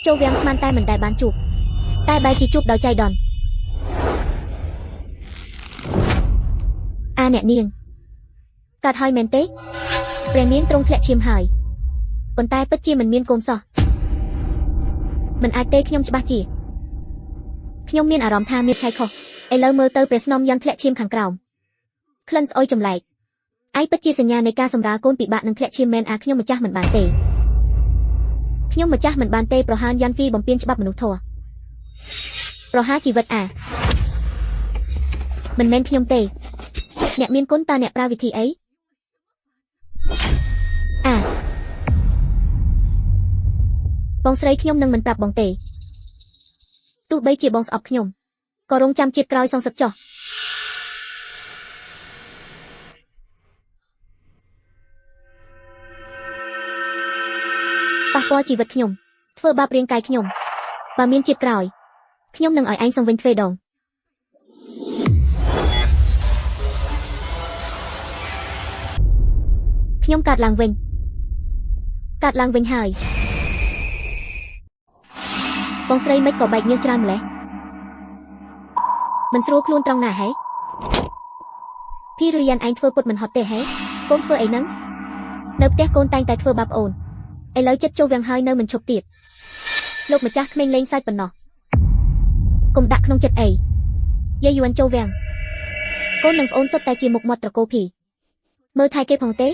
Châu Viang man tai mình đài bán chụp. Tai bài chỉ chụp đòi chạy đòn. A nẹ niêng. Cạt hơi mến tế. Rè niêng trong thẹ chiêm hỏi. Còn tai bất chia mình miên côn sọ. Mình ai tê khi nhông bác chỉ. Khi nhông miên à rõm tha miệt chai khổ. Ê lơ mơ tơ press nom yon thẹ chiêm khẳng krào. Cleanse ôi chùm lại. Ai bất chiaสัญญาในการสำราญก้นปีบะนังแคละชิมแมนอาขยมมาจ้าเหมือนบานเตขยมมาจ้าเหมือนบานเตประหารยันฟีบอมเปียนฉบับมนุษย์ทัวประหารชีวิตมันแมนขยมเตเนี่ยมีนก้นตาเนี่ยปราวิธีไอบองสไลขยมนังมันปรับบองเตตู้ใบจีบองสอบขยมก็รงจำจิตกรอยซองสักจ่อปะปอជីវិតខ្ញុំធ្វើបាបរាងកាយខ្ញុំបើមានជាតិក្រោយខ្ញុំនឹងឲ្យឯងសង្វិញទ្វេដងខ្ញុំកាត់ឡើងវិញហើយបងស្រីមិនក៏បែកញើសច្រើនម្លេះមិនស្រួលខ្លួនត្រង់ណាហេพี่ឬយ៉ានឯងធ្វើពុតមិនហត់ទេហេកូនធ្វើអីហ្នឹងនៅផ្ទះកូនតែងតែធ្វើបាបអូនឥឡូវចិត្តចូលវាំងហើយនៅមិនឈប់ទៀតលោកម្ចាស់ក្មេងលេងសាច់ប៉ុណ្ណោះកុំដាក់ក្នុងចិត្តអីយាយយួនចូលវាំងកូននឹងប្អូនសុទ្ធតែជាមុខមាត់ត្រកូលភីមើលថែគេផងទេ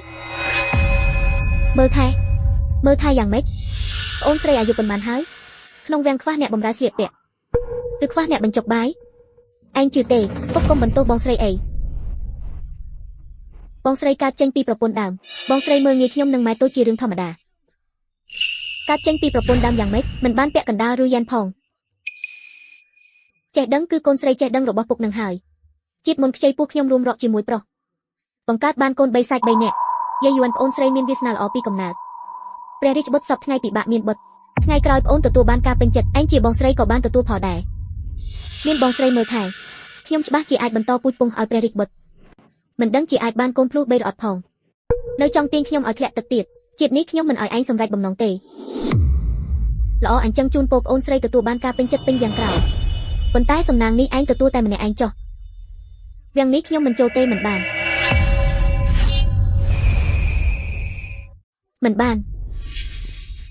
មើលថែយ៉ាងម៉េចប្អូនស្រីអាយុប៉ុន្មានហើយក្នុងវាំងខ្វះអ្នកបម្រើស្លៀកពាក់ឬខ្វះអ្នកបញ្ចុកបាយឯងជឿទេពុកកុំបន្ទោសបងស្រីអីបងស្រីកើតចេញពីប្រពន្ធដើមបងស្រីមើលងាយខ្ញុំនឹងម៉ែតូចជារឿងធម្មតាកើតចេញពីប្រពន្ធដើមយ៉ាងម៉េចមិនបានពាក់កណ្ដាលឬយ៉ានផងចេះដឹងគឺកូនស្រីចេះដឹងរបស់ពុកនឹងហើយជាតិមុនខ្ចីពោះខ្ញុំរួមរកជាមួយប្រុសបង្កើតបានកូន3សាច់3នាក់យាយយួនប្អូនស្រីមានវាសនាល្អពីកំណើតព្រះរាជបុត្រសពថ្ងៃពិបាកមានបុត្រថ្ងៃក្រោយប្អូនទទួលបានការពេញចិត្តឯងជាបងស្រីក៏បានទទួលផលដែរមានបងស្រីមើលថែខ្ញុំច្បាស់ជាអាចបន្តពូជពង្សឲ្យព្រះរាជបុត្រមិនដឹងជាអាចបានកូនភ្លោះ3រអត់ផងនៅចង់ទាញខ្ញុំឲ្យធ្លាក់ទឹកទៀតជាតិនេះខ្ញុំមិនឲ្យឯងសម្រេចបំណងទេល្អអញ្ចឹងជូនពូប្អូនស្រីទទួលបានការពេញចិត្តពេញយ៉ាងក្រៅប៉ុន្តែសំណាងនេះឯងទទួលតែម្នាក់ឯងចុះវាំងនេះខ្ញុំមិនចូលទេមិនបាន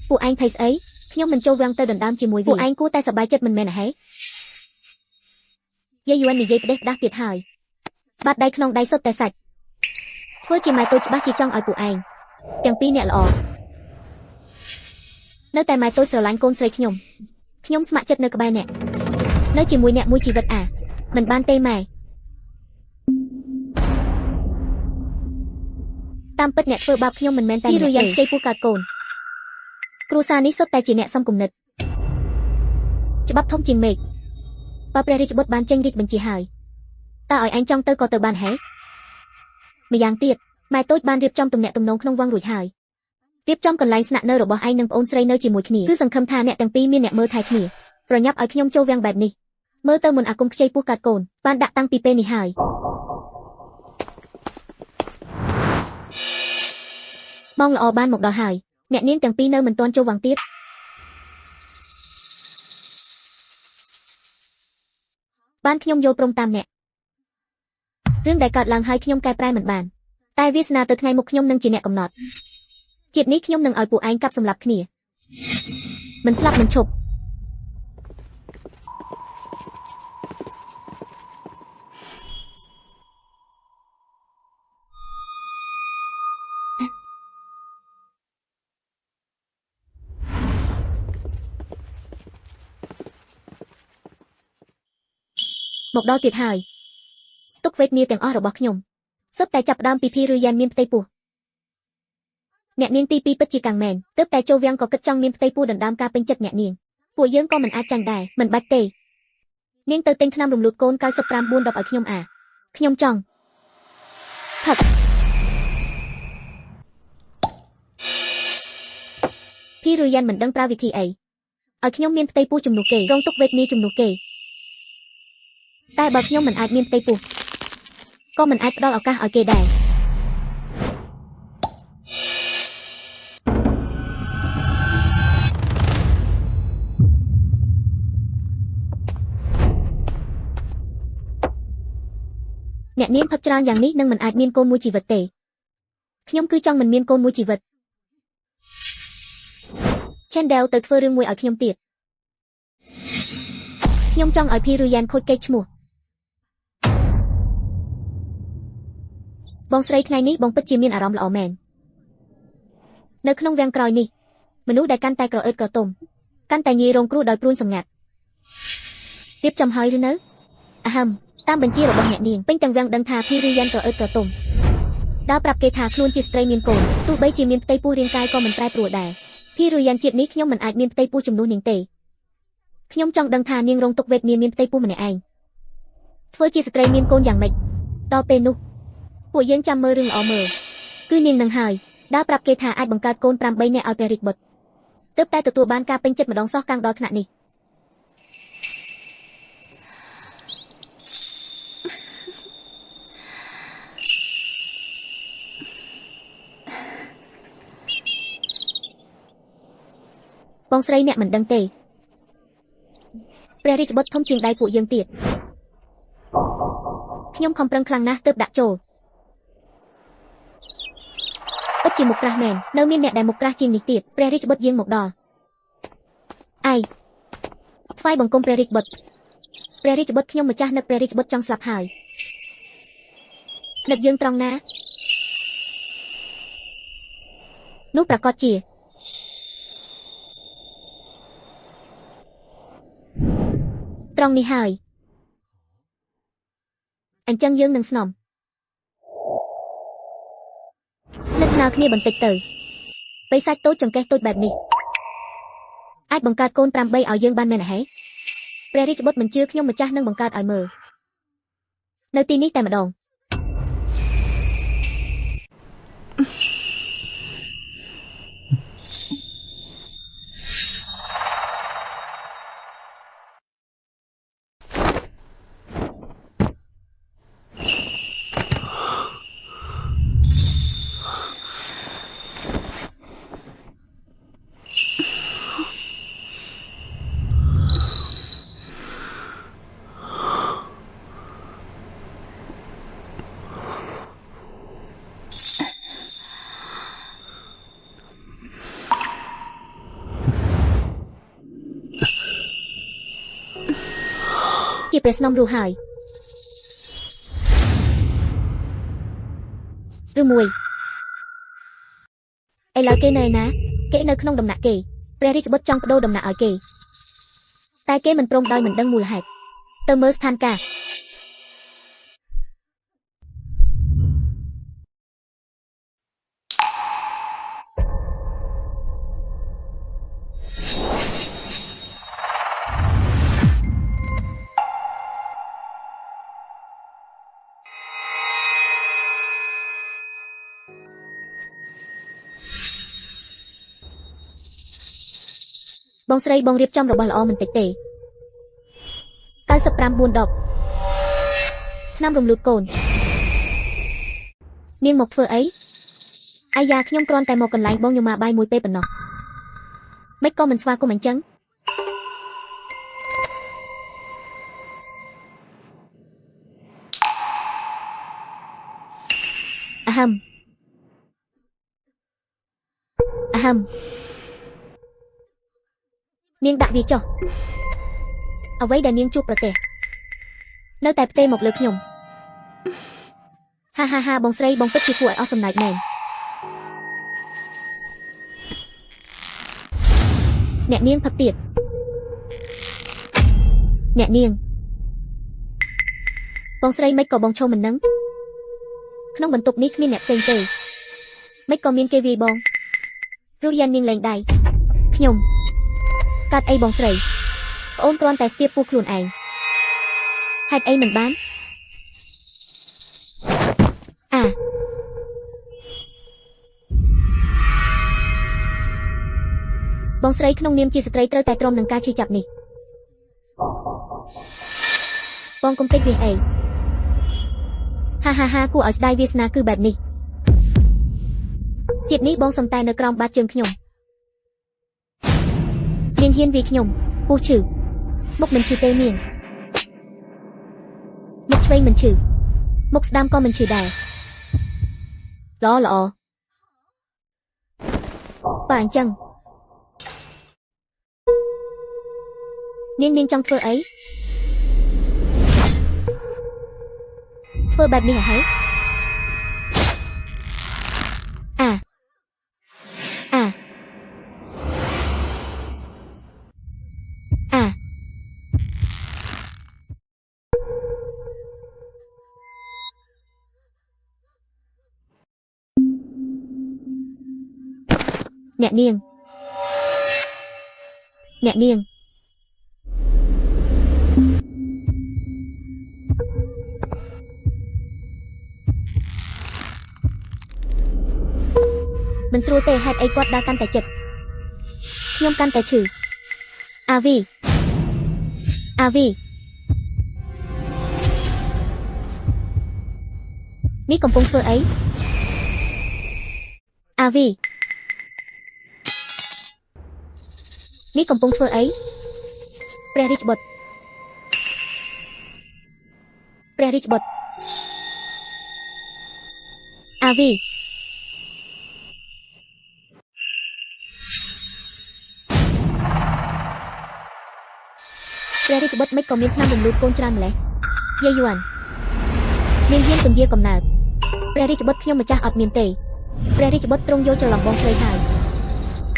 ពួកឯងភ័យស្អីខ្ញុំមិនចូលវាំងទៅដណ្ដើមជាមួយពួកឯងគួរតែសប្បាយចិត្តមិនមែនហេយាយយួននិយាយផ្ដេសផ្ដាស់ទៀតហើយបាត់ដៃក្នុងដៃសុទ្ធតែសាច់ធ្វើជាម៉ែតូចច្បាស់ជាចង់ឲ្យពួកឯងទាំងពីរអ្នកល្អនៅតែម៉ែតូចស្រឡាញ់កូនស្រីខ្ញុំស្ម័គ្រចិត្តនៅក្បែរអ្នកនៅជាមួយអ្នកមួយជីវិតមិនបានទេម៉ែតាមពិតអ្នកធ្វើបាបខ្ញុំមិនមែនតែឬយ៉ាងខ្ចីពោះកើតកូនគ្រួសារនេះសុទ្ធតែជាអ្នកសំគំនិតច្បាប់ធំជាងមេឃបើព្រះរាជបុត្របានចេញរាជបញ្ជាហើយតើឲ្យឯងចង់ទៅក៏ទៅបានហេម្យ៉ាងទៀតម៉ែតូចបានរៀបចំទំនាក់ទំនងក្នុងវងរួចហើយរៀបចំកន្លែងស្នាក់នៅរបស់ឯងនិងប្អូនស្រីនៅជាមួយគ្នាគឺសង្ឃឹមថាអ្នកទាំងពីរមានអ្នកមើលថែគ្នាប្រញាប់ឲ្យខ្ញុំចូលវាំងបែបនេះមើលទៅមុនអាគមខ្ចីពោះកាត់កូនបានដាក់តាំងពីពេលនេះហើយម៉ោងល្អបានមកដល់ហើយអ្នកនាងទាំងពីរនៅមិនទាន់ចូលវាំងទៀតបានខ្ញុំយល់ព្រមតាមអ្នករឿងដែលកើតឡើងហើយខ្ញុំកែប្រែមិនបានតែវាសនាទៅថ្ងៃមុខខ្ញុំនឹងជាអ្នកកំណត់ជាតិនេះខ្ញុំនឹងឲ្យពួកឯងកាប់សម្លាប់គ្នាមិនស្លាប់មិនឈប់មកដល់ទៀតហើយទុកវេទនាទាំងអស់របស់ខ្ញុំសុទ្ធតែចាប់ផ្ដើមពីភីឬយ៉ានមានផ្ទៃពោះអ្នកនាងទី2ពិតជាកាំងមែនទើបតែចូលវាំងក៏គិតចង់មានផ្ទៃពោះដណ្ដើមការពេញចិត្តអ្នកនាងពួកយើងក៏មិនអាចចាញ់ដែរមិនបាច់ទេនាងទៅទិញថ្នាំរំលូតកូន95 410ឲ្យខ្ញុំខ្ញុំចង់ផឹកភីឬយ៉ានមិនដឹងប្រើវិធីអីឲ្យខ្ញុំមានផ្ទៃពោះជំនួសគេរងទុកវេទនាជំនួសគេតែបើខ្ញុំមិនអាចមានផ្ទៃពោះក៏មិនអាចផ្ដល់ឱកាសឲ្យគេដែរ អ្នកនាងផឹកច្រើនយ៉ាងនេះនឹងមិនអាចមានកូនមួយជីវិតទេខ្ញុំគឺចង់មិនមានកូនមួយជីវិត Chandel ទៅធ្វើរឿងមួយឲ្យខ្ញុំទៀតខ្ញុំចង់ឲ្យភីរយ៉ានខូចកេរ្តិ៍ឈ្មោះបងស្រីថ្ងៃនេះបងពិតជាមានអារម្មណ៍ល្អមែននៅក្នុងវាំងក្រោយនេះមនុស្សដែលកាន់តែក្រអឺតក្រទុំកាន់តែងាយរងគ្រោះដោយព្រួញសម្ងាត់រៀបចំហើយឬនៅអាហឹមតាមបញ្ជារបស់អ្នកនាងពេញទាំងវាំងដឹងថាភីរយ៉ានក្រអឺតក្រទុំដើរប្រាប់គេថាខ្លួនជាស្ត្រីមានកូនទោះបីជាមានផ្ទៃពោះរាងកាយក៏មិនប្រែប្រួលដែរភីរយ៉ានជាតិនេះខ្ញុំមិនអាចមានផ្ទៃពោះជំនួសនាងទេខ្ញុំចង់ដឹងថានាងរងទុក្ខវេទនាមានផ្ទៃពោះម្នាក់ឯងធ្វើជាស្ត្រីមានកូនយ៉ាងម៉េចដល់ពេលនោះពួកយើងចាំមើលរឿងល្អមើលគឺនាងនឹងហើយដើរប្រាប់គេថាអាចបង្កើតកូន8នាក់ឲ្យព្រះរាជបុត្រទើបតែទទួលបានការពេញចិត្តម្ដងសោះកាំងដល់ថ្នាក់នេះបងស្រីអ្នកមិនដឹងទេព្រះរាជបុត្រធំជាងដៃពួកយើងទៀតខ្ញុំខំប្រឹងខ្លាំងណាស់ទើបដាក់ចូលពិតជាមុខក្រាស់មែននៅមានអ្នកដែលមុខក្រាស់ជាងនេះទៀតព្រះរាជបុត្រយាងមកដល់ឯងថ្វាយបង្គំព្រះរាជបុត្រខ្ញុំម្ចាស់នឹកព្រះរាជបុត្រចង់ស្លាប់ហើយនឹកយើងត្រង់ណានោះប្រកាសជាត្រង់នេះហើយអញ្ចឹងយើងនឹងស្នំស្និទ្ធស្នាលគ្នាបន្តិចទៅបិសាចតូចចង្កេះតូចបែបនេះអាចបង្កើតកូន8ឲ្យយើងបានមែនហ៎ព្រះរាជបុត្រមិនជឿខ្ញុំម្ចាស់នឹងបង្កើតឲ្យមើលនៅទីនេះតែម្ដងជាព្រះស្នំរស់ហើយឬមួយឥឡូវគេនៅណាគេនៅក្នុងដំណាក់គេព្រះរាជបុត្រចង់បដូរដំណាក់ឲ្យគេតែគេមិនព្រមដោយមិនដឹងមូលហេតុទៅមើលស្ថានភាពបងស្រីបងរៀបចំរបស់ល្អមិនតិចទេ95 4 10ឆ្នាំរំលូតកូននាងមកធ្វើអីអាយ៉ាខ្ញុំគ្រាន់តែមកកន្លែងបងញ៉ាំបាយមួយពេលប៉ុណ្ណោះមិនក៏មិនស្វាគមន៍អញ្ចឹងអាហឹមនាងដាក់វាចុះអ្វីដែលនាងជួបប្រទះនៅតែផ្ទេរមកលើខ្ញុំហាបងស្រីបងពិតជាគួរឲ្យអស់សំណើចមែនអ្នកនាងផឹកទៀតអ្នកនាងបងស្រីមិនក៏បងឈោមមិននឹងក្នុងបន្ទប់នេះគ្មានអ្នកផ្សេងទេមិនក៏មានគេវាយបងរុះយ៉ាននាងលែងដៃខ្ញុំកាត់អីបងស្រីប្អូនគ្រាន់តែស្ទាបពោះខ្លួនឯងហេតុអីមិនបានបងស្រីក្នុងនាមជាស្ត្រីត្រូវតែទ្រាំនឹងការឈឺចាប់នេះបងកុំតិចវាអីហាគួរឲ្យស្ដាយវាសនាគឺបែបនេះជាតិនេះបងសំតែនៅក្រោមបាតជើងខ្ញុំនាងហ៊ានវាខ្ញុំពោះឈឺមុខមិនឈឺទេនាងមុខឆ្វេងមិនឈឺ មុខស្ដាំក៏មិនឈឺដែរល្អបើអញ្ចឹងនាងចង់ធ្វើអីធ្វើបែបនេះហ៎ហើយអ្នកនាងមិនស្រួលទេហេតុអីគាត់ដើរកាន់តែជិតខ្ញុំកាន់តែឈឺអាវីនេះកំពុងធ្វើអីអាវីនេះកំពុងធ្វើអីព្រះរាជបុត្រអាវីព្រះរាជបុត្រមិនក៏មានថ្នាំរំលូតកូនច្រើនម្ល៉េះយាយយួននាងហ៊ានពន្យាកំណើតព្រះរាជបុត្រខ្ញុំម្ចាស់អត់មានទេព្រះរាជបុត្រទ្រង់យកច្រឡំបងស្រីហើយ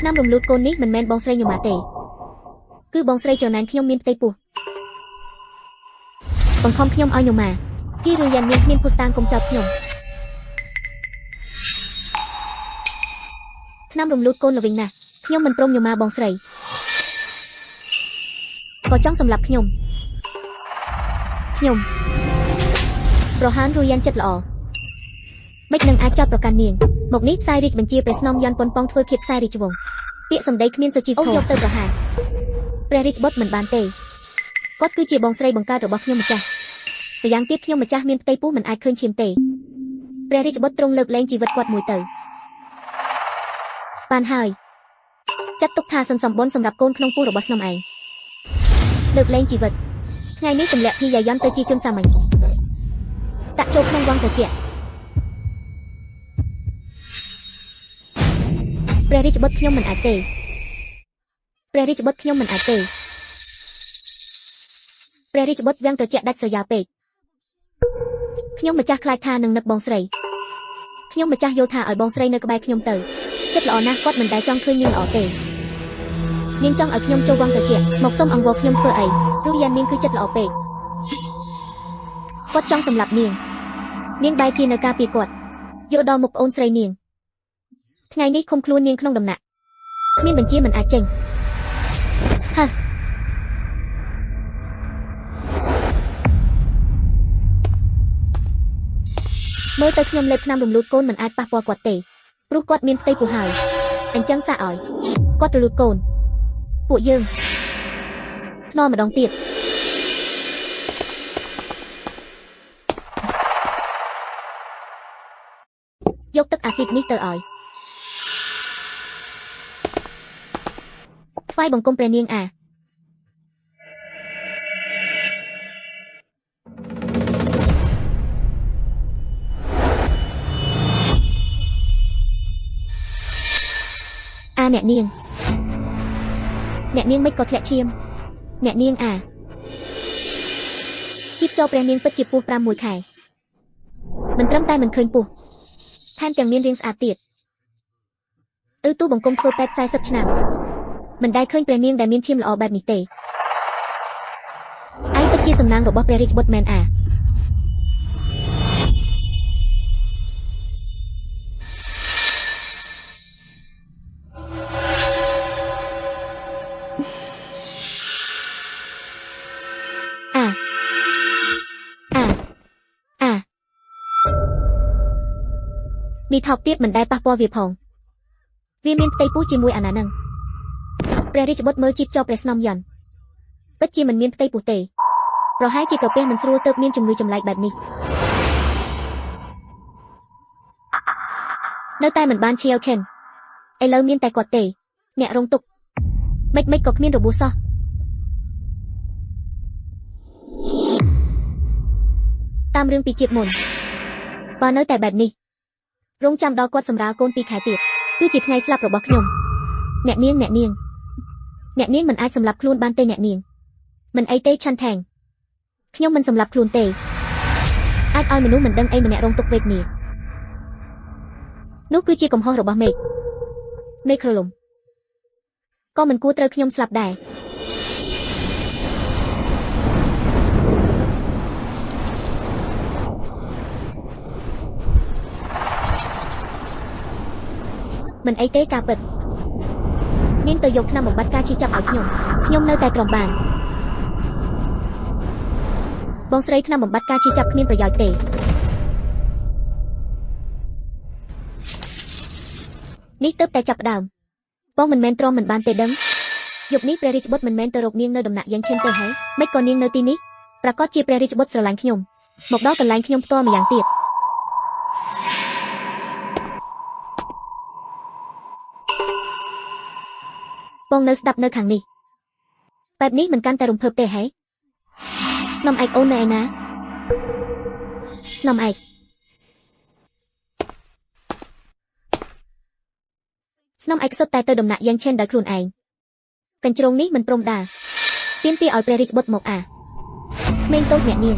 ថ្នាំរំលូតកូននេះមិនមែនបងស្រីញ៉ាំទេគឺបងស្រីច្រណែនខ្ញុំមានផ្ទៃពោះបង្ខំខ្ញុំឲ្យញ៉ាំគីឬយ៉ាននាងគ្មានភស្តុតាងកុំចោទខ្ញុំថ្នាំរំលូតកូនល្វីងណាស់ខ្ញុំមិនព្រមញ៉ាំបងស្រីក៏ចង់សម្លាប់ខ្ញុំប្រហានរួយយ៉ានចិត្តល្អមិននឹងអាចចោទប្រកាន់នាងមកនេះផ្សាយរាជបញ្ជាព្រះស្នំយ៉ាន់ប៉ុនប៉ងធ្វើធៀបផ្សាយរាជវង្សពាក្យសម្ដីគ្មានសុជីវធម៌យកទៅប្រហារព្រះរាជបុត្រមិនបានទេគាត់គឺជាបងស្រីបង្កើតរបស់ខ្ញុំម្ចាស់ម្យ៉ាងទៀតខ្ញុំម្ចាស់មានផ្ទៃពោះមិនអាចឃើញឈាមទេព្រះរាជបុត្រទ្រង់លើកលែងជីវិតគាត់មួយទៅបានហើយចាត់ទុកថាសន្សំបុណ្យសម្រាប់កូនក្នុងពោះរបស់ខ្ញុំឯងលើកលែងជីវិតថ្ងៃនេះទម្លាក់ពីយាយ័នទៅជាជនសាមញ្ញដាក់ចូលក្នុងវង្សត្រជាក់ព្រះរាជបុត្រខ្ញុំមិនអាចទេព្រះរាជបុត្រវាំងត្រជាក់ដាច់ស្រយាលពេកខ្ញុំម្ចាស់ខ្លាចថានឹងនឹកបងស្រីខ្ញុំម្ចាស់យល់ថាឲ្យបងស្រីនៅក្បែរខ្ញុំទៅចិត្តល្អណាស់គាត់មិនដែលចង់ឃើញនាងល្អទេនាងចង់ឲ្យខ្ញុំចូលវង្សត្រជាក់មកសុំអង្វរខ្ញុំធ្វើអីឬយ៉ាងនាងគឺចិត្តល្អពេកគាត់ចង់សម្លាប់នាងបែរជានៅការពារគាត់យកដល់មុខប្អូនស្រីនាងថ្ងៃនេះឃុំខ្លួននាងក្នុងដំណាក់គ្មានបញ្ជាមិនអាចចេញមើលទៅខ្ញុំលេបថ្នាំរំលូតកូនមិនអាចប៉ះពាល់គាត់ទេព្រោះគាត់មានផ្ទៃពោះហើយអញ្ចឹងសាឲ្យគាត់រលូតកូនពួកយើងថ្នមម្ដងទៀតយកទឹកអាស៊ីតនេះទៅឲ្យថ្វាយបង្គំព្រះនាងអ្នកនាងមិនក៏ធ្លាក់ឈាមអ្នកនាងជីបចូលព្រះនាងពិតជាពោះ6ខែមិនត្រឹមតែមិនឃើញពោះថែមទាំងមានរាងស្អាតទៀតទូបង្គំធ្វើពេទ្យ40ឆ្នាំមិនដែលឃើញព្រះនាងដែលមានឈាមល្អបែបនេះទេឯងពិតជាសំណាងរបស់ព្រះរាជបុត្រមែននេះថោកទៀតមិនដែលប៉ះពាល់វាផងវាមានផ្ទៃពោះជាមួយអាណានឹងព្រះរាជបុត្រមើលជីបចោព្រះស្នំយ៉ាន់ពិតជាមិនមានផ្ទៃពោះទេប្រហែលជាក្រពះមិនស្រួលទើបមានជំងឺចម្លែកបែបនេះនៅតែមិនបានឈាវខិនឥឡូវមានតែគាត់ទេអ្នករងទុកមិនក៏គ្មានរបួសសោះតាមរឿងពីជាតិមុន បើនៅតែបែបនេះរងចាំដល់គាត់សម្រាលកូនពីខែទៀតគឺជាថ្ងៃស្លាប់របស់ខ្ញុំអ្នកនាងមិនអាចសម្លាប់ខ្លួនបានទេអ្នកនាងមិនអីទេឆាន់ថេងខ្ញុំមិនសម្លាប់ខ្លួនទេអាចឲ្យមនុស្សមិនដឹងអីម្នាក់រងទុក្ខវេទនានោះគឺជាកំហុសរបស់មេក្រឡុំក៏មិនគួរត្រូវខ្ញុំស្លាប់ដែរមិនអីទេការពិតនាងទៅយកថ្នាំបំបត្តិការឈឺចាប់ឲ្យខ្ញុំនៅតែក្រំបានបងស្រីថ្នាំបំបត្តិការឈឺចាប់គ្មានប្រយោជន៍ទេនេះទើបតែចាប់ផ្ដើមបងមិនមែនទ្រាំមិនបានទេដឹងយប់នេះព្រះរាជបុត្រមិនមែនទៅរកនាងនៅដំណាក់យ៉ាងឈិនទេហើយមិនក៏នាងនៅទីនេះប្រកាសជាព្រះរាជបុត្រស្រឡាញ់ខ្ញុំមកដល់កន្លែងខ្ញុំផ្ទាល់ម្យ៉ាងទៀតបងនៅស្ដាប់នៅខាងនេះបែបនេះមិនកាន់តែរំភើបទេហេស្នំឯកអូននៅឯណាស្នំឯកសុទ្ធតែទៅដំណាក់យ៉ាងឈិនដោយខ្លួនឯងកញ្ជ្រោងនេះមិនព្រមដាទាមទារឲ្យព្រះរាជបុត្រមកក្មេងតូចអ្នកនាង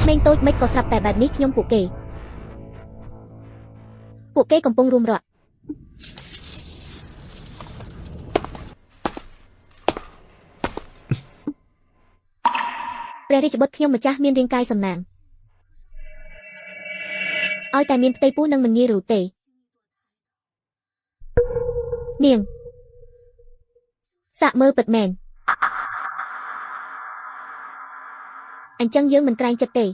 ក្មេងតូចមិនក៏ស្រាប់តែបែបនេះខ្ញុំពួកគេកំពុងរួមរត់ព្រះរាជបុត្រខ្ញុំម្ចាស់មានរាងកាយសំណាងឲ្យតែមានផ្ទៃពោះនឹងមិនងាយរូទេនាងសាក់មើលពិតមែនអញ្ចឹងយើងមិនក្រែងចិត្តទេ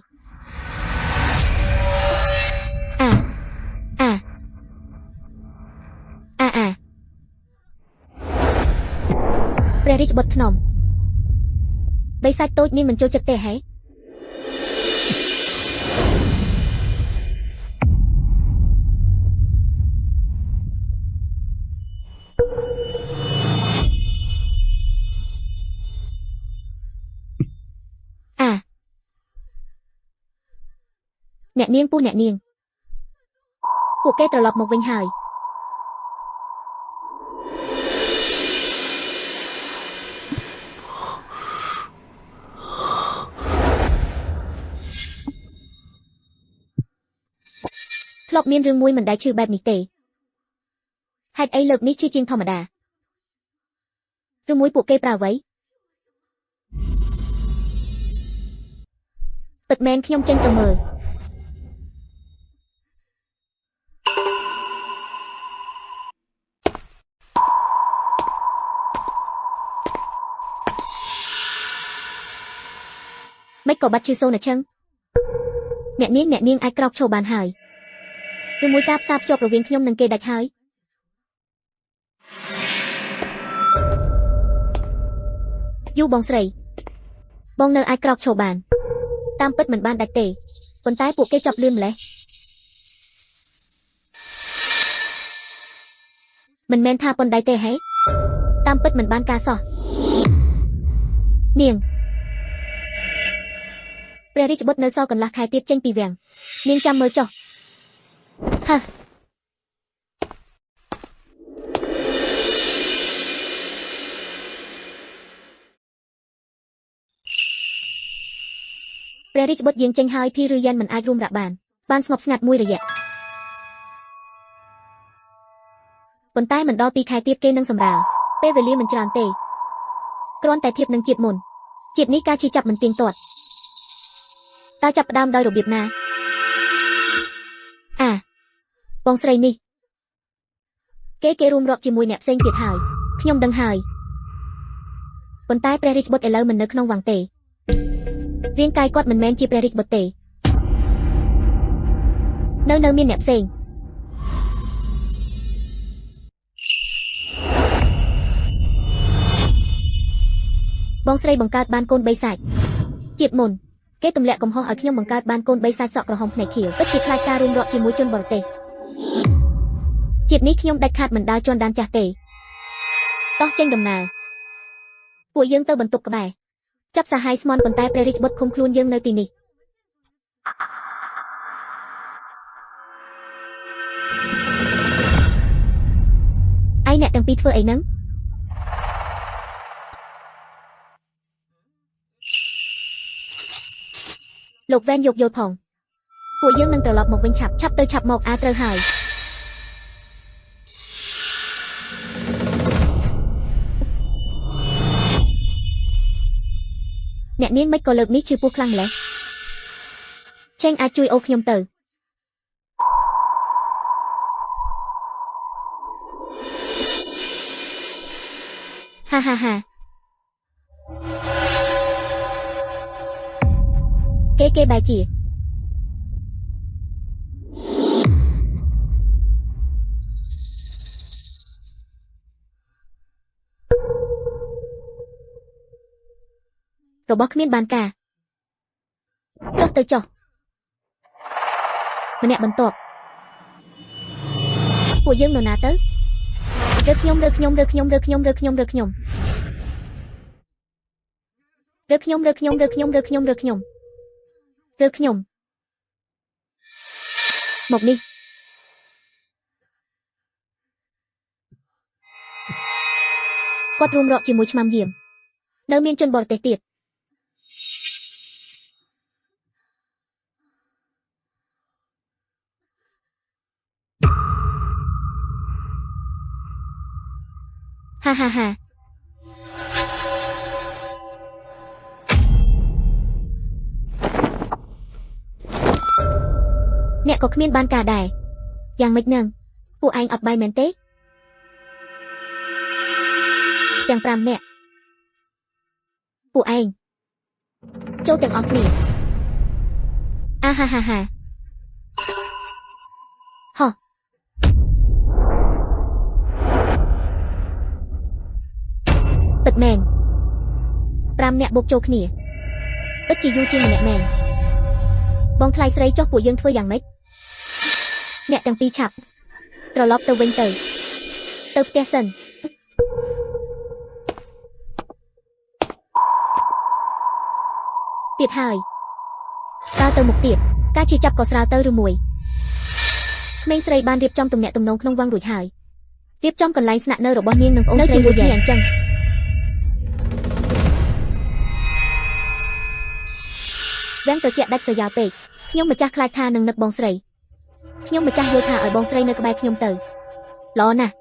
ព្រះរាជបុត្រធ្នំបិសាចតូចនេះមិនចូលចិត្តទេហេអ្នកនាងពួកគេត្រឡប់មកវិញហើយធ្លាប់មានរឿងមួយមិនដែលឈឺបែបនេះទេហេតុអីលើកនេះឈឺជាងធម្មតាឬមួយពួកគេប្រើអ្វីពិតមែនខ្ញុំចេញទៅមើលមិនក៏បាត់ឈឺសូនអញ្ចឹងអ្នកនាងអាចក្រោកឈរបានហើយឬមួយការផ្សារភ្ជាប់រវាងខ្ញុំនិងគេដាច់ហើយយូបងស្រីបងនៅអាចក្រោកឈរបានតាមពិតមិនបានដាច់ទេប៉ុន្តែពួកគេចាប់លឿនម្លេះមិនមែនថាប៉ុណ្ណេះទេហេតាមពិតមិនបានការសោះនាងព្រះរាជបុត្រនៅសល់កន្លះខែទៀតចេញពីវាំងនាងចាំមើលចុះព្រះរាជបុត្រយាងចេញហើយភីឬយ៉ានមិនអាចរួមរកបានស្ងប់ស្ងាត់មួយរយៈប៉ុន្តែមិនដល់2ខែទៀតគេនឹងសម្រាលពេលវេលាមិនច្រើនទេគ្រាន់តែធៀបនឹងជាតិមុនជាតិនេះការឈឺចាប់មិនទៀងទាត់តើចាប់ផ្ដើមដោយរបៀបណាបងស្រីនេះគេរួមរកជាមួយអ្នកផ្សេងទៀតហើយខ្ញុំដឹងហើយប៉ុន្តែព្រះរាជបុត្រឥឡូវមិននៅក្នុងវាំងទេរាងកាយគាត់មិនមែនជាព្រះរាជបុត្រទេនៅមានអ្នកផ្សេងបងស្រីបង្កើតបានកូន3សាច់ជាតិមុនគេទម្លាក់កំហុសឲ្យខ្ញុំបង្កើតបានកូន3សាច់សក់ក្រហមភ្នែកខៀវពិតជាខ្លាចការរួមរកជាមួយជនបរទេសជាតិនេះខ្ញុំដាច់ខាតមិនដើរជន់ដានចាស់ទេតោះចេញដំណើរពួកយើងទៅបន្ទប់ក្បែរចាប់សាហាយស្មន់ប៉ុន្តែព្រះរាជបុត្រឃុំខ្លួនយើងនៅទីនេះ ហើយអ្នកទាំងពីរធ្វើអីហ្នឹងលោកវ៉ែនយកយល់ផងពួកយើងនឹងត្រឡប់មកវិញឆាប់ទៅឆាប់មកត្រូវហើយអ្នកនាងមិនក៏លើកនេះឈឺពោះខ្លាំងម្ល៉េះចេងអាចជួយអូខ្ញុំទៅហាគេបែរជារបស់គ្មានបានការចុះទៅចុះម្នាក់បន្ទាប់ពួកយើងនៅណាទៅរើខ្ញុំមកនេះគាត់រួមរកជាមួយឆ្មាំយាមនៅមានជនបរទេសទៀតហាអ្នកក៏គ្មានបានការដែរយ៉ាងម៉េចនឹងពួកឯងអត់បាយមែនទេទាំង5នាក់ពួកឯងចូលទាំងអស់គ្នាហាហោះពិតមែន5នាក់បុកចូលគ្នាពិតជាយូរជាងម្នាក់មែនបងថ្លៃស្រីចុះពួកយើងធ្វើយ៉ាងម៉េចអ្នកទាំងពីរឆាប់ត្រឡប់ទៅវិញទៅផ្ទះសិនទៀតហើយតើទៅមុខទៀតការជាចាប់ក៏ស្រាលទៅឬមួយក្មេងស្រីបានរៀបចំទំនាក់ទំនងក្នុងវាំងរួចហើយរៀបចំកន្លែងស្នាក់នៅរបស់នាងនិងប្អូនស្រីមួយគ្នាអញ្ចឹងវាំងត្រជាក់ដាច់ស្រយាលពេកខ្ញុំម្ចាស់ខ្លាចថានឹងនឹកបងស្រីខ្ញុំម្ចាស់យល់ថាឲ្យបងស្រីនៅក្បែរខ្ញុំទៅល្អណាស់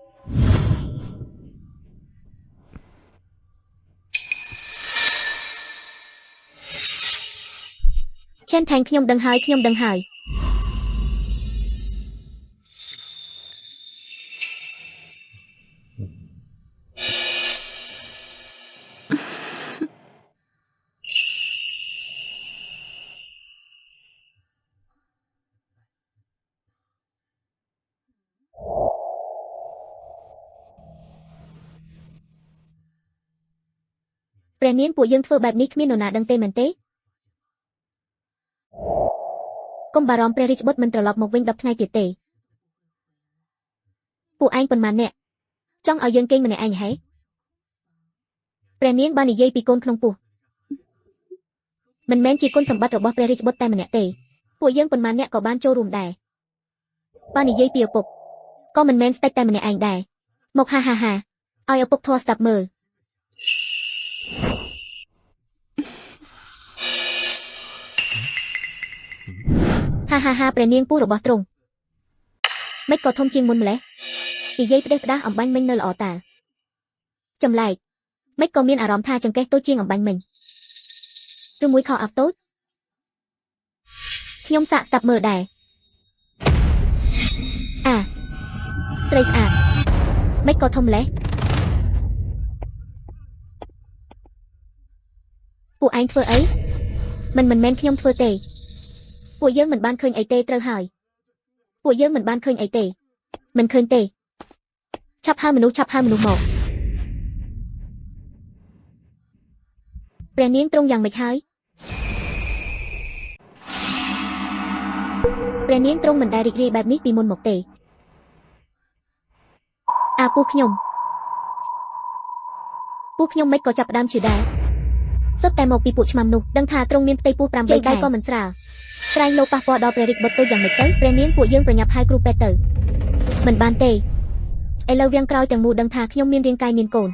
ឆេនថែងខ្ញុំដឹងហើយព្រះនាងពួកយើងធ្វើបែបនេះគ្មាននរណាដឹងទេមែនទេកុំបារម្ភព្រះរាជបុត្រមិនត្រឡប់មកវិញ10ថ្ងៃទៀតទេពួកឯងប៉ុន្មានអ្នកចង់ឲ្យយើងគេងម្នាក់ឯងហេព្រះនាងបាននិយាយពីកូនក្នុងពោះមិនមែនជាគុណសម្បត្តិរបស់ព្រះរាជបុត្រតែម្នាក់ទេពួកយើងប៉ុន្មានអ្នកក៏បានចូលរួមដែរបាននិយាយពីឪពុកក៏មិនមែនស្ដេចតែម្នាក់ឯងដែរមកហាឲ្យឪពុកធေါ်ស្ដាប់មើលហាព្រះនាងពោះរបស់ទ្រង់មិនក៏ធំជាងមុនម្លេះនិយាយផ្ដេសផ្ដាស់អំបាញ់មិញនៅល្អតាចម្លែកមិនក៏មានអារម្មណ៍ថាចង្កេះតូចជាងអំបាញ់មិញឬមួយខោអាប់តូចខ្ញុំសាកស្ដាប់មើលដែរស្រីស្អាតមិនក៏ធំម្លេះពួកឯងធ្វើអីមិនមែនខ្ញុំធ្វើទេពួកយើងមិនបានឃើញអីទេត្រូវហើយពួកយើងមិនបានឃើញអីទេមិនឃើញទេឆាប់ហៅមនុស្សមកព្រះនាងទ្រង់យ៉ាងម៉េចហើយព្រះនាងទ្រង់មិនដែលរីករាយបែបនេះពីមុនមកទេពួកខ្ញុំមិនក៏ចាប់ផ្ដើមឈឺដែរសុទ្ធតែមកពីពួកឆ្មាំនោះដឹងថាទ្រង់មានផ្ទៃពោះ8ដៃក៏មិនស្រាលក្រែងលោកប៉ះពាល់ដល់ព្រះរាជបុត្រទៅយ៉ាងម៉េចទៅព្រះនាងពួកយើងប្រញាប់ហៅគ្រូពេទ្យទៅមិនបានទេ ឥឡូវវាងក្រោយទាំងមូលដឹងថាខ្ញុំមានរាងកាយមានកូន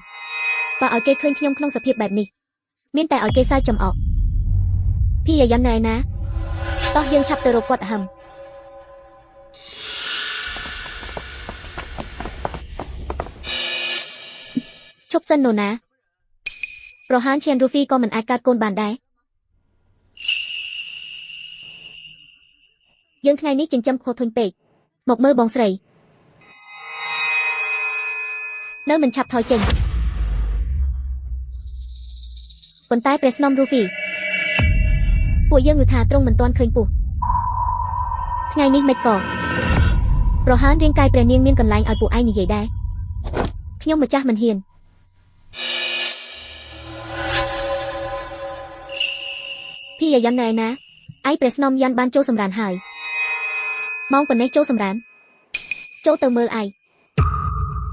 បើឲ្យគេឃើញខ្ញុំក្នុងសភាពបែបនេះមានតែឲ្យគេសើចចំអកพี่อย่าย้ำนายนะតោះយើងឆាប់ទៅរកគាត់ហឹមឈប់សិននរណាប្រហែលឈានរូហ្វីក៏មិនអាចកើតកូនបានដែរយើងថ្ងៃនេះចិញ្ចឹមខុសធុញពេកមកមើលបងស្រីនៅមិនឆាប់ថយចេញប៉ុន្តែព្រះស្នំរូហ្វីពួកយើងឮថាទ្រង់មិនទាន់ឃើញពស់ថ្ងៃនេះមិនក៏ប្រហែលរាងកាយព្រះនាងមានកន្លែងឲ្យពួកឯងនិយាយដែរខ្ញុំម្ចាស់មិនហ៊ានพี่อย่าย้ำนายนะឯព្រះស្នំយ៉ាន់បានចូលសម្រានហើយម៉ោងប៉ុណ្ណេះចូលសម្រានចូលទៅមើលឯង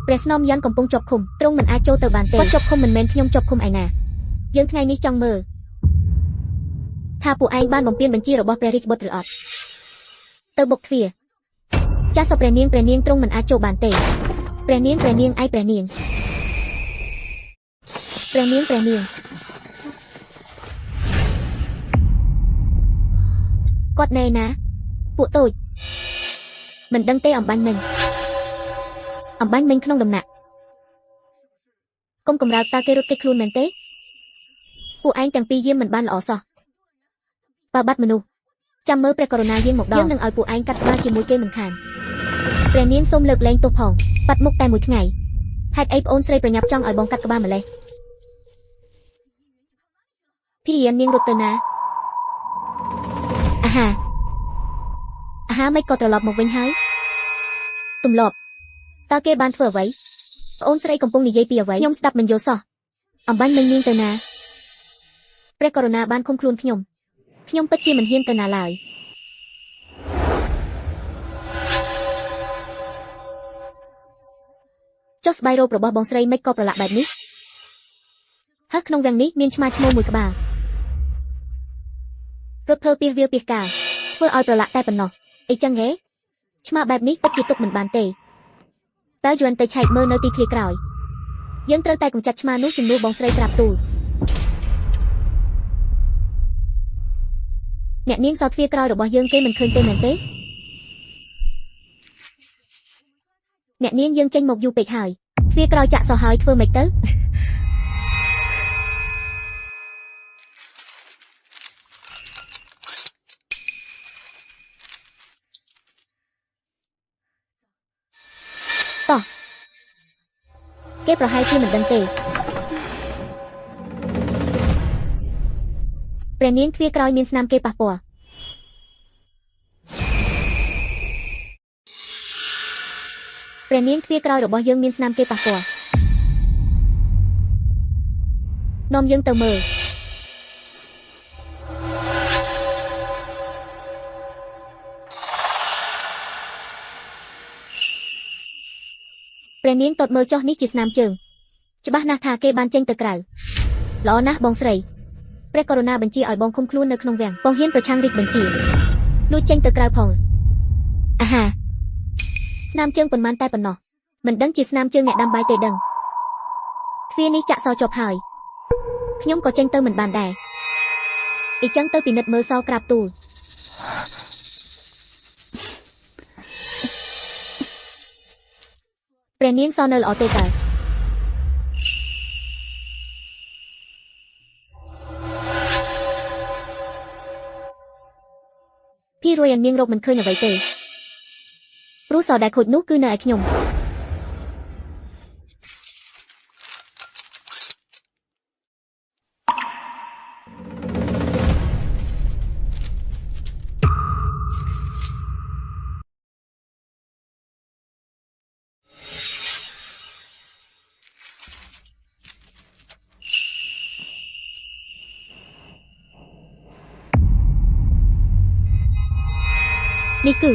ព្រះស្នំយ៉ាន់កំពុងជាប់ឃុំទ្រង់មិនអាចចូលទៅបានទេគាត់ជាប់ឃុំមិនមែនខ្ញុំជាប់ឃុំឯណាយើងថ្ងៃនេះចង់មើលថាពួកឯងបានបំពេញបញ្ជារបស់ព្រះរាជបុត្រឬអត់ទៅបុកទ្វារចាស់សព្រះនាងទ្រង់មិនអាចចូលបានទេព្រះនាងឯព្រះនាងគាត់ណែណាពួកតូចមិនដឹងទេអំបាញ់មិញក្នុងដំណាក់កុំកំរើកតើគេរត់គេចខ្លួនមែនទេពួកឯងទាំងពីរយាមមិនបានល្អសោះបើបាត់មនុស្សចាំមើលព្រះករុណាយាងមកដល់យើងនឹងឲ្យពួកឯងកាត់ក្បាលជាមួយគេមិនខានព្រះនាងសូមលើកលែងទោសផងបាត់មុខតែមួយថ្ងៃហេតុអីប្អូនស្រីប្រញាប់ចង់ឲ្យបងកាត់ក្បាលម្លេះพี่រៀននាងរត់ទៅណាអាហាមិនក៏ត្រឡប់មកវិញហើយទម្លាប់តើគេបានធ្វើអ្វីប្អូនស្រីកំពុងនិយាយពីអ្វីខ្ញុំស្ដាប់មិនយល់សោះអំបញ្ញមិញនាងទៅណាព្រះករុណាបានឃុំខ្លួនខ្ញុំពិតជាមិនហ៊ានទៅណាឡើយចុះស្បៃរ៉ូបរបស់បងស្រីមិនក៏ប្រឡាក់បែបនេះហើយក្នុងវាំងនេះមានឆ្មាឈ្មោលមួយក្បាលរត់ធ្វើពីវាពីកាធ្វើឲ្យប្រឡាក់តែប៉ុណ្ណោះអីចឹងហេឆ្មាបែបនេះពិតជាទុកមិនបានទេតើយួនទៅឆែកមើលនៅទីធ្លាក្រោយយើងត្រូវតែកម្ចាត់ឆ្មានោះជំនួសបងស្រីក្រាបទូលអ្នកនាងសោទ្វារក្រោយរបស់យើងគេមិនឃើញទេមែនទេអ្នកនាងយើងចេញមកយូរពេកហើយទ្វារក្រោយចាក់សោះហើយធ្វើម៉េចទៅតោះគេប្រហែលជាមិនដឹងទេព្រះនាងទ្វារក្រោយមានស្នាមគេប៉ះពាល់ព្រះនាងទ្វារក្រោយរបស់យើងមានស្នាមគេប៉ះពាល់នាំយើងទៅមើលព្រះនាងតតមើលចុះនេះជាស្នាមជើងច្បាស់ណាស់ថាគេបានចេញទៅក្រៅល្អណាស់បងស្រីព្រះករុណាបញ្ជាឲ្យបងឃុំខ្លួននៅក្នុងវាំងបងហ៊ានប្រឆាំងរាជបញ្ជាលួចចេញទៅក្រៅផងអាហាស្នាមជើងប៉ុន្មានតែប៉ុណ្ណោះមិនដឹងជាស្នាមជើងអ្នកដាំបាយទេដឹងទ្វារនេះចាក់សោជាប់ហើយខ្ញុំក៏ចេញទៅមិនបានដែរអីចឹងទៅពិនិត្យមើលសោក្រាបទូលព្រះនាងសនៅល្អទេតើพี่រយនាងរកមិនឃើញអ្វីទេព្រោះសដែលខូចនោះគឺនៅឯខ្ញុំនេះគឺ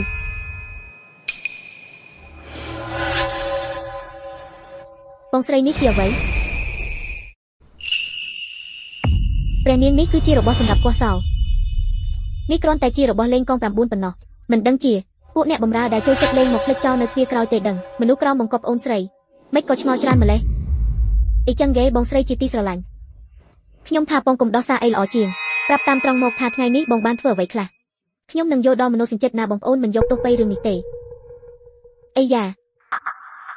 បងស្រីនេះជាអ្វីព្រះនាងនេះគឺជារបស់សម្រាប់គាស់សោនេះគ្រាន់តែជារបស់លេងកង9ប៉ុណ្ណោះមិនដឹងជា ពួកអ្នកបំរើដែលចូលចិត្តលេងមកភ្លេចចោលនៅទ្វារក្រោយទេដឹងមនុស្សក្របង្កប់អូនស្រីមិនក៏ឆ្ងល់ច្រើនម្លេះអីចឹងគេបងស្រីជាទីស្រឡាញ់ខ្ញុំថាបងកុំដោះសារអីល្អជាងប្រាប់តាមត្រង់មកថាថ្ងៃនេះបងបានធ្វើអ្វីខ្លះខ្ញុំនឹងយកដល់មនោសញ្ចិត្តណាបងប្អូនមិនយកទោសបីរឿងនេះទេអីយ៉ា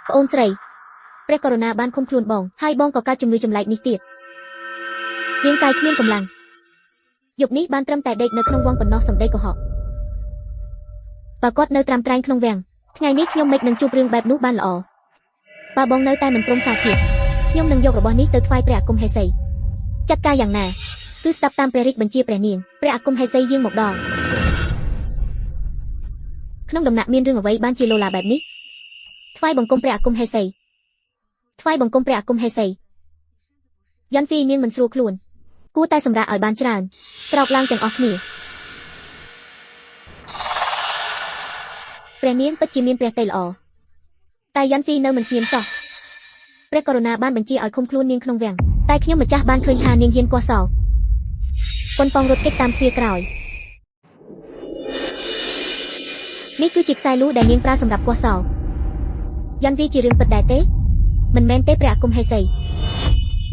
ប្អូនស្រីព្រះករុណាបានឃុំខ្លួនបងហើយបងក៏កើតជំងឺចម្លែកនេះទៀតរាងកាយគ្មានកម្លាំងយប់នេះបានត្រឹមតែដេកនៅក្នុងវង់ប៉ុណ្ណោះសំដីកុហកបើគាត់នៅត្រាំត្រែងក្នុងវាំងថ្ងៃនេះខ្ញុំមិននឹងជួបរឿងបែបនោះបានល្អបើបងនៅតែមិនព្រមសារភាពខ្ញុំនឹងយករបស់នេះទៅថ្វាយព្រះអាគមហេសីចាត់ការយ៉ាងណាគឺស្ដាប់តាមព្រះរាជបញ្ជាព្រះនាងព្រះអាគមហេសីយាងមកដល់ក្នុងដំណាក់មានរឿងអ្វីបានជាលោឡាបែបនេះថ្វាយបង្គំព្រះអាគមហេសីថ្វាយបង្គំព្រះអាគមហេសីយ៉ាន់ហ្វីនាងមិនស្រួលខ្លួនគួរតែសម្រាប់ឲ្យបានច្រើនក្រោកឡើងទាំងអស់គ្នាព្រះនាងពិតជាមានព្រះទ័យល្អតែយ៉ាន់ហ្វីនៅមិនស្ងៀមសោះព្រះករុណាបានបញ្ជាឲ្យឃុំខ្លួននាងក្នុងវាំងតែខ្ញុំម្ចាស់បានឃើញថានាងហ៊ានគាស់សោប៉ុនប៉ងរត់គេចតាមទ្វារក្រោយនេះគឺជាខ្សែលូដែលនាងប្រើសម្រាប់គាស់សោយ៉ាន់ហ្វីជារឿងពិតដែរទេមិនមែនទេព្រះអាគមហេសី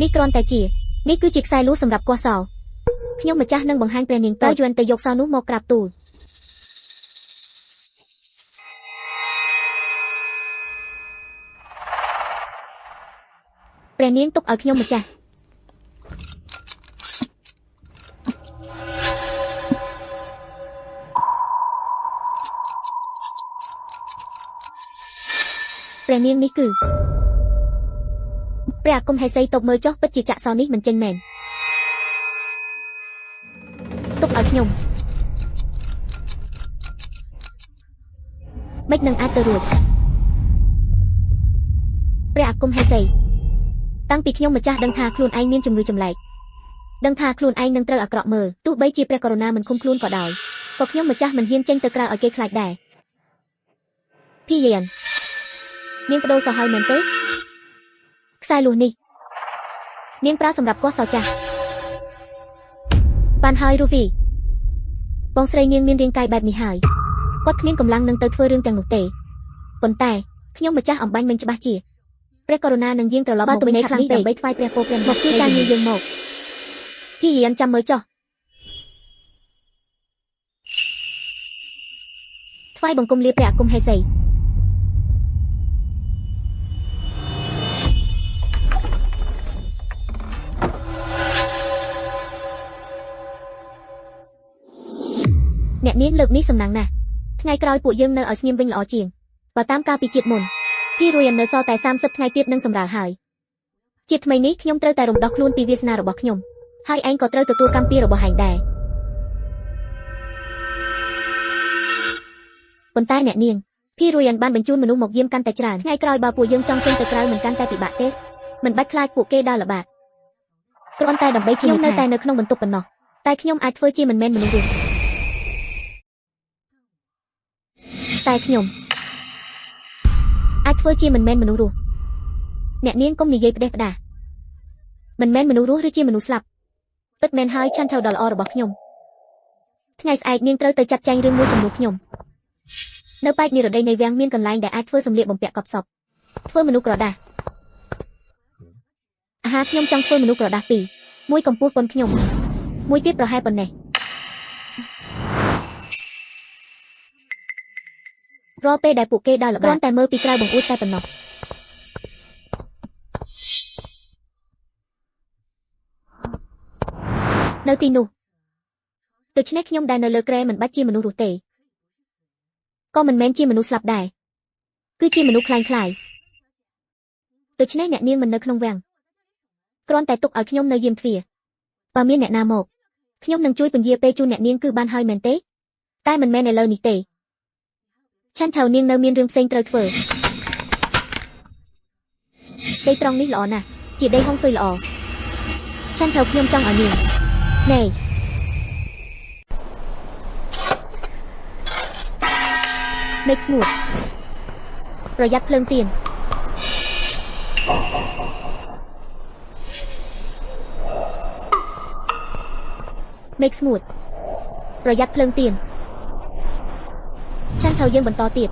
នេះគ្រាន់តែជានេះគឺជាខ្សែលូសម្រាប់គាស់សោខ្ញុំម្ចាស់នឹងបង្ហាញព្រះនាងតើយួនទៅយកសោនោះមកក្រាបទូលព្រះនាងទុកឲ្យខ្ញុំម្ចាស់ព្រះនាងនេះគឺព្រះអាគមហេសីតបមើលចុះពិតជាចាក់សោនេះមិនចេញមែនទុកឲ្យខ្ញុំមិននឹងអាចទៅរួចព្រះអាគមហេសីតាំងពីខ្ញុំម្ចាស់ដឹងថាខ្លួនឯងមានជំងឺចម្លែកដឹងថាខ្លួនឯងនឹងត្រូវអាក្រក់មើលទោះបីជាព្រះករុណាមិនឃុំខ្លួនក៏ដោយក៏ខ្ញុំម្ចាស់មិនហ៊ានចេញទៅក្រៅឲ្យគេខ្លាចដែរភីយ៉ាននាងបដូរសោះហើយមែនទេខ្សែលួសនេះនាងប្រើសម្រាប់គាស់សោចាស់បានហើយរូវីបងស្រីនាងមានរាងកាយបែបនេះហើយគាត់គ្មានកម្លាំងនឹងទៅធ្វើរឿងទាំងនោះទេប៉ុន្តែខ្ញុំម្ចាស់អំបញ្ញមិញច្បាស់ជាព្រះករុណានឹងយាងត្រឡប់មកវិញឆាប់នេះដើម្បីថ្វាយព្រះពរព្រះមកជាការងារយើងមកភីយ៉ានចាំមើលចុះថ្វាយបង្គំលាព្រះអាគមហេសីអ្នកនាងលើកនេះសំណាងណាស់ថ្ងៃក្រោយពួកយើងនៅឲ្យស្ងៀមវិញល្អជាងបើតាមការពីជាតិមុនพี่រួយនៅសល់តែ30ថ្ងៃទៀតនឹងសម្រាលហើយជាតិថ្មីនេះខ្ញុំត្រូវតែរំដោះខ្លួនពីវាសនារបស់ខ្ញុំហើយឯងក៏ត្រូវទទួលកម្មពីរបស់ឯងដែរប៉ុន្តែអ្នកនាងพี่រួយបានបញ្ជូនមនុស្សមកយាមកាន់តែច្រើនថ្ងៃក្រោយបើពួកយើងចង់ចេញទៅក្រៅមិនកាន់តែពិបាកទេមិនបាច់ខ្លាចពួកគេដើរល្បាតគ្រាន់តែដើម្បីខ្ញុំនៅតែនៅក្នុងបន្ទប់ប៉ុណ្ណោះតែខ្ញុំអាចធ្វើជាមិនមែនមនុស្សរស់តែខ្ញុំអាចធ្វើជាមិនមែនមនុស្សរស់អ្នកនាងកុំនិយាយផ្ដេសផ្ដាសមិនមែនមនុស្សរស់ឬជាមនុស្សស្លាប់ពិតមែនហើយឆាន់ថៅដ៏ល្អរបស់ខ្ញុំថ្ងៃស្អែកនាងត្រូវទៅចាត់ចែងរឿងមួយចំនួនខ្ញុំនៅប៉ែកនិរដីនៃវាំងមានកន្លែងដែលអាចធ្វើសម្លៀកបំពាក់កប់សពធ្វើមនុស្សក្រដាសអាហារខ្ញុំចង់ធ្វើមនុស្សក្រដាសពីរមួយកម្ពស់ប៉ុនខ្ញុំមួយទៀតប្រហែលប៉ុណ្ណេះរាល់ពេលដែលពួកគេដើរល្បាតគ្រាន់តែមើលពីក្រៅបង្អួចតែប៉ុណ្ណោះនៅទីនោះដូច្នេះខ្ញុំដែលនៅលើគ្រែមិនបាច់ជាមនុស្សរស់ទេក៏មិនមែនជាមនុស្សស្លាប់ដែរគឺជាមនុស្សคล้ายដូច្នេះអ្នកនាងមិននៅក្នុងវាំងគ្រាន់តែទុកឲ្យខ្ញុំនៅយាមទ្វារបើមានអ្នកណាមកខ្ញុំនឹងជួយពន្យាពេលជូនអ្នកនាងគឺបានហើយមែនទេតែមិនមែនឥឡូវនេះទេឆាន់ឆៅនាងនៅមានរឿងផ្សេងត្រូវធ្វើដីត្រង់នេះល្អណាស់ជាដីហុងស៊ុយល្អឆាន់ឆៅខ្ញុំចង់ឲ្យនាងណែ Make smooth ប្រយ័ត្នភ្លើងទៀន Make smooth ប្រយ័ត្នភ្លើងទៀនឆា ចាំត្រូវយើងបន្តទៀត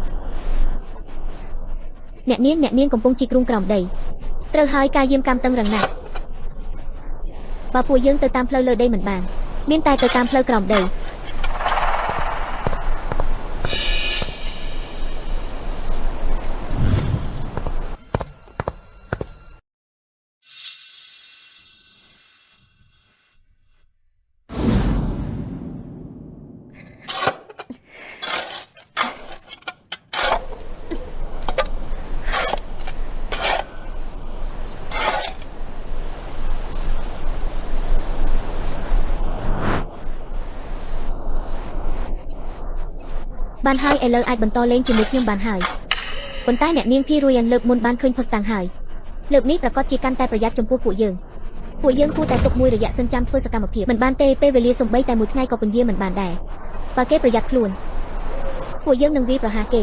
អ្នកនាងកំពុងជីករូងក្រោមដីត្រូវហើយការយាមកម្មតឹងរឹងណាស់បើពួកយើងទៅតាមផ្លូវលើដីមិនបានមានតែទៅតាមផ្លូវក្រោមដីបានហើយឥឡូវអាចបន្តលេងជាមួយខ្ញុំបានហើយប៉ុន្តែអ្នកនាងភីរួយលើកមុនបានឃើញផុសតាំងហើយលើកនេះប្រកាសជាកាន់តែប្រយ័ត្នចំពោះពួកយើងគួរតែទុកមួយរយៈសិនចាំធ្វើសកម្មភាពមិនបានទេពេលវេលាសំបីតែមួយថ្ងៃក៏ពន្យាមិនបានដែរបើគេប្រយ័ត្នខ្លួនពួកយើងនឹងវាយប្រហារគេ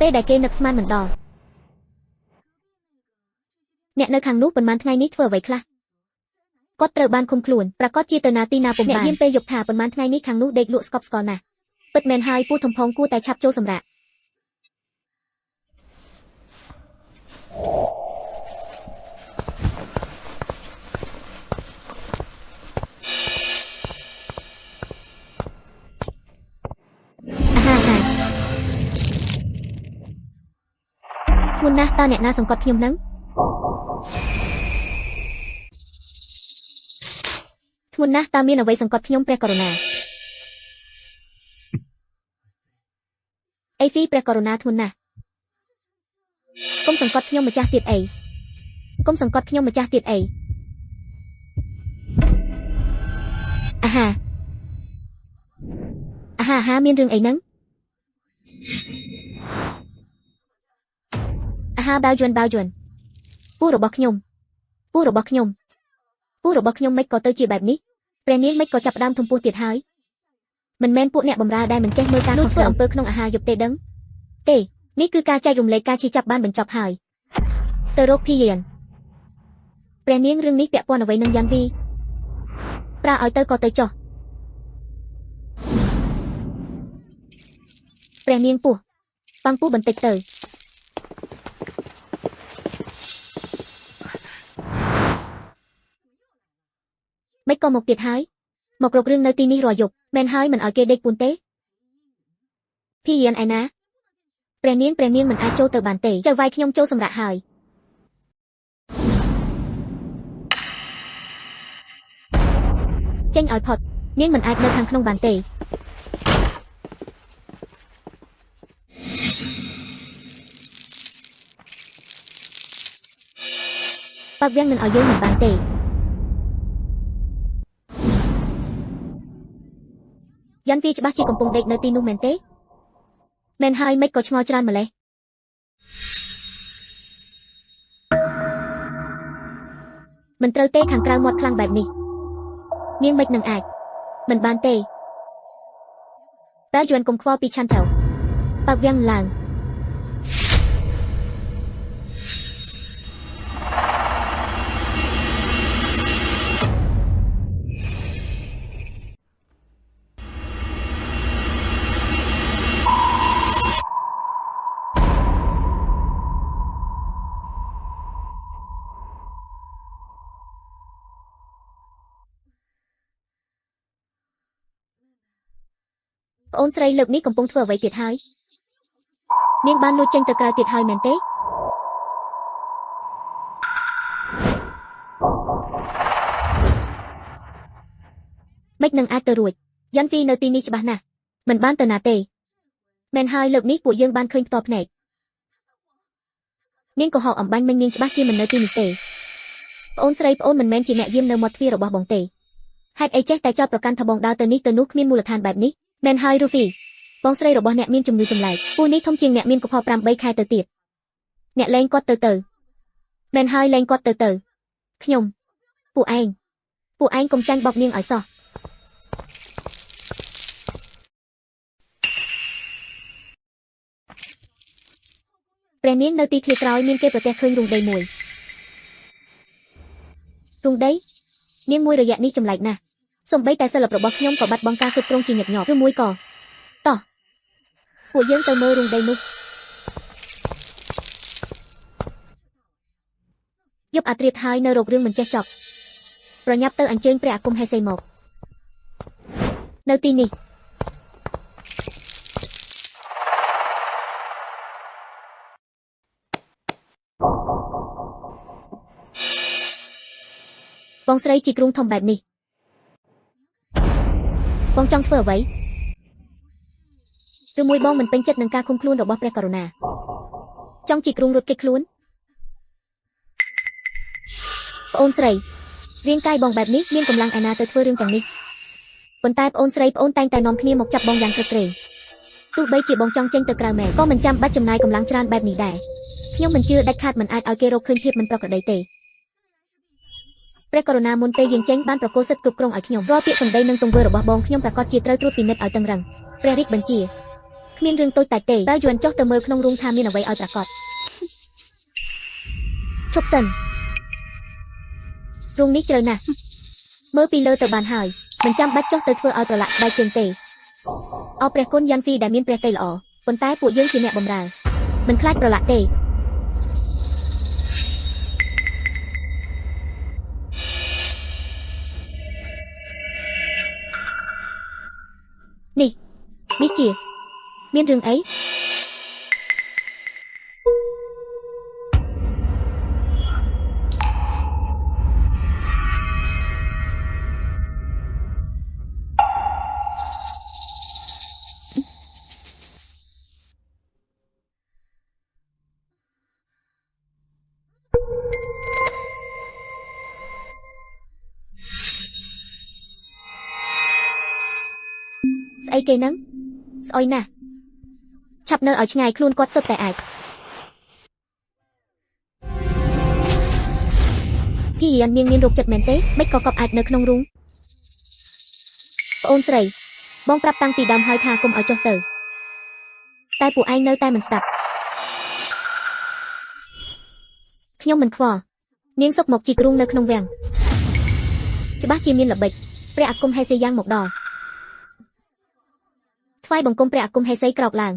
ពេលដែលគេនឹកស្មានមិនដល់អ្នកនៅខាងនោះប៉ុន្មានថ្ងៃនេះធ្វើអ្វីខ្លះគាត់ត្រូវបានឃុំខ្លួនប្រកាសជាទៅណាទីណាពុំបានអ្នកយាមពេលយប់ថាប៉ុន្មានថ្ងៃនេះខាងនោះដេកលក់ស្កប់ស្កល់ណាស់ពិតមែនហើយពូធំផងគួរតែឆាប់ចូលសម្រាប់ធ្ងន់ណាស់តើអ្នកណាសង្កត់ខ្ញុំនឹងធ្ងន់ណាស់តើមានអ្វីសង្កត់ខ្ញុំព្រះករុណាអីហ្វីព្រះករុណាធ្ងន់ណាស់កុំសង្កត់ខ្ញុំម្ចាស់ទៀតអីអាហាមានរឿងអីហ្នឹងអាហាបាវយួនពូរបស់ខ្ញុំមិនក៏ទៅជាបែបនេះព្រះនាងមិនក៏ចាប់ដើមធំពោះទៀតហើយមិនមែនពួកអ្នកបម្រើដែលមិនចេះមើលការខុសត្រូវអំពើក្នុងអាហារយប់ទេដឹងទេនេះគឺការចែករំលែកការឈឺចាប់បានបញ្ចប់ហើយទៅរកភីយានព្រះនាងរឿងនេះពាក់ព័ន្ធអ្វីនឹងយ៉ាន់វីប្រើឲ្យទៅក៏ទៅចុះព្រះនាងពោះប៉ាំងពោះបន្តិចទៅមិនក៏មកទៀតហើយមករករឿងនៅទីនេះរាល់យប់មែនហើយមិនឲ្យគេដេកពួនទេភីយានឯណាព្រះនាងមិនអាចចូលទៅបានទេចៅវាយខ្ញុំចូលសម្រាប់ហើយចេញឲ្យផុតនាងមិនអាចនៅខាងក្នុងបានទេបើកវាំងមិនឲ្យយើងមិនបានទេយ៉ាន់វីច្បាស់ជាកំពុងដេកនៅទីនោះមែនទេមែនហើយមិនក៏ឆ្ងល់ច្រើនម្លេះមិនត្រូវទេខាងក្រៅមាត់ខ្លាំងបែបនេះនាងមិននឹងអាចមិនបានទេតែយួនកុំខ្វល់ពីឆាន់ថៅបើកវាំងឡើងប្អូនស្រីលើកនេះកំពុងធ្វើអ្វីទៀតហើយនាងបានលួចចេញទៅក្រៅទៀតហើយមែនទេមិននឹងអាចទៅរួចយ៉ាន់វីនៅទីនេះច្បាស់ណាស់មិនបានទៅណាទេមែនហើយលើកនេះពួកយើងបានឃើញផ្ទាល់ភ្នែកនាងក៏ហៅអំបាញ់មិញនាងច្បាស់ជាមិននៅទីនេះទេប្អូនស្រីមិនមែនជាអ្នកយាមនៅមាត់ទ្វាររបស់បងទេហេតុអីចេះតែចោទប្រកាន់ថាបងដើរទៅនេះទៅនោះគ្មានមូលដ្ឋានបែបនេះមែនហើយរូហ្វីបងស្រីរបស់អ្នកមានជំងឺចម្លែកពូនេះធំជាងអ្នកមានកុហក8ខែទៅទៀតអ្នកលែងគាត់ទៅមែនហើយលែងគាត់ទៅខ្ញុំពួកឯងកុំចាញ់បោកនាងឲ្យសោះព្រះនាងនៅទីធ្លាក្រោយមានគេប្រទះឃើញរូងដីមួយរូងដីនាងមួយរយៈនេះចម្លែកណាស់សូម្បីតែសិលឹបរបស់ខ្ញុំក៏បាត់បង់ការគ្រប់គ្រងជាញឹកញាប់ឬមួយក៏តោះ ពួកយើងទៅមើលរូងដីនោះយប់អាត្រៀតហើយនៅរោគរឿងមិនចេះចប់ប្រញាប់ទៅអញ្ជើញព្រះអាគមហេសីមកនៅទីនេះបងស្រីជីគ្រុងធំបែបនេះបងចង់ធ្វើអ្វីឬមួយបងមិនពេញចិត្តនឹងការឃុំខ្លួនរបស់ព្រះករុណាចង់ជីគ្រុងរត់គេចខ្លួនប្អូនស្រីរាងកាយបងបែបនេះមានកម្លាំងឯណាទៅធ្វើរឿងទាំងនេះប៉ុន្តែប្អូនស្រីប្អូនតែងតែនាំគ្នាមកចាប់បងយ៉ាងក្រឹកក្រែងទោះបីជាបងចង់ចេញទៅក្រៅមែនក៏មិនចាំបាច់ចំណាយកម្លាំងច្រើនបែបនេះដែរខ្ញុំមិនជឿដាច់ខាតមិនអាចឲ្យគេរកឃើញភាពមិនប្រក្រតីទេព្រះករុណាមុនពេលយើងចេញបានប្រកល់សិទ្ធិគ្រប់គ្រងឲ្យខ្ញុំរាល់ពាក្យសម្ដីនិងទង្វើរបស់បងខ្ញុំប្រកាសជាត្រូវត្រួតពិនិត្យឲ្យតឹងរ៉ឹងព្រះរាជបញ្ជាគ្មានរឿងតូចតាចទេតើយួនចុះទៅមើលក្នុងរូងថាមានអ្វីឲ្យប្រកាសឈប់សិនរូងនេះជ្រៅណាស់មើលពីលើទៅបានហើយមិនចាំបាច់ចុះទៅធ្វើឲ្យប្រឡាក់ដៃជើងទេអរព្រះគុណយ៉ាន់ហ្វីដែលមានព្រះទ័យល្អប៉ុន្តែពួកយើងជាអ្នកបម្រើមិនខ្លាចប្រឡាក់ទេនេះជាមានរឿងអីស្អីគេហ្នឹងស្អុយណាស់ឆាប់នៅឲ្យឆ្ងាយខ្លួនគាត់សុទ្ធតែអាចភីយ៉ាននាងមានរោគចិត្តមែនទេមិនក៏កប់អាចនៅក្នុងរូងប្អូនស្រីបងប្រាប់តាំងពីដើមហើយថាកុំឲ្យចុះទៅតែពួកឯងនៅតែមិនស្ដាប់ខ្ញុំមិនខ្វល់នាងសុកមកជីករូងនៅក្នុងវាំងច្បាស់ជាមានល្បិចព្រះអាគមហេសីយ៉ាងមកដល់ថ្វាយបង្គំព្រះអាគមហេសីក្រោកឡើង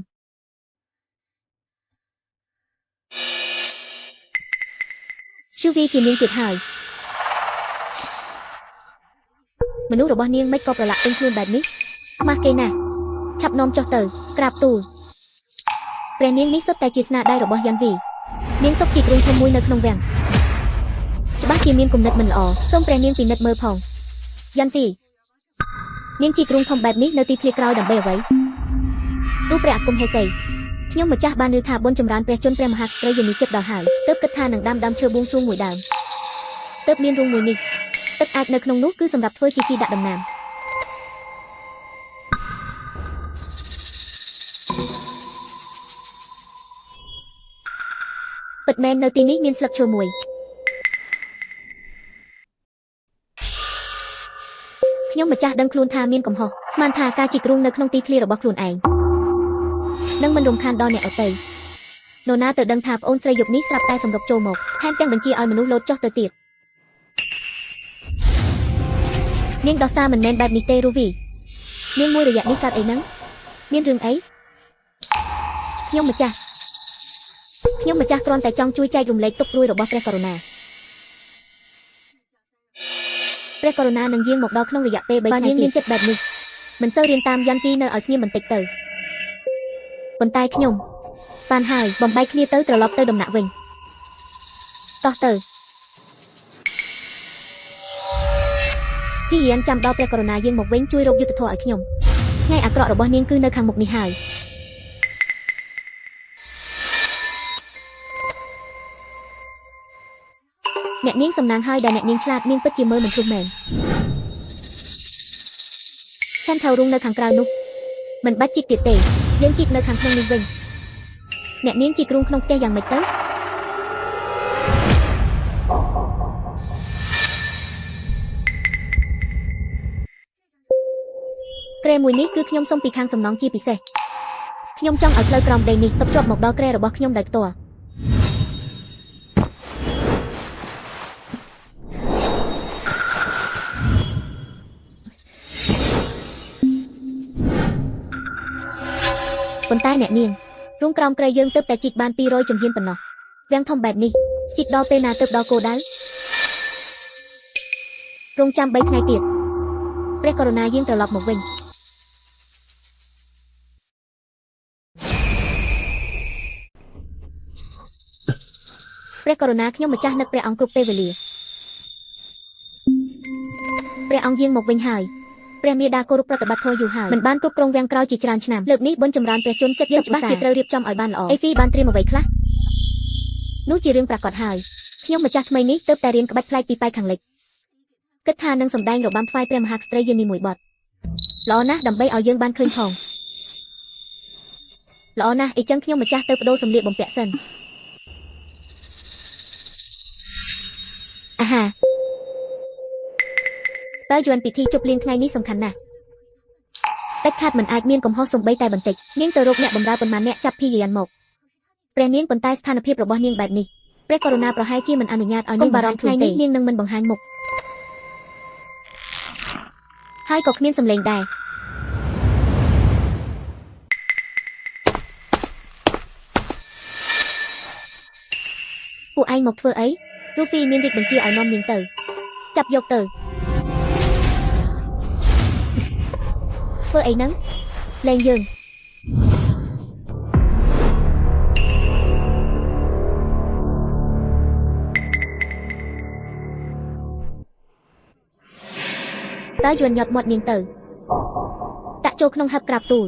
ជូវីជានាងទៀតហើយមនុស្សរបស់នាងមិនក៏ប្រឡាក់ពេញខ្លួនបែបនេះខ្មាស់គេណាស់ឆាប់នាំចុះទៅក្រាបទូលព្រះនាងនេះសុទ្ធតែជាស្នាដៃរបស់យ៉ាន់វីនាងសុកជីករូងធំមួយនៅក្នុងវាំងច្បាស់ជាមានគំនិតមិនល្អសូមព្រះនាងពិនិត្យមើលផងយ៉ាន់វីនាងជីករូងធំបែបនេះនៅទីធ្លាក្រោយដើម្បីអ្វីទូព្រះអាគមហេសីខ្ញុំម្ចាស់បានឮថាបុណ្យចម្រើនព្រះជន្មព្រះមហាក្សត្រីយានីចិត្តដល់ហើយទើបគិតថានឹងដាំឈើបួងសួងមួយដើមទើបមានរូងមួយនេះទឹកអាចនៅក្នុងនោះគឺសម្រាប់ធ្វើជាជីដាក់ដំណាំពិតមែននៅទីនេះមានស្លឹកឈើមួយខ្ញុំម្ចាស់ដឹងខ្លួនថាមានកំហុសស្មានថាការជីករូងនៅក្នុងទីធ្លារបស់ខ្លួនឯងនឹងមិនរំខានដល់អ្នកដទៃនរណាទៅដឹងថាប្អូនស្រីយប់នេះស្រាប់តែសម្រុកចូលមកថែមទាំងបញ្ជាឲ្យមនុស្សលោតចុះទៅទៀតនាងដោះសារមិនមែនបែបនេះទេរូវីនាងមួយរយៈនេះកើតអីហ្នឹងមានរឿងអីខ្ញុំម្ចាស់គ្រាន់តែចង់ជួយចែករំលែកទុក្ខព្រួយរបស់ព្រះករុណាព្រះករុណានឹងយាងមកដល់ក្នុងរយៈពេល3ថ្ងៃទៀតមានចិត្តបែបនេះមិនសូវរៀនតាមយ៉ាន់ទីនៅឲ្យស្ងៀមបន្តិចទៅប៉ុន្តែខ្ញុំបានហើយបំបីគ្នាទៅត្រឡប់ទៅដំណាក់វិញតោះទៅភីយ៉ានចាំដល់ព្រះករុណាយាងមកវិញជួយរកយុទ្ធធម៌ឲ្យខ្ញុំថ្ងៃអាក្រក់របស់នាងគឺនៅខាងមុខនេះហើយអ្នកនាងសំណាងហើយដែលអ្នកនាងឆ្លាតនាងពិតជាមើលមិនព្រោះមែនឆាន់ថៅរុងនៅខាងក្រៅនោះមិនបាច់ជីកទៀតទេយើងជីកនៅខាងក្នុងនេះវិញអ្នកនាងជីករូងក្នុងផ្ទះយ៉ាងម៉េចទៅក្រែមួយនេះគឺខ្ញុំសុំពីខាងសំណងជាពិសេសខ្ញុំចង់ឲ្យផ្លូវក្រោមដីនេះតបជាប់មកដល់ក្រែរបស់ខ្ញុំដោយផ្ទាល់ប ប៉ុន្តែអ្នកនាងរុំក្រោមក្រៃយើងទៅតែជីកបាន200ជំហានប៉ុណ្ណោះវាំងធំបែបនេះជីកដល់ពេលណាទៅដល់គោលដៅរងចាំ3ថ្ងៃទៀតព្រះករុណាយាងត្រឡប់មកវិញព្រះករុណាខ្ញុំម្ចាស់នឹកព្រះអង្គគ្រប់ពេលវេលាព្រះអង្គយាងមកវិញហើយព្រះមេដាគោរពប្រតិបត្តិធម៌យូរហើយមិនបានគ្រប់គ្រងវាំងក្រោយជាច្រើនឆ្នាំលើកនេះបុណ្យចម្រើនព្រះជន្មចិត្តយើងច្បាស់ជាត្រូវរៀបចំឲ្យបានល្អអេហ្វីបានត្រៀមអ្វីខ្លះនោះជារឿងប្រាកដហើយខ្ញុំម្ចាស់ថ្មីនេះទើបតែរៀនក្បាច់ប្លែកពីប៉ែកខាងលិចគិតថានឹងសម្ដែងរបាំថ្វាយព្រះមហាក្សត្រីយានីមួយបទល្អណាស់ដើម្បីឲ្យយើងបានឃើញផងល្អណាស់អីចឹងខ្ញុំម្ចាស់ទៅបដូរសម្លៀកបំពាក់សិនអាហាតើយួនពិធីជប់លៀងថ្ងៃនេះសំខាន់ណាស់តែខាត់មិនអាចមានកំហុសសំបីតែបន្តិចនាងទៅរកអ្នកបម្រើប៉ុន្មានអ្នកចាប់ភីយានមកព្រះនាងប៉ុន្តែស្ថានភាពរបស់នាងបែបនេះព្រះករុណាប្រហែលជាមិនអនុញ្ញាតឲ្យនាងបារម្ភថ្ងៃនេះនាងនឹងមិនបង្ហាញមុខហើយក៏គ្មានសម្លេងដែរពួកឯងមកធ្វើអីរូហ្វីមានរាជបញ្ជាឲ្យនាំនាងទៅចាប់យកទៅធ្វើអីហ្នឹងលេងយើងតើយួនញាត់មាត់នាងទៅដាក់ចូលក្នុងហឹបក្រាបទូល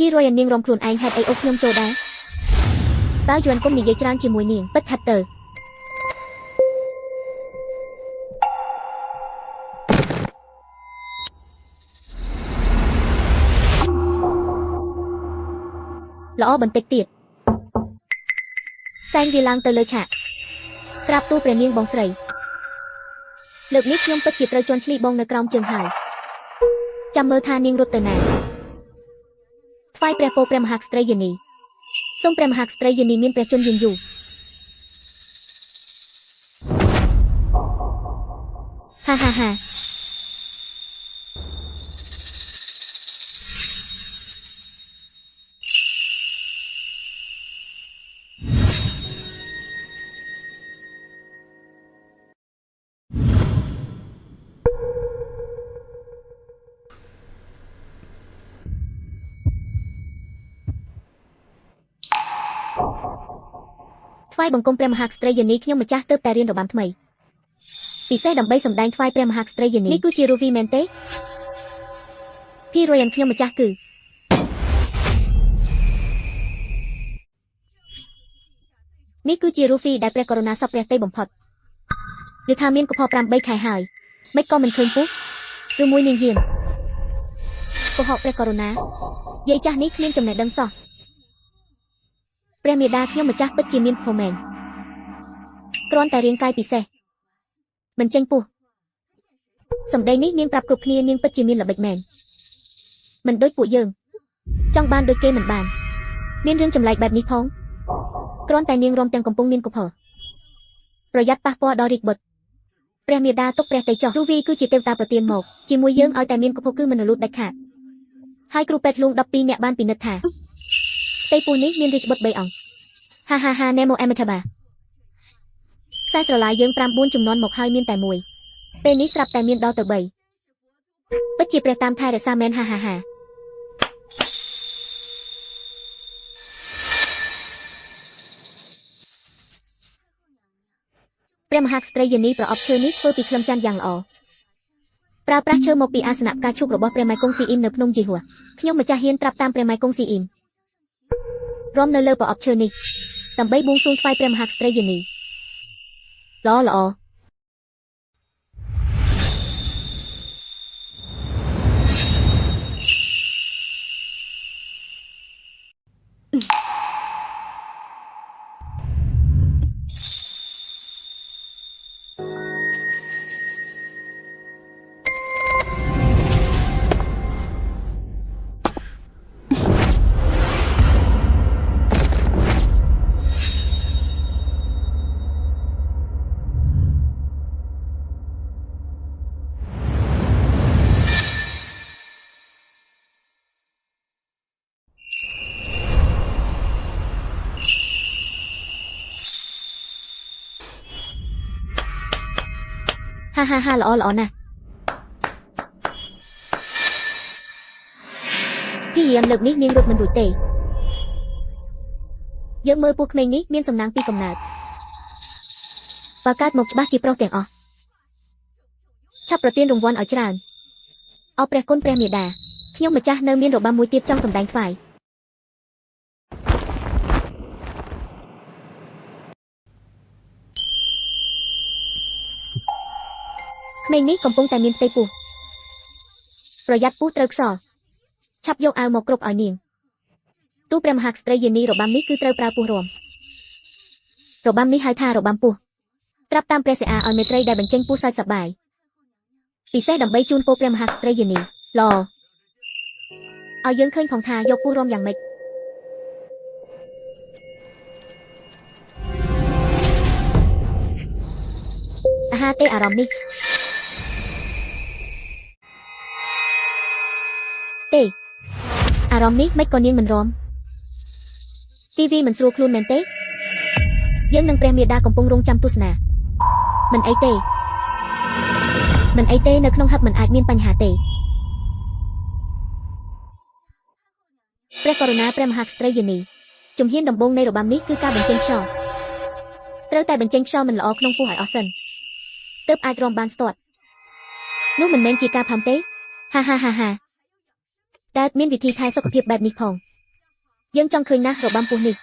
พี่รวยនាងរំខ្លួនឯងហេតុអីអូខ្ញុំចូលដែរតើយួនកុំនិយាយច្រើនជាមួយនាងពិតថាទៅល្អបន្តិចទៀតសែងវាឡើងទៅលើឆាកក្រាបទូលព្រះនាងបងស្រីលើកនេះខ្ញុំពិតជាត្រូវជន់ឈ្លីបងនៅក្រោមជើងហើយចាំមើលថានាងរត់ទៅណាថ្វាយព្រះពរព្រះមហាក្សត្រីយានីសូមព្រះមហាក្សត្រីយានីមានព្រះជន្មយូរយូរហាហាហាថ្វាយបង្គំព្រះមហាក្សត្រីយានីខ្ញុំម្ចាស់ទើបតែរៀនរបាំថ្មីពិសេសដើម្បីសម្ដែងថ្វាយព្រះមហាក្សត្រីយានីនេះគឺជារូវីមែនទេพี่រយខ្ញុំម្ចាស់គឺនេះគឺជារូហ្វីដែលព្រះករុណាសពព្រះទេបំផុតនិយាយថាមានកុហក8ខែហើយមិនក៏មិនឃើញពុះឬមួយនាងហ៊ានកុហកព្រះករុណាយាយចាស់នេះគ្មានចំណេះដឹងសោះព្រះមេដាខ្ញុំម្ចាស់ពិតជាមានផូមែនគ្រាន់តែរាងកាយពិសេសមិនចេញពោះសម្ដីនេះនាងប្រាប់គ្រប់គ្នានាងពិតជាមានល្បិចមែនមិនដូចពួកយើងចង់បានដូចគេមិនបានមានរឿងចម្លែកបែបនេះផងគ្រាន់តែនាងរំទាំងកំពុងមានកុហកប្រយ័ត្នប៉ះពាល់ដល់រាជបុត្រព្រះមេដាទុកព្រះតេចោះរូវីគឺជាទេវតាប្រទានមកជាមួយយើងឲ្យតែមានកុហកគឺមិនរលូតដាច់ខាតហើយគ្រូពេទ្យលួង12នាក់បានពិនិត្យថាផ្ទៃពូនេះមានរាជបុត្រ3អង្គហាហាហា Nemo Amitabha ខ្សែស្រឡាយយើង5-4ចំនួនមកហើយមានតែមួយពេលនេះស្រាប់តែមានដល់ទៅ3ពិតជាព្រះតាមថែរក្សាមែនហាហាហាព្រះមហាក្សត្រីយានីប្រអប់ឈើនេះធ្វើពីខ្លឹមច័ន្ទយ៉ាងល្អប្រើប្រាស់ឈើមកពីអាសនៈផ្កាឈូករបស់ព្រះម៉ែកុងស៊ីអ៊ីមនៅភ្នំជីហួរខ្ញុំម្ចាស់ហ៊ានត្រាប់តាមព្រះម៉ែកុងស៊ីអ៊ីមរំនៅលើប្រអប់ឈើនេះដើម្បីបួងសួងថ្វាយព្រះមហាក្សត្រីយានីល្អល្អ ha ha haល្អណាស់พี่យាមលើកនេះនាងរត់មិនរួចទេយើងមើលពស់ក្មេងនេះមានសំណាងពីកំណើតបើកើតមកច្បាស់ជាប្រុសទាំងអស់ឆាប់ប្រទានរង្វាន់ឲ្យច្រើនអរព្រះគុណព្រះមេដាខ្ញុំម្ចាស់នៅមានរបាំមួយទៀតចង់សម្ដែងថ្វាយក្មេងនេះកំពុងតែមានផ្ទៃពោះប្រយ័ត្នពស់ត្រូវខ្សោឆាប់យកអាវមកគ្រប់ឲ្យនាងទូព្រះមហាក្សត្រីយានីរបាំនេះគឺត្រូវប្រើពស់រាំរបាំនេះហៅថារបាំពស់ត្រាប់តាមព្រះសិអាឲ្យមេត្រីដែលបញ្ចេញពស់សើចសប្បាយពិសេសដើម្បីជូនពរព្រះមហាក្សត្រីយានីឡឲ្យយើងឃើញផងថាយកពស់រាំយ៉ាងម៉េចអាហាទេអារម្មណ៍នេះទេអារម្មណ៍នេះមិនក៏នាងមិនរំទីវីមិនស្រួលខ្លួនមែនទេយើងនឹងព្រះមេដាកំពុងរងចាំទស្សនាមិនអីទេនៅក្នុងហឹបមិនអាចមានបញ្ហាទេព្រះករុណាព្រះមហាក្សត្រីយានីជំហានដំបូងនៃរបាំនេះគឺការបញ្ចេញខ្យល់ត្រូវតែបញ្ចេញខ្យល់មិនល្អក្នុងពោះឲ្យអស់សិនទើបអាចរំបានស្ទាត់នោះមិនមែនជាការផាំទេហាហាហាហាតែមានវិធីថែសុខភាពបែបនេះផងយើងចង់ឃើញណាស់របាំពោះនេះ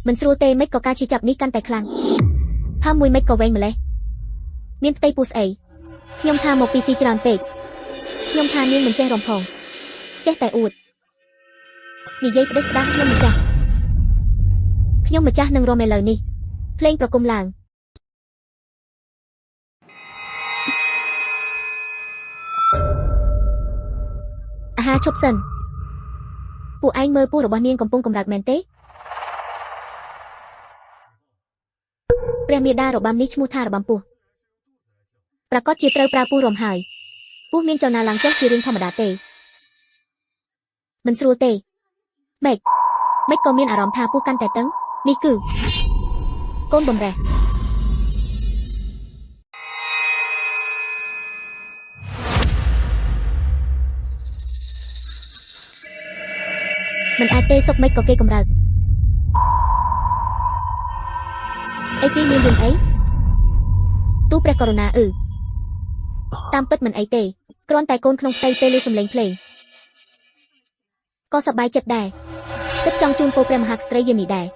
មិនស្រួលទេមិនក៏ការជិះចាប់នេះកាន់តែខ្លាំងផាំមួយមិនក៏វែងម្លេះមានផ្ទៃពោះស្អីខ្ញុំថាមកពីស៊ីច្រើនពេកខ្ញុំថានាងមិនចេះរំផងចេះតែអួតនិយាយផ្ដេសផ្ដាស់ខ្ញុំម្ចាស់នឹងរំឥឡូវនេះភ្លេងប្រគំឡើងអាហាឈប់សិនពួកឯងមើលពស់របស់នាងកំពុងកម្រើកមែនទេព្រះមេដារបាំនេះឈ្មោះថារបាំពស់ប្រកាសជាត្រូវប្រើពស់រំហើយពស់មានចលនាឡើងចុះជារឿងធម្មតាទេមិនស្រួលទេម៉េចក៏មានអារម្មណ៍ថាពស់កាន់តែតឹងនេះគឺកូនបំរះមិនអាចទេសុកមិនក៏គេកម្រើកអីគេមានរឿងអីទូព្រះករុណាតាមពិតមិនអីទេគ្រាន់តែកូនក្នុងផ្ទៃពេលឮសំឡេងភ្លេងក៏សប្បាយចិត្តដែរគិតចង់ជូនពរព្រះមហាក្សត្រីយានីដែរ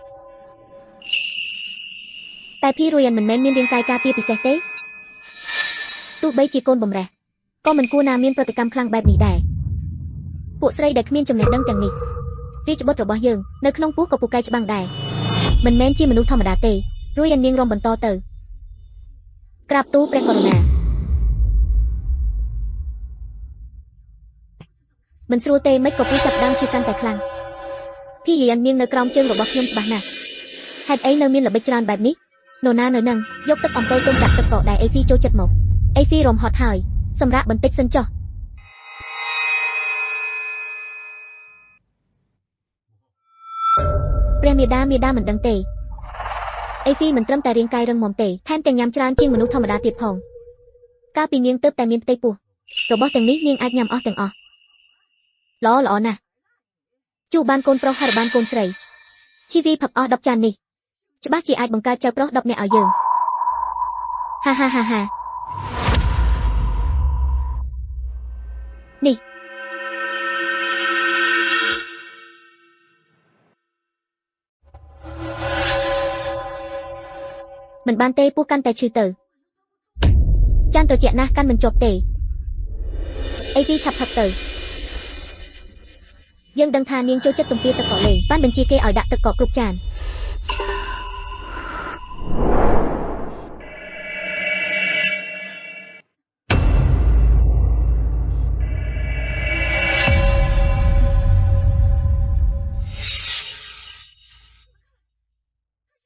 តែភីរួយមិនមែនមានរាងកាយការពារពិសេសទេទោះបីជាកូនបំរះក៏មិនគួរណាមានប្រតិកម្មខ្លាំងបែបនេះដែរពួកស្រីដែលគ្មានចំណេះដឹងទាំងនេះរាជបុត្ររបស់យើងនៅក្នុងពោះក៏ពូកែច្បាំងដែរមិនមែនជាមនុស្សធម្មតាទេរួយនាងរំបន្តទៅក្រាបទូលព្រះករុណាមិនស្រួលទេមិនក៏ពូចាប់ដើមឈឺកាន់តែខ្លាំងភីយាននាងនៅក្រោមជើងរបស់ខ្ញុំច្បាស់ណាស់ហេតុអីនៅមានល្បិចច្រើនបែបនេះនរណានៅនឹងយកទឹកអំពៅទុំដាក់ទឹកកកដែលអេហ្វីចូលចិត្តមកអេហ្វីរំហត់ហើយសម្រាប់បន្តិចសិនចុះព្រះមេដាមិនដឹងទេអេហ្វីមិនត្រឹមតែរាងកាយរឹងមាំទេថែមទាំងញ៉ាំច្រើនជាងមនុស្សធម្មតាទៀតផងកាលពីនាងទើបតែមានផ្ទៃពោះរបស់ទាំងនេះនាងអាចញ៉ាំអស់ទាំងអស់ល្អណាស់ជូបានកូនប្រុសហើយបានកូនស្រីជីវីផឹកអស់10ចាននេះច្បាស់ជាអាចបង្កើតចៅប្រុស10នាក់ឲ្យយើងហាហាហាហានេះមិនបានទេពោះកាន់តែឈឺទៅចានត្រជាក់ណាស់កាន់មិនជាប់ទេអីទីឆាប់ផឹកទៅយើងដឹងថានាងចូលចិត្តទំពាទឹកកកលេងបានបញ្ជាគេឲ្យដាក់ទឹកកកគ្រប់ចាន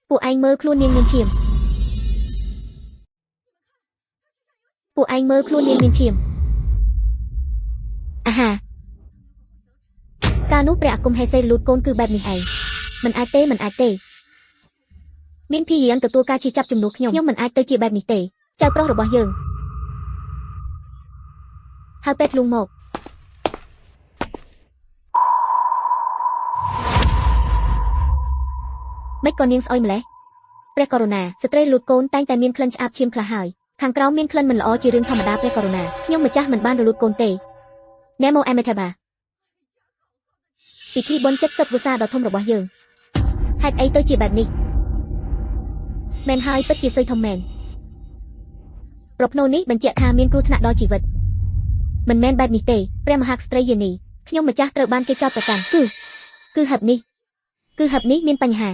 ពួកឯងមើលខ្លួននាងមានឈាមអាហាក ការនោះព្រះអាគមហេសេរលូតកូនគឺបែបនេះឯងមិនអាចទេមានភីយានទទួលការជិះចាប់ជំនួសខ្ញុំមិនអាចទៅជាបែបនេះទេចៅប្រុសរបស់យើងហៅពេទ្យលួងមកមិនក៏នាងស្អុយម្លេះព្រះករុណាស្ត្រីលូតកូនតែងតែមានក្លិនឆ្អាបឈាមខ្លះហើយខាងក្រោមមានក្លិនមិនល្អជារឿងធម្មតាព្រះករុណាខ្ញុំម្ចាស់មិនបានរលូតកូនទេ Nemo Amitabha ពិធីបុណ្យ70វស្សាដ៏ធំរបស់យើងហេតុអីទៅជាបែបនេះមែនហើយពិតជាស័យធំមែនប្រផ្នូលនេះបញ្ជាក់ថាមានគ្រោះថ្នាក់ដល់ជីវិតមិនមែនបែបនេះទេព្រះមហាក្សត្រីយានីខ្ញុំម្ចាស់ត្រូវបានគេចោទប្រកាន់គឺហេតុនេះមានបញ្ហា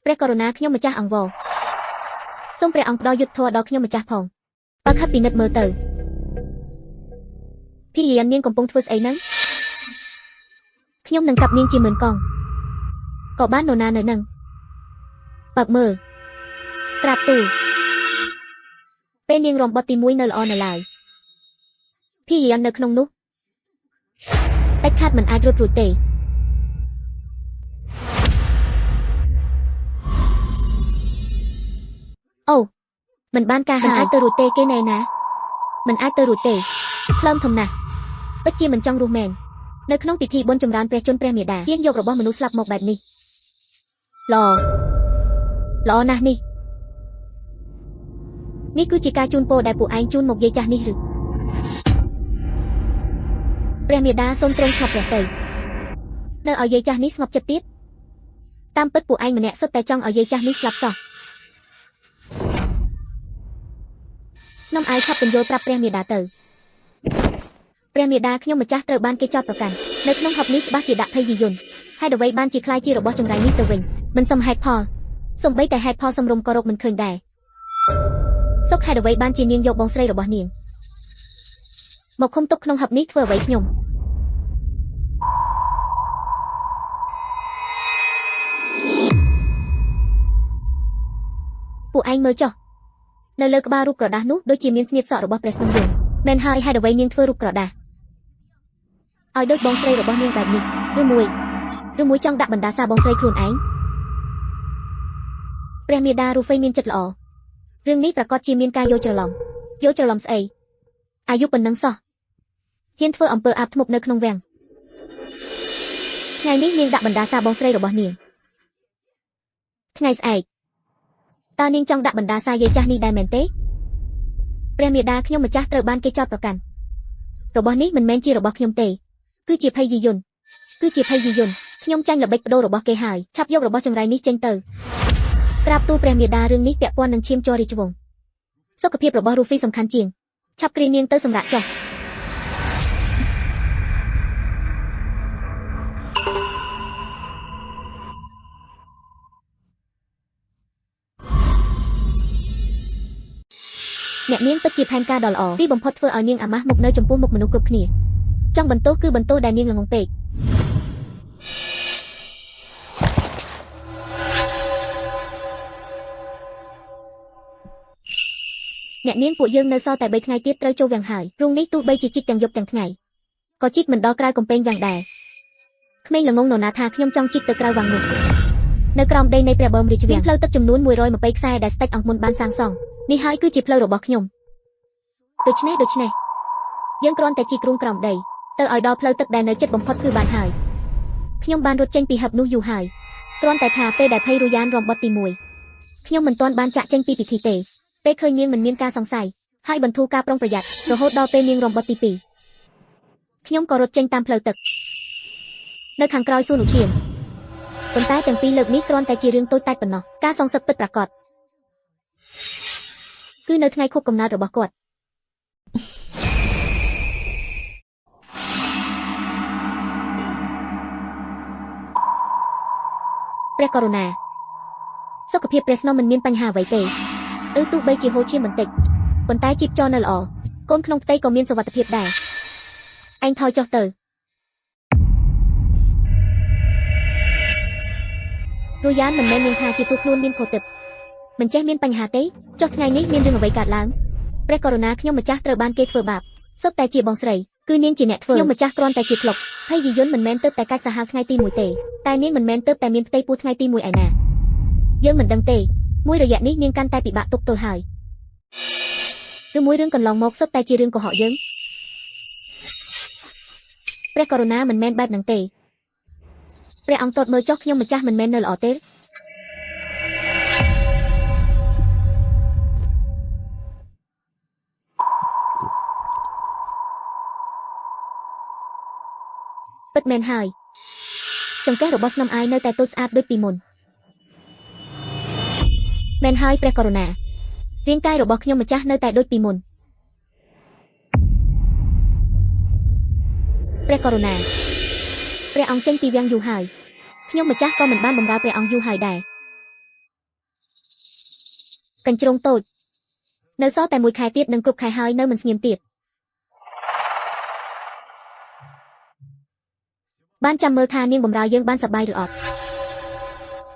ព្រះករុណាខ្ញុំម្ចាស់អង្គវសូមព្រះអង្គផ្ដល់យុត្តិធម៌ដល់ខ្ញុំម្ចាស់ផងបើខិតពិនិត្យមើលទៅភីយាននាងកំពុងធ្វើស្អីហ្នឹងខ្ញុំនឹងកាប់នាងជា10000កង់ក៏បាននរណានៅនឹងបើកមើលក្រាបទូលពេលនាងរំបត់ទី1នៅល្អនៅឡើយភីយាននៅក្នុងនោះដាច់ខាតមិនអាចរត់រួចទេអូមិនបានការហើយអាចទៅរួចទេគេណែណាមិនអាចទៅរួចទេផ្លើមធំណាស់ពិតជាមិនចង់រស់មែននៅក្នុងពិធីបុណ្យចម្រើនព្រះជន្មព្រះមាតាជាងយករបស់មនុស្សស្លាប់មកបែបនេះល្អណាស់នេះគឺជាការជូនពរដែលពួកឯងជូនមកយាយចាស់នេះឬព្រះមាតាសូមទ្រង់ស្ងប់ព្រះទៅនៅឲ្យយាយចាស់នេះស្ងប់ចិត្តទៀតតាមពិតពួកឯងម្នាក់សុទ្ធតែចង់ឲ្យយាយចាស់នេះស្លាប់សោះស្នំអាយឆាប់ពន្យល់ប្រាប់ព្រះមាតាទៅព្រះមាតាខ្ញុំម្ចាស់ត្រូវបានគេចោទប្រកាន់នៅក្នុងហបនេះច្បាស់ជាដាក់ភ័យយន្តហេតុអ្វីបានជាខ្លាយជារបស់ចង្រៃនេះទៅវិញមិនសមហេតុផលសូម្បីតែហេតុផលសំរុំក៏រកមិនឃើញដែរសុខហេតុអ្វីបានជានាងយកបងស្រីរបស់នាងមកឃុំទុកក្នុងហបនេះធ្វើអ្វីខ្ញុំពួកឯងមើលចុះនៅលើក្បាលរូបក្រដាសនោះដូចជាមានស្នៀតសក់របស់ព្រះស្នំយើងមែនហើយហេតុអ្វីនាងធ្វើរូបក្រដាសឲ្យដូចបងស្រីរបស់នាងបែបនេះឬមួយចង់ដាក់បណ្ដាសាបងស្រីខ្លួនឯងព្រះមាតារូហ្វេមានចិត្តល្អរឿងនេះប្រកាសជាមានការយល់ច្រឡំស្អីអាយុប៉ុណ្ណឹងសោះហ៊ានធ្វើអំពើអាបធ្មប់នៅក្នុងវាំងថ្ងៃនេះនាងដាក់បណ្ដាសាបងស្រីរបស់នាងថ្ងៃស្អែកតើនាងចង់ដាក់បណ្ដាសាយាយចាស់នេះដែរមែនទេព្រះមាតាខ្ញុំម្ចាស់ត្រូវបានគេចោទប្រកាន់របស់នេះមិនមែនជារបស់ខ្ញុំទេគឺជាភ័យយន្តខ្ញុំចាញ់ល្បិចបដូររបស់គេហើយឆាប់យករបស់ចង្រៃនេះចេញទៅក្រាបទូលព្រះមាតារឿងនេះពាក់ព័ន្ធនឹងឈាមជ័ររាជវង្សសុខភាពរបស់រូហ្វីសំខាន់ជាងឆាប់គ្រានាងទៅសម្រាប់ចុះអ្នកនាងពិតជាផែនការដ៏ល្អទីបំផុតធ្វើឲ្យនាងអាម៉ាស់មុខនៅចំពោះមុខមនុស្សគ្រប់គ្នាចង់បន្ទោសគឺបន្ទោសដែលនាងល្ងងពេកអ្នកនាងពួកយើងនៅសល់តែ3ថ្ងៃទៀតត្រូវចូលវាំងហើយព្រំនេះទោះបីជាជីកទាំងយប់ទាំងថ្ងៃក៏ជីកមិនដល់ក្រៅកំពែងវាំងដែរក្មេងល្ងងនរណាថាខ្ញុំចង់ជីកទៅក្រៅវាំងនោះនៅក្រោមដីនៃព្រះបរមរាជវាំងផ្លូវទឹកចំនួន120ខ្សែដែលស្ដេចអង្គមុនបានសាងសង់នេះហើយគឺជាផ្លូវរបស់ខ្ញុំដូច្នេះយើងគ្រាន់តែជីកគ្រូងក្រោមដីទៅឲ្យដល់ផ្លូវទឹកដែលនៅជិតបំផុតគឺបានហើយខ្ញុំបានរត់ចេញពីហឹបនោះយូរហើយគ្រាន់តែថាពេលដែលភ័យរយ៉ានរំបត់ទី1ខ្ញុំមិនទាន់បានចាក់ចេញពីពិធីទេពេលឃើញនាងមិនមានការសង្ស័យហើយបន្ធូរការប្រុងប្រយ័ត្នរហូតដល់ពេលនាងរំបត់ទី2ខ្ញុំក៏រត់ចេញតាមផ្លូវទឹកនៅខាងក្រោយសួនឧឈានប៉ុន្តែទាំងពីរលើកនេះគ្រាន់តែជារឿងតូចតាចប៉ុណ្ណោះការសងសឹកពិតប្រាកដគឺនៅថ្ងៃខួបកំណើតរបស់គាត់ព្រះករុណាសុខភាពព្រះស្នំមិនមានបញ្ហាអ្វីទេទោះបីជាហូរឈាមបន្តិចប៉ុន្តែជីពចរនៅល្អកូនក្នុងផ្ទៃក៏មានសុវត្ថិភាពដែរឯងថយចុះទៅរយ៉ានមិនមែនមានថាជាទូខ្លួនមានខុសទឹកមិនចេះមានបញ្ហាទេចុះថ្ងៃនេះមានរឿងអ្វីកើតឡើងព្រះករុណាខ្ញុំម្ចាស់ត្រូវបានគេធ្វើបាបសុទ្ធតែជាបងស្រី គឺនាងជាអ្នកធ្វើខ្ញុំម្ចាស់គ្រាន់តែជាក្លុកហើយយាយយន្តមិនមែនទៅតែកាច់សាហាវថ្ងៃទី1ទេតែនាងមិនមែនទៅតែមានផ្ទៃពោះថ្ងៃទី1ឯណាយើងមិនដឹងទេមួយរយៈនេះនាងកាន់តែពិបាកទប់ទល់ហើយឬមួយរឿងកន្លងមកសុទ្ធតែជារឿងកុហកយើងព្រះករុណាមិនមែនបែបហ្នឹងទេព្រះអង្គទតមើលចុះខ្ញុំម្ចាស់មិនមែននៅល្អទេពិតមែនហើយចង្កេះរបស់ស្នំអាយនៅតែទល់ស្អាតដូចពីមុនមែនហើយព្រះករុណារាងកាយរបស់ខ្ញុំម្ចាស់នៅតែដូចពីមុនព្រះករុណាព្រះអង្គចេញពីវាំងយូរហើយខ្ញុំម្ចាស់ក៏មិនបានបម្រើព្រះអង្គយូរហើយដែរកញ្ជ្រោងតូចនៅសល់តែ1ខែទៀតនឹងគ្រប់ខែហើយនៅមិនស្ងៀមទៀតបានចាំមើលថានាងបម្រើយើងបានសប្បាយឬអត់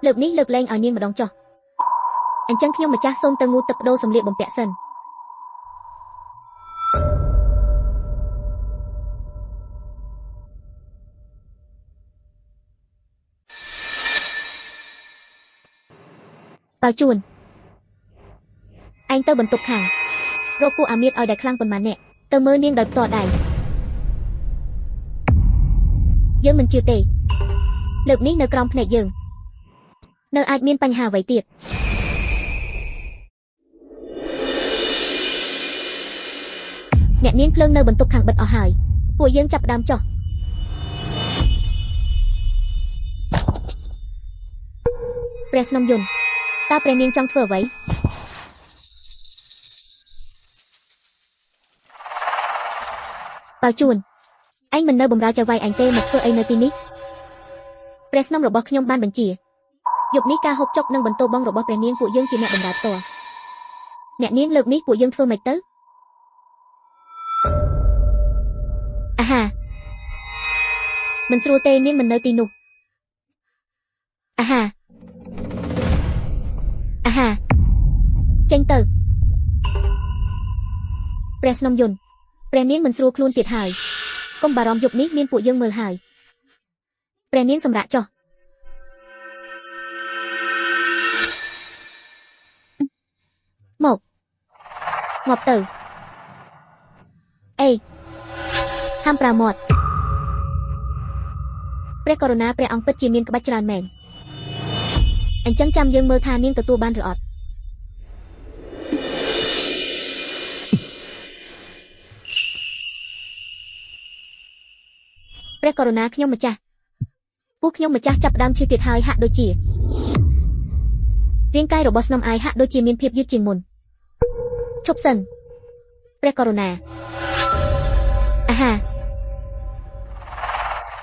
លើកនេះលើកលែងឲ្យនាងម្ដងចុះអញ្ចឹងខ្ញុំម្ចាស់សូមទៅងូតទឹកបដូរសម្លៀកបំពាក់សិនបើជួនឯងទៅបន្ទប់ខាងរកពួកអាមៀតឲ្យដែលខ្លាំងប៉ុន្មានអ្នកទៅមើលនាងដោយផ្ទាល់ដៃយើងមិនជឿទេលើកនេះនៅក្រោមភ្នែកយើងនៅអាចមានបញ្ហាអ្វីទៀតអ្នកនាងភ្លើងនៅបន្ទប់ខាងបិទអស់ហើយពួកយើងចាប់ផ្ដើមចុះព្រះស្នំយន្តតើព្រះនាងចង់ធ្វើអ្វីបើជួនឯងមិននៅបម្រើចៅហ្វាយឯងទេមកធ្វើអីនៅទីនេះព្រះស្នំរបស់ខ្ញុំបានបញ្ជាយប់នេះការហូបចុកនិងបន្ទោបងរបស់ព្រះនាងពួកយើងជាអ្នកបម្រើផ្ទាល់អ្នកនាងលើកនេះពួកយើងធ្វើម៉េចទៅអាហាមិនស្រួលទេនាងមិននៅទីនោះអាហាចេញទៅព្រះស្នំយន្តព្រះនាងមិនស្រួលខ្លួនទៀតហើយកុំបារម្ភយប់នេះមានពួកយើងមើលហើយព្រះនាងសម្រាប់ចុះមកងាប់ទៅអេហាំប្រាមាត់ព្រះករុណាព្រះអង្គពិតជាមានក្បាច់ច្រើនមែនអញ្ចឹងចាំយើងមើលថានាងទទួលបានឬអត់ព្រះករុណាខ្ញុំម្ចាស់ពួកខ្ញុំម្ចាស់ចាប់ផ្ដើមឈឺទៀតហើយហាក់ដូចជារាងកាយរបស់ស្នំអាយហាក់ដូចជាមានភាពយឺតជាងមុនឈប់សិនព្រះករុណាអាហា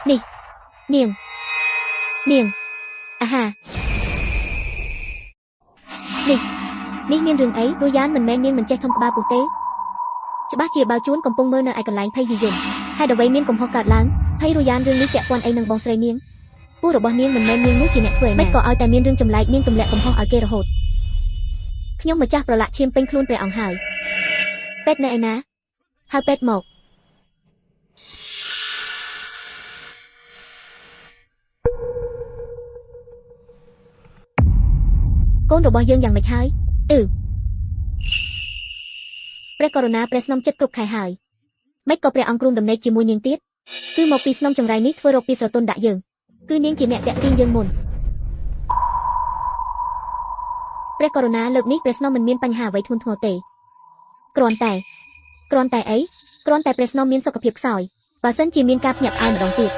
នេះនាងអាហានេះមានរឿងអីរយ៉ានមិនមែននាងមិនចេះធំក្បាលពោះទេច្បាស់ជាបើជួនកំពុងមើលនៅឯកន្លែងភ័យយីយន្តហើយអ្វីមានកំហុសកើតឡើងហើយរយ៉ានរឿងនេះពាក់ព័ន្ធអីនឹងបងស្រីនាងពូរបស់នាងមិនមែននាងនោះជាអ្នកធ្វើឯណាមិនក៏ឲ្យតែមានរឿងចម្លែកនាងទម្លាក់កំហុសឲ្យគេរហូតខ្ញុំម្ចាស់ប្រឡាក់ឈាមពេញខ្លួនព្រះអង្គហើយពេទ្យនៅឯណាហៅពេទ្យមកកូនរបស់យើងយ៉ាងម៉េចហើយព្រះករុណាព្រះស្នំចិត្តគ្រប់ខែហើយមិនក៏ព្រះអង្គគ្រូមដំណេកជាមួយនាងទៀតគឺមកពីស្នំចង្រៃនេះធ្វើរកពីស្រទន់ដាក់យើងគឺនាងជាអ្នកតាក់ទាញយើងមុនព្រះករុណាលើកនេះព្រះស្នំមិនមានបញ្ហាអ្វីធ្ងន់ធ្ងរទេគ្រាន់តែអីគ្រាន់តែព្រះស្នំមានសុខភាពខ្សោយបើសិនជាមានការភ្ញាក់ផ្អើលម្ដងទៀត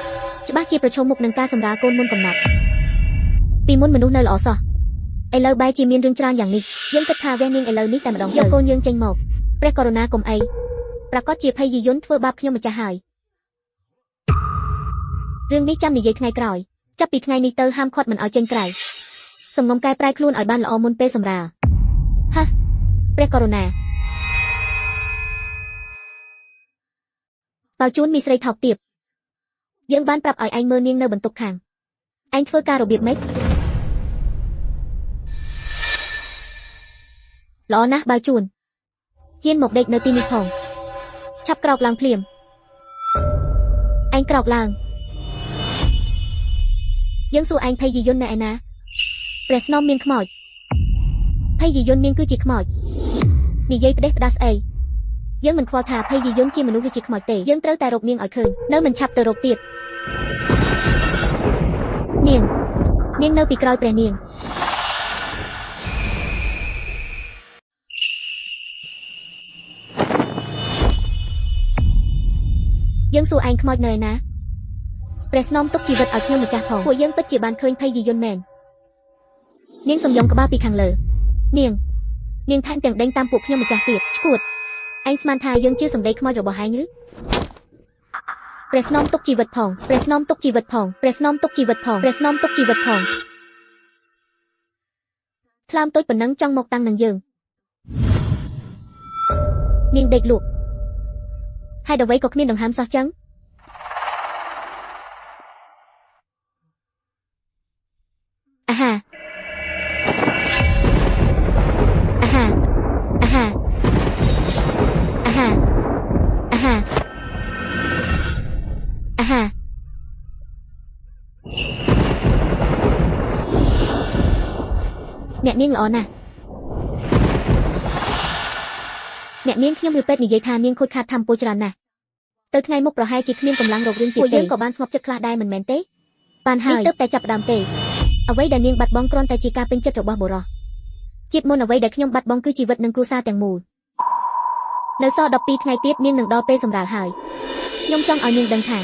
ច្បាស់ជាប្រឈមមុខនឹងការសម្រាលកូនមុនកំណត់ពីមុនមនុស្សនៅល្អសោះឥឡូវបែរជាមានរឿងច្រើនយ៉ាងនេះយើងគិតថាវះនាងឥឡូវនេះតែម្ដងយកកូនយើងចេញមកព្រះករុណាកុំអីប្រកាសជាភ័យយីយន្តធ្វើបាបខ្ញុំម្ចាស់ហើយរឿងនេះចាំនិយាយថ្ងៃក្រោយចាប់ពីថ្ងៃនេះទៅហាមឃាត់មិនឲ្យចេញក្រៅសំងំកែប្រែខ្លួនឲ្យបានល្អមុនពេលសម្រាលហ៎ព្រះករុណាបើជួនមីស្រីថោកទាបយើងបានប្រាប់ឲ្យឯងមើលនាងនៅបន្ទប់ខាងឯងធ្វើការរបៀបម៉េចល្អណាស់បើជួនហ៊ានមកដេកនៅទីនេះផងឆាប់ក្រោកឡើងភ្លាម anhក្រោកឡើងយើងសួរឯងភ័យយាយយន្តនៅឯណាព្រះស្នំមានខ្មោចភ័យយាយយន្តនាងគឺជាខ្មោចនិយាយផ្ដេសផ្ដាស់ស្អីយើងមិនខ្វល់ថាភ័យយាយយន្តជាមនុស្សឬជាខ្មោចទេយើងត្រូវតែរកនាងឲ្យឃើញនៅមិនឆាប់ទៅរកទៀតនាងនៅពីក្រោយព្រះនាងយើងសួរឯងខ្មោចនៅឯណាព្រះស្នំទុកជីវិតឲ្យខ្ញុំម្ចាស់ផងពួកយើងពិតជាបានឃើញភ័យយាយយន្តមែននាងសំយំក្បាលពីខាងលើនាងថែមទាំងដេញតាមពួកខ្ញុំម្ចាស់ទៀតឈួតឯងស្មានថាយើងជាសម្ដីខ្មោចរបស់ឯងឬព្រះស្នំទុកជីវិតផងព្រះស្នំទុកជីវិតផងព្រះស្នំទុកជីវិតផងព្រះស្នំទុកជីវិតផងថ្លើមតូចប៉ុណ្ណឹងចង់មកតាំងនឹងយើងនាងដេកលក់ហេតុអ្វីក៏គ្មានដង្ហើមសោះចឹងអាហាអាហាអាហាអាហាអាហាអាហាអ្នកនាងល្អណាស់អ្នកនាងខ្ញុំឬពេទ្យនិយាយថានាងខូចខាតធម្មពលច្រើនណាស់ទៅថ្ងៃមុខប្រហែលជាគ្មានកម្លាំងរករឿងទៀតទេពួកយើងក៏បានស្ងប់ចិត្តខ្លះដែរមិនមែនទេបានហើយទើបតែចាប់ផ្ដើមទេអ្វីដែលនាងបាត់បង់គ្រាន់តែជាការពេញចិត្តរបស់បុរសជាតិមុនអ្វីដែលខ្ញុំបាត់បង់គឺជីវិតនិងគ្រួសារទាំងមូលនៅសល់12ថ្ងៃទៀតនាងនឹងដល់ពេលសម្រាលហើយខ្ញុំចង់ឲ្យនាងដឹងថា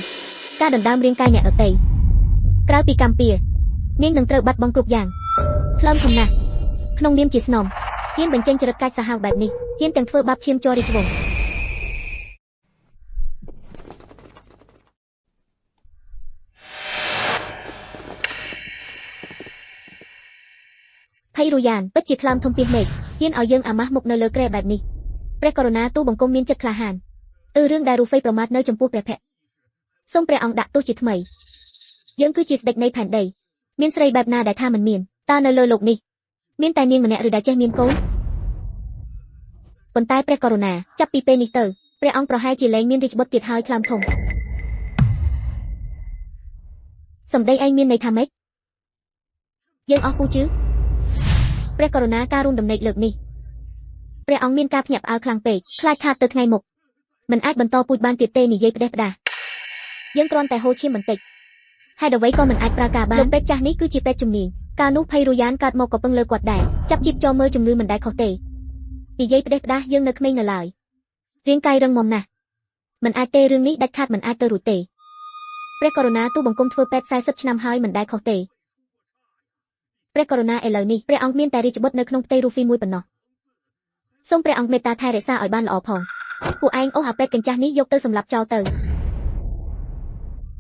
ការដណ្ដើមរាងកាយអ្នកដទៃក្រៅពីកម្មពៀនាងនឹងត្រូវបាត់បង់គ្រប់យ៉ាងថ្លើមធំណាស់ក្នុងនាមជាស្នំហ៊ានបញ្ចេញចរិតកាចសាហាវបែបនេះហ៊ានទាំងធ្វើបាបឈាមជ័ររាជវង្សភ័យរយ៉ានពិតជាថ្លើមធំពីមេឃហ៊ានឲ្យយើងអាម៉ាស់មុខនៅលើគ្រែបែបនេះព្រះករុណាទូបង្គំមានចិត្តក្លាហានរឿងដែលរូហ្វេប្រមាថនៅចំពោះព្រះភ័ក្ត្រសូមព្រះអង្គដាក់ទោសជាថ្មីយើងគឺជាស្ដេចនៃផែនដីមានស្រីបែបណាដែលថាមិនមានតើនៅលើលោកនេះមានតែនាងម្នាក់ឬដែលចេះមានកូនប៉ុន្តែព្រះករុណាចាប់ពីពេលនេះទៅព្រះអង្គប្រហែលជាលែងមានរាជបុត្រទៀតហើយថ្លើមធំសម្ដីឯងមានន័យថាម៉េចយើងអស់ពូជឺព្រះករុណាការរួមដំណេកលើកនេះព្រះអង្គមានការភ្ញាក់ផ្អើលខ្លាំងពេកខ្លាចខាតទៅថ្ងៃមុខមិនអាចបន្តពូជបានទៀតទេនិយាយផ្ដេសផ្ដាសយើងគ្រាន់តែហូរឈាមបន្តិចហេតុអ្វីក៏មិនអាចប្រើការបានលោកពេទ្យចាស់នេះគឺជាពេទ្យជំនាញកាលនោះភ័យរយ៉ានកើតមកក៏ពឹងលើគាត់ដែរចាប់ជីបចោលមើលជំងឺមិនដែលខុសទេនិយាយផ្ដេសផ្ដាសយើងនៅក្មេងនៅឡើយរាងកាយរឹងមាំណាស់មិនអាចទេរឿងនេះដាច់ខាតមិនអាចទៅរួចទេព្រះករុណាទូបង្គំធ្វើពេទ្យ40ឆ្នាំហើយមិនដែលខុសទេព្រះករុណាឥឡូវនេះព្រះអង្គមានតែរាជបុត្រនៅក្នុងផ្ទៃរូហ្វីមួយប៉ុណ្ណោះសូមព្រះអង្គមេត្តាថែរក្សាឲ្យបានល្អផងពួកឯងអូសអាពេទ្យកញ្ចាស់នេះយកទៅសម្លាប់ចោលទៅ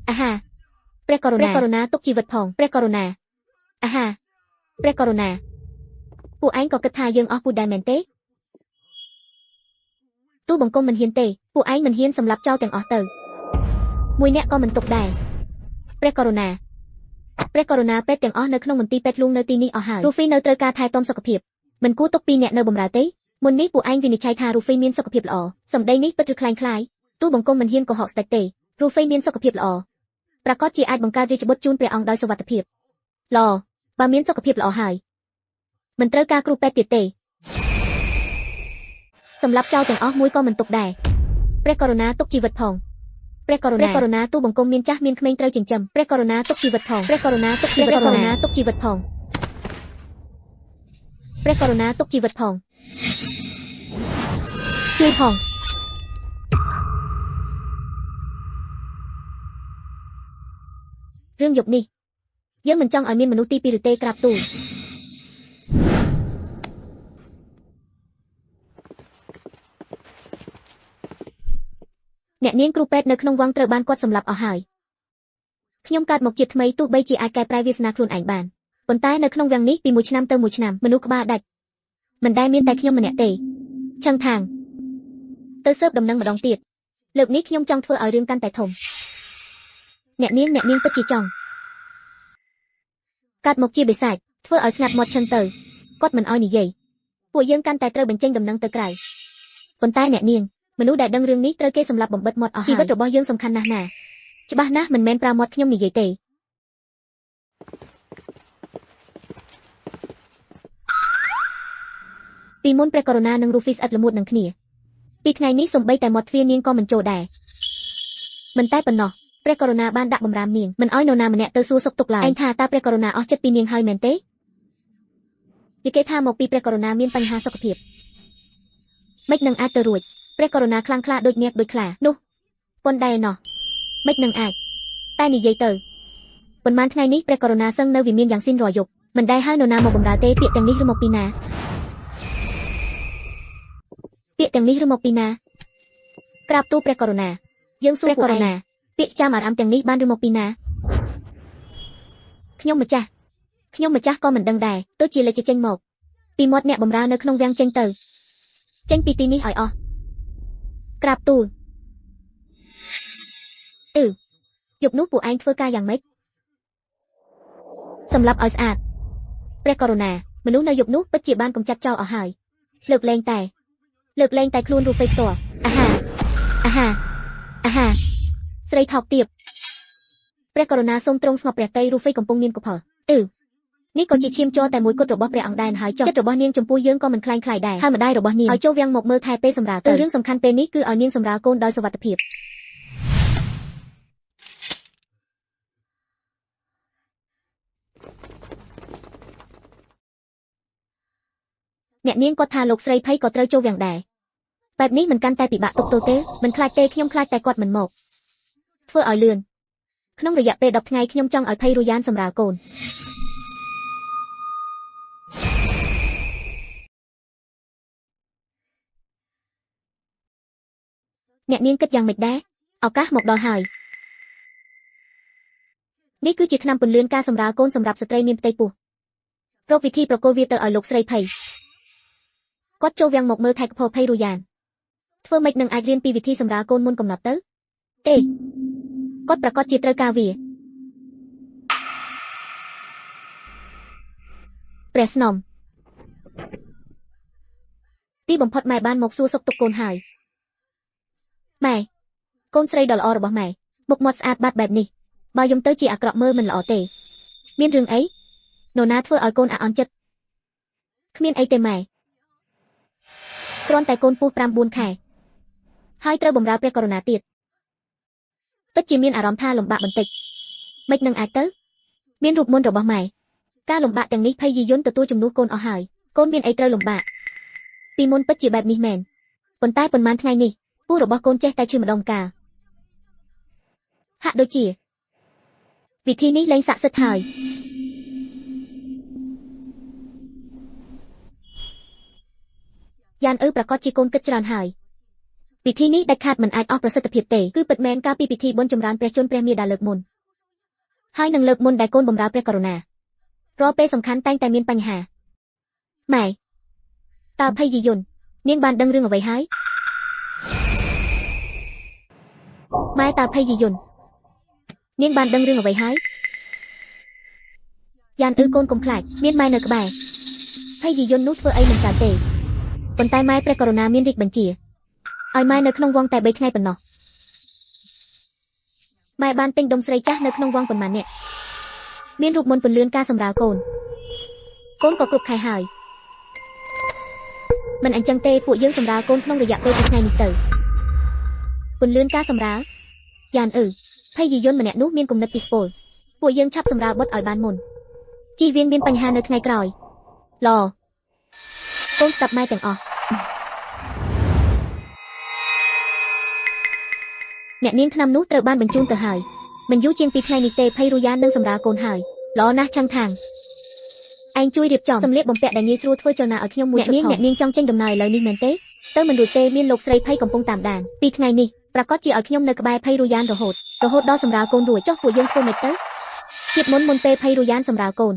អាហាព្រះករុណាទុកជីវិតផងព្រះករុណាអាហាព្រះករុណាពួកឯងក៏គិតថាយើងអស់ពូជដែរមែនទេទូបង្គំមិនហ៊ានទេពួកឯងមិនហ៊ានសម្លាប់ចោលទាំងអស់ទៅមួយអ្នកក៏មិនទុកដែរព្រះករុណាពេទ្យទាំងអស់នៅក្នុងមន្ទីរពេទ្យលួងនៅទីនេះអស់ហើយរូហ្វីនៅត្រូវការថែទាំសុខភាពមិនគួរទុកពីអ្នកនៅបម្រើទេមុននេះពួកឯងវិនិច្ឆ័យថារូហ្វីមានសុខភាពល្អសម្ដីនេះពិតឬคล้ายទូបង្គំមិនហ៊ានកុហកស្ដេចទេរូហ្វីមានសុខភាពល្អប្រកាសជាអាចបង្កើតរាជបុត្រជូនព្រះអង្គដោយសុវត្ថិភាពល្អបើមានសុខភាពល្អហើយមិនត្រូវការគ្រូពេទ្យទៀតទេសម្រាប់ចោលទាំងអស់មួយក៏មិនទុកដែរព្រះករុណាទុកជីវិតផងព្រះករុណាទូបង្គំមានចាស់មានក្មេងត្រូវចិញ្ចឹមព្រះករុណាទុកជីវិតផងព្រះករុណាទុកជីវិតផងព្រះករុណាទុកជីវិតផងព្រះករុណាទុកជីវិតផងជួយផងរឿងយប់នេះយើងមិនចង់ឲ្យមានមនុស្សទីពីរឬទេក្រាបទូលអ្នកនាងគ្រូពេទ្យនៅក្នុងវង្សត្រូវបានគាត់សម្លាប់អស់ហើយខ្ញុំកើតមកជាថ្មីទោះបីជាអាចកែប្រែវាសនាខ្លួនឯងបានប៉ុន្តែនៅក្នុងវាំងនេះពីមួយឆ្នាំទៅមួយឆ្នាំមនុស្សក្បាលដាច់មិនដែលមានតែខ្ញុំម្នាក់ទេឆឹងថាងទៅស៊ើបដំណឹងម្ដងទៀតលើកនេះខ្ញុំចង់ធ្វើឲ្យរឿងកាន់តែធំអ្នកនាងពិតជាចង់កាត់មកជាបិសាចធ្វើឲ្យស្ងាត់មាត់ឈឹងទៅគាត់មិនឲ្យនិយាយពួកយើងកាន់តែត្រូវបញ្ចេញដំណឹងទៅក្រៅប៉ុន្តែអ្នកនាងមនុស្សដែលដឹងរឿងនេះត្រូវគេសម្លាប់បំបិតមាត់អស់ហើយជីវិតរបស់យើងសំខាន់ណាស់ណា ច្បាស់ណាស់មិនមែនប្រាមាត់ខ្ញុំនិយាយទេពីមុនព្រះករុណានិងរូហ្វីស្អិតល្មួតនឹងគ្នាពីថ្ងៃនេះសំបីតែមាត់ទ្វារនាងក៏មិនចូលដែរមិនតែប៉ុណ្ណោះព្រះករុណាបានដាក់បំរាមនាងមិនឲ្យនរណាម្នាក់ទៅសួរសុខទុក្ខឡើយឯងថាតើព្រះករុណាអស់ចិត្តពីនាងហើយមែនទេនិយាយថាមកពីព្រះករុណាមានបញ្ហាសុខភាពមិននឹងអាចទៅរួចព្រះករុណាខ្លាំងក្លាដូចនាគដូចខ្លានោះប៉ុន្តែណោះមិននឹងអាចតែនិយាយទៅប៉ុន្មានថ្ងៃនេះព្រះករុណាសឹងនៅវិមានយ៉ាងស៊ីនរយប់មិនដែលឲ្យនរណាមកបំរើទេពាក្យទាំងនេះឬមកពីណាពាក្យទាំងនេះឬមកពីណាក្រាបទូលព្រះករុណាយើងសួរព្រះករុណាពាក្យចាំអារម្មណ៍ទាំងនេះបានឬមកពីណាខ្ញុំម្ចាស់ក៏មិនដឹងដែរទោះជាលេចចេញមកពីមាត់អ្នកបំរើនៅក្នុងវាំងចេញទៅចេញពីទីនេះឲ្យអស់ក្រាបទូលយប់នោះពួកឯងធ្វើការយ៉ាងម៉េចសម្រាប់ឲ្យស្អាតព្រះករុណាមនុស្សនៅយប់នោះពិតជាបានកំចាត់ចោលអស់ហើយលើកលែងតែខ្លួនរូបវេផ្ទាល់អាហាស្រីថោកទាបព្រះករុណាសូមទ្រង់ស្ងប់ព្រះតីរូហ្វេកំពុងមានកុសលនេះក៏ជាឈាមជ័រតែមួយគត់របស់ព្រះអង្គដែរហើយចុះចិត្តរបស់នាងចំពោះយើងក៏មិនคล้ายដែរហើយម្ដាយរបស់នាងឲ្យចូលវាំងមកមើលថែពេលសម្រាលទៅរឿងសំខាន់ពេលនេះគឺឲ្យនាងសម្រាលកូនដោយសុវត្ថិភាពអ្នកនាងគាត់ថាលោកស្រីភ័យក៏ត្រូវចូលវាំងដែរបែបនេះមិនកាន់តែពិបាកទុកទោសទេមិនខ្លាចទេខ្ញុំខ្លាចតែគាត់មិនមកធ្វើឲ្យលឿនក្នុងរយៈពេល10ថ្ងៃខ្ញុំចង់ឲ្យភ័យរួយ៉ានសម្រាលកូនអ្នកនាងគិតយ៉ាងម៉េចដែរឱកាសមកដល់ហើយនេះគឺជាថ្នាំពន្លឿនការសម្រាលកូនសម្រាប់ស្ត្រីមានផ្ទៃពោះរកវិធីប្រគល់វាទៅឲ្យលោកស្រីភ័យគាត់ចូលវាំងមកមើលថែកផភ័យរួយ៉ានធ្វើម៉េចនឹងអាចរៀនពីវិធីសម្រាលកូនមុនកំណត់ទៅទេគាត់ប្រកាសជាត្រូវការវាព្រះស្នំទីបំផុតម៉ែបានមកសួរសុខទុក្ខកូនហើយម៉ែកូនស្រីដ៏ល្អរបស់ម៉ែមុខមាត់ស្អាតបាត់បែបនេះបើយំទៅជាអាក្រក់មើលមិនល្អទេមានរឿងអីនរណាធ្វើឲ្យកូនអាក់អន់ចិត្តគ្មានអីទេម៉ែគ្រាន់តែកូនពុះ 5-4 ខែហើយត្រូវបម្រើព្រះករុណាទៀតពិតជាមានអារម្មណ៍ថាលំបាកបន្តិចមិននឹងអាចទៅមានរូបមន្តរបស់ម៉ែការលំបាកទាំងនេះភ័យយីយន់ទទួលជំនួសកូនអស់ហើយកូនមានអីត្រូវលំបាកពីមុនពិតជាបែបនេះមែនប៉ុន្តែប៉ុន្មានថ្ងៃនេះពោះរបស់កូនចេះតែឈឺម្ដងម្កាលហាក់ដូចជាវិធីនេះលែងស័ក្តិសិទ្ធិហើយយ៉ានប្រកាសជាកូនគិតច្រើនហើយពិធីនេះដាច់ខាតមិនអាចអស់ប្រសិទ្ធភាពទេគឺពិតមែនកាលពីពិធីបុណ្យចម្រើនព្រះជន្មព្រះមាតាលើកមុនហើយនឹងលើកមុនដែលកូនបម្រើព្រះករុណារាល់ពេលសំខាន់តែងតែមានបញ្ហាម៉ែតើភ័យយីយន់នាងបានដឹងរឿងអ្វីហើយម៉ែតើភ័យយីយន់នាងបានដឹងរឿងអ្វីហើយយ៉ានកូនកុំខ្លាចមានម៉ែនៅក្បែរភ័យយីយន់នោះធ្វើអីមិនកើតទេប៉ុន្តែម៉ែព្រះករុណាមានរាជបញ្ជាឲ្យម៉ែនៅក្នុងវងតែ3ថ្ងៃប៉ុណ្ណោះម៉ែបានទិញដុំស្រីចាស់នៅក្នុងវងប៉ុន្មាននាក់មានរូបមន្តពន្លឿនការសម្រាលកូនក៏គ្រប់ខែហើយមិនអញ្ចឹងទេពួកយើងសម្រាលកូនក្នុងរយៈពេល2ថ្ងៃនេះទៅពន្លឿនការសម្រាលយ៉ានភ័យយីយន់ម្នាក់នោះមានគំនិតពីស្ពលពួកយើងឆាប់សម្រាលបុត្រឲ្យបានមុនជីវៀនមានបញ្ហានៅថ្ងៃក្រោយឡកូនស្ដាប់ម៉ែទាំងអស់អ្នកនាងឆ្នាំនោះត្រូវបានបញ្ជូនទៅហើយមិនយូរជាង2ថ្ងៃនេះទេភ័យរួយ៉ាននឹងសម្រាលកូនហើយល្អណាស់ឆឹងខាងឯងជួយរៀបចំសម្លៀកបំពាក់ដែលងាយស្រួលធ្វើចលនាឲ្យខ្ញុំមួយchútអ្នកនាងចង់ចេញដំណើរឥឡូវនេះមែនទេទៅមិនរួចទេមានលោកស្រីភ័យកំពុងតាមដាន2ថ្ងៃនេះប្រកាសជាឲ្យខ្ញុំនៅក្បែរភ័យរួយ៉ានរហូតដល់សម្រាលកូនរួចចុះពួកយើងធ្វើម៉េចទៅជាតិមុនពេលភ័យរួយ៉ានសម្រាលកូន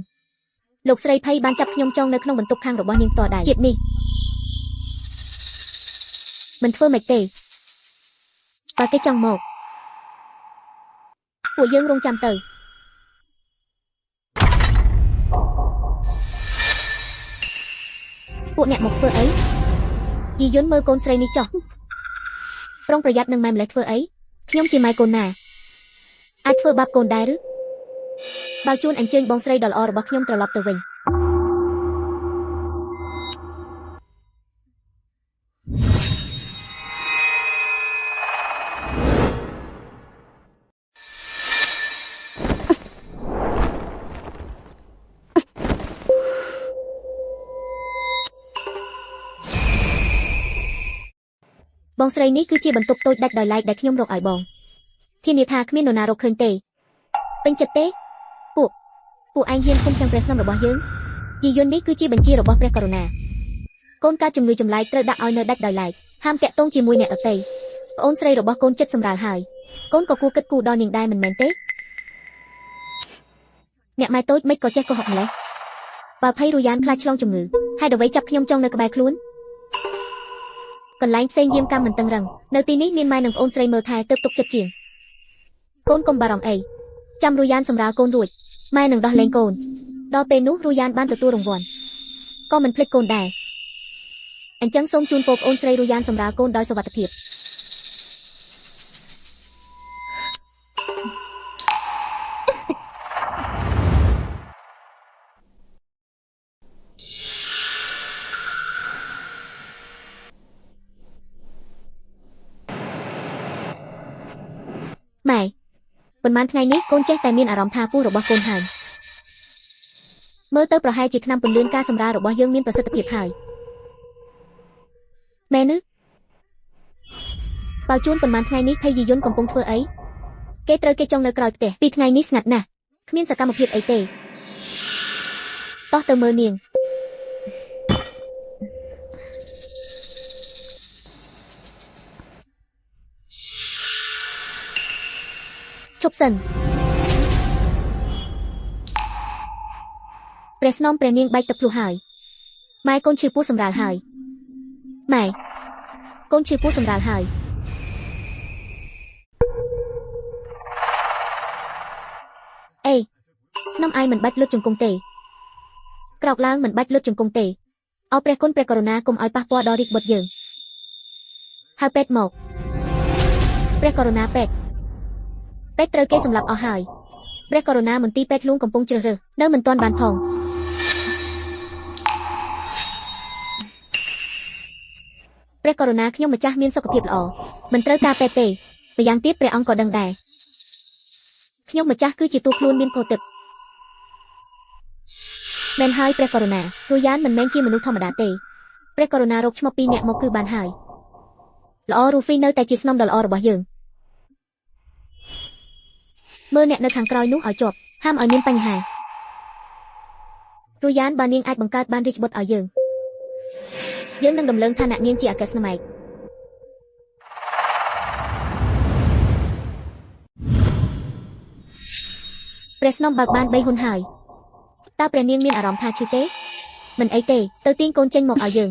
លោកស្រីភ័យបានចាប់ខ្ញុំចងនៅក្នុងបន្ទប់ខាងរបស់នាងផ្ទាល់ដែរជាតិនេះមិនធ្វើម៉េចទេបើគេចង់មកពួកយើងរងចាំទៅពួកអ្នកមកធ្វើអីយីយន់មើលកូនស្រីនេះចុះប្រុងប្រយ័ត្ននឹងម៉ែម្លេះធ្វើអីខ្ញុំជាម៉ែកូនណា អាចធ្វើបាបកូនដែរឬបើជួនអញ្ជើញបងស្រីដ៏ល្អរបស់ខ្ញុំត្រឡប់ទៅវិញបងស្រីនេះគឺជាបន្ទប់តូចដាច់ដោយឡែកដែលខ្ញុំរកឲ្យបងធានាថាគ្មាននរណារកឃើញទេពេញចិត្តទេពួកឯងហ៊ានគុំទាំងព្រះស្នំរបស់យើងយាយយន្តនេះគឺជាបញ្ជារបស់ព្រះករុណាកូនកើតជំងឺចម្លែកត្រូវដាក់ឲ្យនៅដាច់ដោយឡែកហាមតាក់ទងជាមួយអ្នកដទៃប្អូនស្រីរបស់កូនចិត្តសម្រាលហើយកូនក៏គួរគិតគូរដល់នាងដែរមិនមែនទេអ្នកម៉ែតូចមិនក៏ចេះកុហកម្លេះបើភ័យរូយ៉ានខ្លាចឆ្លងជំងឺហើយអ្វីចាប់ខ្ញុំចង់នៅក្បែរខ្លួនកន្លែងផ្សេងយាមកម្មមិនតឹងរឹងនៅទីនេះមានម៉ែនិងប្អូនស្រីមើលថែទើបទុកចិត្តជាងកូនកុំបារម្ភអីចាំរូយ៉ានសម្រាលកូនរួចម៉ែនឹងដោះលែងកូនដល់ពេលនោះរូយ៉ានបានទទួលរង្វាន់ក៏មិនភ្លេចកូនដែរអញ្ចឹងសូមជូនពរប្អូនស្រីរូយ៉ានសម្រាលកូនដោយសុវត្ថិភាពម៉ែប៉ុន្មានថ្ងៃនេះកូនចេះតែមានអារម្មណ៍ថាពូរបស់កូនហើយមើលទៅប្រហែលជាឆ្នាំពន្លឿនការសម្រាលរបស់យើងមានប្រសិទ្ធភាពហើយមែនឬបើជួនប៉ុន្មានថ្ងៃនេះភ័យយាយយន្តកំពុងធ្វើអីគេត្រូវគេចង់នៅក្រោយផ្ទះពីថ្ងៃនេះស្ងាត់ណាស់គ្មានសកម្មភាពអីទេតោះទៅមើលនាងឈប់សិនព្រះស្នំព្រះនាងបែកទឹកភ្លុះហើយម៉ែកូនឈឺពោះសម្រាលហើយម៉ែកូនឈឺពោះសម្រាលហើយអេស្នំអាយមិនបាច់លុតជង្គង់ទេក្រោកឡើងមិនបាច់លុតជង្គង់ទេអោព្រះគុណព្រះករុណាកុំឲ្យប៉ះពាល់ដល់រាជបុត្រយើងហៅពេទ្យមកព្រះករុណាពេទ្យត្រូវគេសម្លាប់អស់ហើយព្រះករុណាមន្ទីរពេទ្យលួងកំពុងជ្រើសរើសនៅមិនទាន់បានផងព្រះករុណាខ្ញុំម្ចាស់មានសុខភាពល្អមិនត្រូវការពេទ្យទេម្យ៉ាងទៀតព្រះអង្គក៏ដឹងដែរខ្ញុំម្ចាស់គឺជាទូខ្លួនមានកោទឹកមែនហើយព្រះករុណារូយ៉ានមិនមែនជាមនុស្សធម្មតាទេព្រះករុណារកឈ្មោះ2នាក់មកគឺបានហើយល្អរូហ្វីនៅតែជាស្នំដ៏ល្អរបស់យើងមើលអ្នកនៅខាងក្រោយនោះឲ្យជាប់ហាមឲ្យមានបញ្ហារូយ៉ានបើនាងអាចបង្កើតបានរាជបុត្រឲ្យយើងនឹងដំឡើងឋានៈនាងជាអគ្គស្នំឯកព្រះស្នំបើកបាន3ហ៊ុនហើយតើព្រះនាងមានអារម្មណ៍ថាឈឺទេមិនអីទេទៅទាញកូនចេញមកឲ្យយើង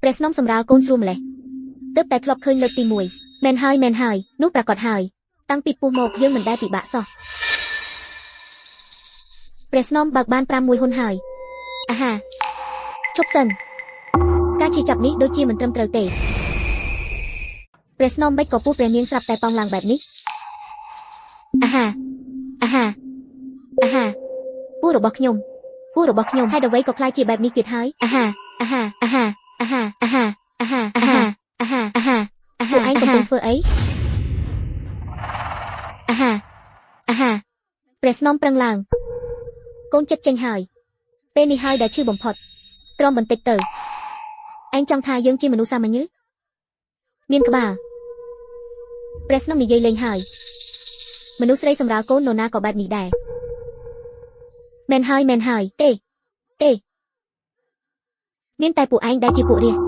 ព្រះស្នំសម្រាលកូនស្រួលម្លេះទើបតែធ្លាប់ឃើញលើកទី1មែនហើយនោះប្រកាសហើយតាំងពីពោះមកយើងមិនដែលពិបាកសោះព្រះស្នំបើកបាន6ហ៊ុនហើយអាហាឈប់សិនការជិះចាប់នេះដូចជាមិនត្រឹមត្រូវទេព្រះស្នំមិនក៏ពោះព្រះនាងស្រាប់តែប៉ោងឡើងបែបនេះអាហាពោះរបស់ខ្ញុំហើយអ្វីក៏ខ្លាចជាបែបនេះទៀតហើយអាហាពួកឯងកំពុងធ្វើអីអាហាព្រះស្នំប្រឹងឡើងកូនចិត្តចេញហើយពេលនេះហើយដែលឈឺបំផុតទ្រាំបន្តិចទៅឯងចង់ថាយើងជាមនុស្សសាមញ្ញឬមានក្បាលព្រះស្នំនិយាយលេងហើយមនុស្សស្រីសម្រាលកូននរណាក៏បែបនេះដែរមែនហើយទេមានតែពួកឯងដែលជាពួករាស្ត្រ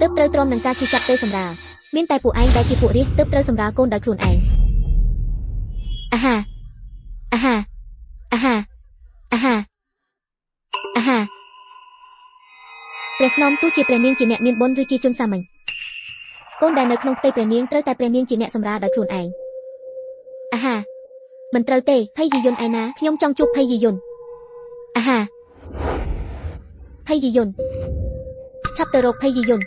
ទើបត្រូវទ្រាំនឹងការឈឺចាប់ទេសម្រាលមានតែពួកឯងដែលជាពួករាស្ត្រទើបត្រូវសម្រាលកូនដោយខ្លួនឯងអាហាព្រះស្នំទោះជាព្រះនាងជាអ្នកមានបុណ្យឬជាជនសាមញ្ញកូនដែលនៅក្នុងផ្ទៃព្រះនាងត្រូវតែព្រះនាងជាអ្នកសម្រាលដោយខ្លួនឯងអាហាមិនត្រូវទេភ័យយាយយន្តឯណាខ្ញុំចង់ជួបភ័យយាយយន្តអាហាភ័យយាយយន្តឆាប់ទៅរកភ័យយាយយន្ត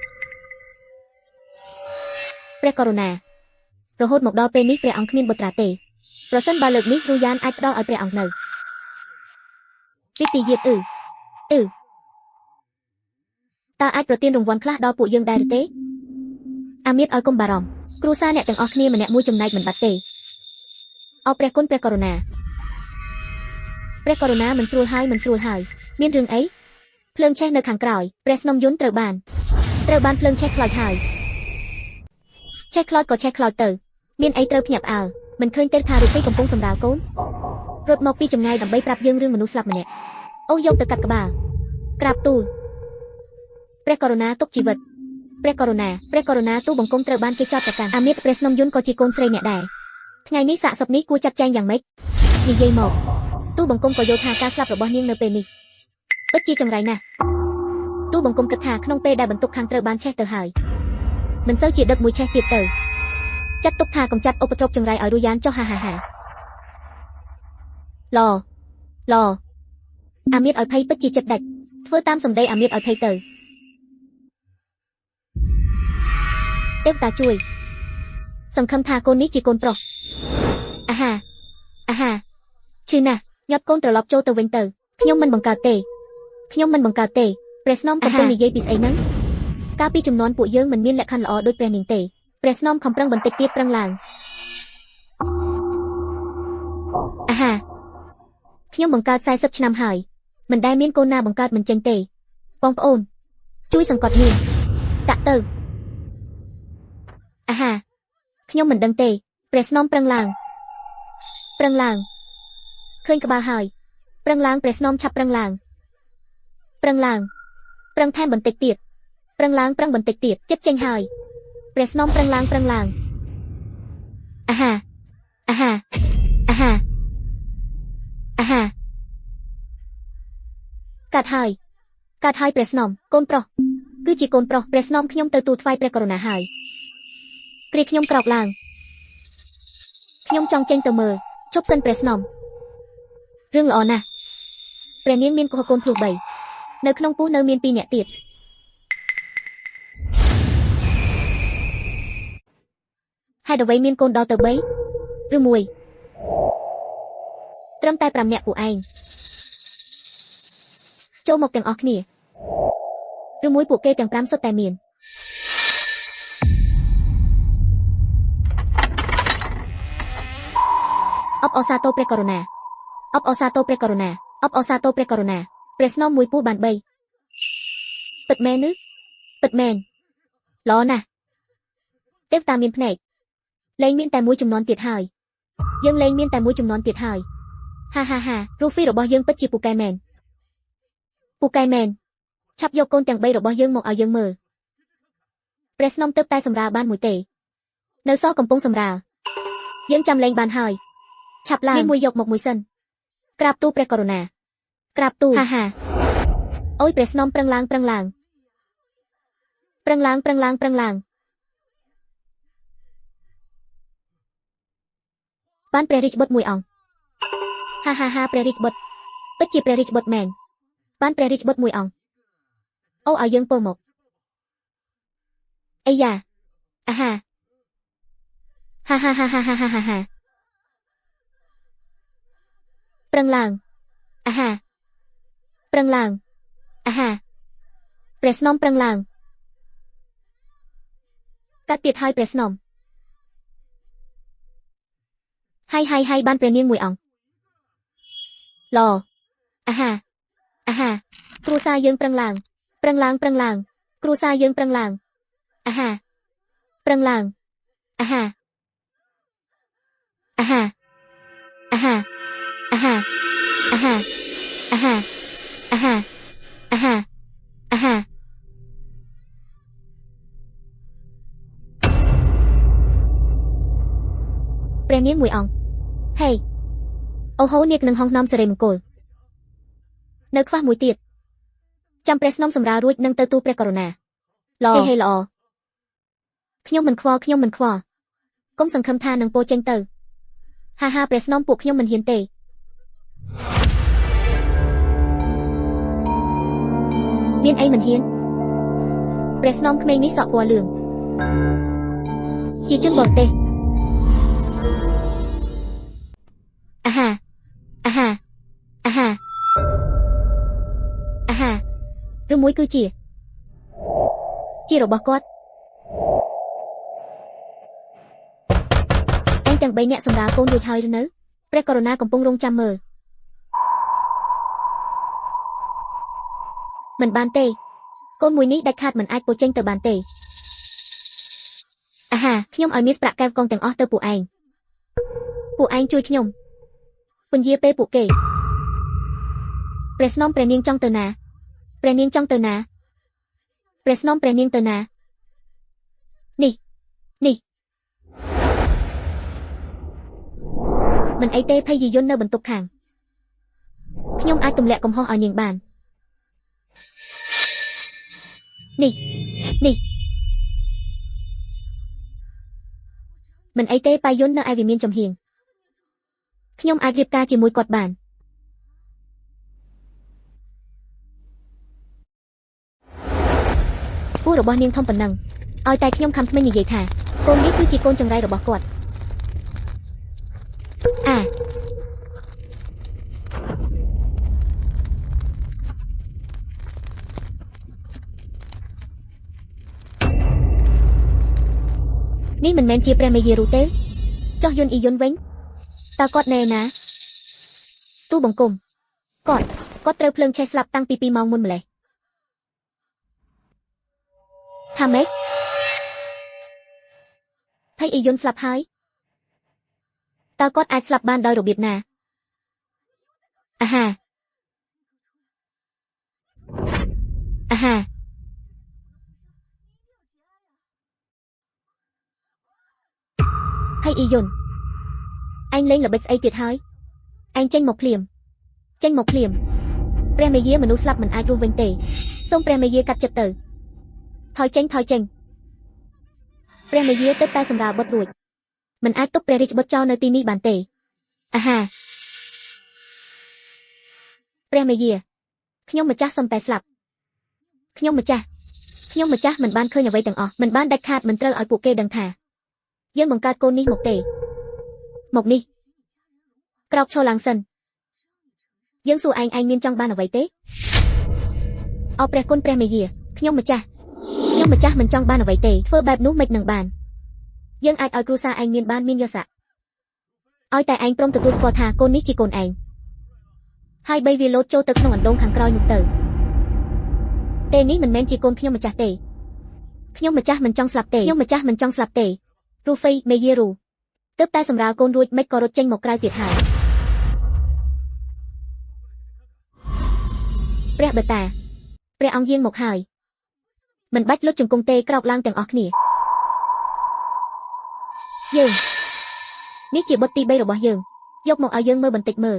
ព្រះករុណា រហូតមកដល់ពេលនេះព្រះអង្គគ្មានបុត្រាទេប្រសិនបើលើកនេះគ្រូយ៉ានអាចផ្ដល់ឲ្យព្រះអង្គនៅវិទ្យាយាតតើអាចប្រទានរង្វាន់ខ្លះដល់ពួកយើងដែរឬទេអាមៀតឲ្យកុំបារម្ភគ្រូសាអ្នកទាំងអស់គ្នាម្នាក់មួយចំណែកមិនបាត់ទេអរព្រះគុណព្រះករុណាមិនស្រួលហើយមានរឿងអីភ្លើងឆេះនៅខាងក្រោយព្រះស្នំយន្តត្រូវបានភ្លើងឆេះខ្លោចហើយឆេះខ្លោចក៏ឆេះខ្លោចទៅមានអីត្រូវភ្ញាក់ផ្អើលមិនឃើញទេថារូបិយកំពុងសម្រាលកូនរត់មកពីចម្ងាយដើម្បីប្រាប់យើងរឿងមនុស្សស្លាប់ម្នាក់អូយកទៅកាត់ក្បាលក្រាបទូលព្រះករុណាទុកជីវិតព្រះករុណាទូបង្គំត្រូវបានគេចោទប្រកាន់អាមៀតព្រះស្នំយន្តក៏ជាកូនស្រីអ្នកដែរថ្ងៃនេះសាកសពនេះគួរចាត់ចែងយ៉ាងម៉េចនិយាយមកទូបង្គំក៏យល់ថាការស្លាប់របស់នាងនៅពេលនេះពិតជាចង្រៃណាស់ទូបង្គំគិតថាក្នុងពេលដែលបន្ទុកខាងត្រូវបានឆេះទៅហើយមិនសូវជាដឹកមួយឆេះទៀតទៅចាត់ទុកថាកំចាត់ឧបទ្រពចង្រៃឲ្យរួយយ៉ានចុះហាឡអាមៀតឲ្យភ័យពិតជាចិត្តដាច់ធ្វើតាមសម្ដីអាមៀតឲ្យភ័យទៅទេវតាជួយសង្ឃឹមថាកូននេះជាកូនប្រុសអាហាឈឺណាស់ញាត់កូនត្រឡប់ចូលទៅវិញទៅខ្ញុំមិនបង្កើតទេព្រះស្នំកំពុងនិយាយពីស្អីហ្នឹងកាលពីចំនួនពួកយើងមិនមានលក្ខខណ្ឌល្អដូចព្រះនាងទេព្រះស្នំខំប្រឹងបន្តិចទៀតប្រឹងឡើងអាហាខ្ញុំបង្កើត40ឆ្នាំហើយមិនដែលមានកូនណាបង្កើតមិនចេញទេបងប្អូនជួយសង្កត់នាងតាក់ទៅអាហាខ្ញុំមិនដឹងទេព្រះស្នំប្រឹងឡើងឃើញក្បាលហើយប្រឹងឡើងព្រះស្នំឆាប់ប្រឹងឡើងប្រឹងថែមបន្តិចទៀតប្រឹងឡើងបន្តិចទៀតចិត្តចេញហើយព្រះស្នំប្រឹងឡើងអាហាកាត់ហើយព្រះស្នំកូនប្រុសគឺជាកូនប្រុសព្រះស្នំខ្ញុំទៅទូលថ្វាយព្រះករុណាហើយគ្រាខ្ញុំក្រោកឡើងខ្ញុំចង់ចេញទៅមើលឈប់សិនព្រះស្នំរឿងល្អណាស់ព្រះនាងមានកុហកកូនភ្លោះ3នៅក្នុងពោះនៅមាន2នាក់ទៀតហេតុអ្វីមានកូនដល់ទៅ3ឬ1ត្រឹមតែ5នាក់ពួកឯងចូលមកទាំងអស់គ្នាឬមួយពួកគេទាំង5សុទ្ធតែមានអបអសាទរព្រះករុណាព្រះស្នំមួយពោះបាន3ពិតមែនល្អណាស់ទេវតាមានភ្នែកលែងមានតែមួយចំនួនទៀតហើយយើងលែងមានតែមួយចំនួនទៀតហើយហារូហ្វីរបស់យើងពិតជាពូកែមែនឆាប់យកកូនទាំង3របស់យើងមកឲ្យយើងមើលព្រះស្នំទើបតែសម្រាលបានមួយទេនៅសល់កំពុងសម្រាលយើងចាំលែងបានហើយឆាប់ឡើងមួយយកមកមួយសិនក្រាបទូលព្រះករុណាហាអូយព្រះស្នំប្រឹងឡើងបានព្រះរាជបុត្រមួយអង្គហាព្រះរាជបុត្រពិតជាព្រះរាជបុត្រមែនបានព្រះរាជបុត្រមួយអង្គអូឲ្យយើងពលមកអីយ៉ាអាហាប្រឹងឡើងអាហាព្រះស្នំប្រឹងឡើងកាត់ទៀតហើយព្រះស្នំហើយបានព្រះនាងមួយអង្គឡអាហាគ្រួសារយើងប្រឹងឡើងគ្រួសារយើងប្រឹងឡើងអាហាប្រឹងឡើងអាហាព្រះនាងមួយអង្គហេអូហូនាគនឹងហោះនាំសិរីមង្គលនៅខ្វះមួយទៀតចាំព្រះស្នំសម្រាលរួចនឹងទៅទូលព្រះករុណាល្អខ្ញុំមិនខ្វល់កុំសង្ឃឹមថានឹងពោចេញទៅហាព្រះស្នំពួកខ្ញុំមិនហ៊ានទេមានអីមិនហ៊ានព្រះស្នំក្មេងនេះសក់ពណ៌លឿងជាជនបរទេស អាហាអាហាអាហាអាហាឬមួយគឺជារបស់គាត់ឯងទាំង3នាក់សម្រាលកូនរួចហើយឬនៅព្រះករុណាកំពុងរងចាំមើលមិនបានទេកូនមួយនេះដាច់ខាតមិនអាចពោចេញទៅបានទេអាហាខ្ញុំឲ្យមានប្រាក់កែវកងទាំងអស់ទៅពួកឯងជួយខ្ញុំពន្យាពេលពួកគេព្រះស្នំព្រះនាងចង់ទៅណាព្រះនាងចង់ទៅណាព្រះស្នំព្រះនាងទៅណានេះមិនអីទេភ័យយាយន្តនៅបន្ទប់ខាងខ្ញុំអាចទម្លាក់កំហុសឲ្យនាងបាននេះមិនអីទេបាយយន្តនៅឯវិមានចំហៀងខ្ញុំអាចរៀបការជាមួយគាត់បានពូរបស់នាងធំប៉ុណ្ណឹងឲ្យតែខ្ញុំខំថ្មិញនិយាយថាកូននេះគឺជាកូនចង្រៃរបស់គាត់នេះមិនមែនជាព្រះមេយារូទេចោះយន្តអ៊ីយន្តវិញតើគាត់នៅណាទូបង្គំគាត់ត្រូវភ្លើងឆេះស្លាប់តាំងពី2 ម៉ោងមុនម្លេះថាម៉េចភ័យអ៊ីយន្តស្លាប់ហើយតើគាត់អាចស្លាប់បានដោយរបៀបណាអាហាភ័យអ៊ីយន្តឯងលេងល្បិចស្អីទៀតហើយឯងចេញមកភ្លាមព្រះមេយាមនុស្សស្លាប់មិនអាចរស់វិញទេសូមព្រះមេយាកាត់ចិត្តទៅថយចេញព្រះមេយាទៅតែសម្រាលបុត្ររួចមិនអាចទុកព្រះរាជបុត្រចោលនៅទីនេះបានទេអាហាព្រះមេយាខ្ញុំម្ចាស់សុំតែស្លាប់ខ្ញុំម្ចាស់មិនបានឃើញអ្វីទាំងអស់មិនបានដាច់ខាតមិនត្រូវឲ្យពួកគេដឹងថាយើងបង្កើតកូននេះមកទេមកនេះក្រោកឈរឡើងសិនយើងសួរឯងមានចង់បានអ្វីទេអរព្រះគុណព្រះមេយាខ្ញុំម្ចាស់មិនចង់បានអ្វីទេធ្វើបែបនោះមិននឹងបានយើងអាចឲ្យគ្រួសារឯងមានយស័ក្តិឲ្យតែឯងព្រមទទួលស្គាល់ថាកូននេះជាកូនឯងហើយបីវាលោតចូលទៅក្នុងអណ្ដូងខាងក្រោយនោះទេនេះមិនមែនជាកូនខ្ញុំម្ចាស់ទេខ្ញុំម្ចាស់មិនចង់ស្លាប់ទេរូហ្វេមេយារូទើបតែសម្រាលកូនរួចមិនក៏រត់ចេញមកក្រៅទៀតហើយព្រះបតាព្រះអង្គយាងមកហើយមិនបាច់លុតជង្គង់ទេក្រោកឡើងទាំងអស់គ្នាយើងនេះជាបុត្រទី3របស់យើងយកមកឲ្យយើងមើលបន្តិចមើល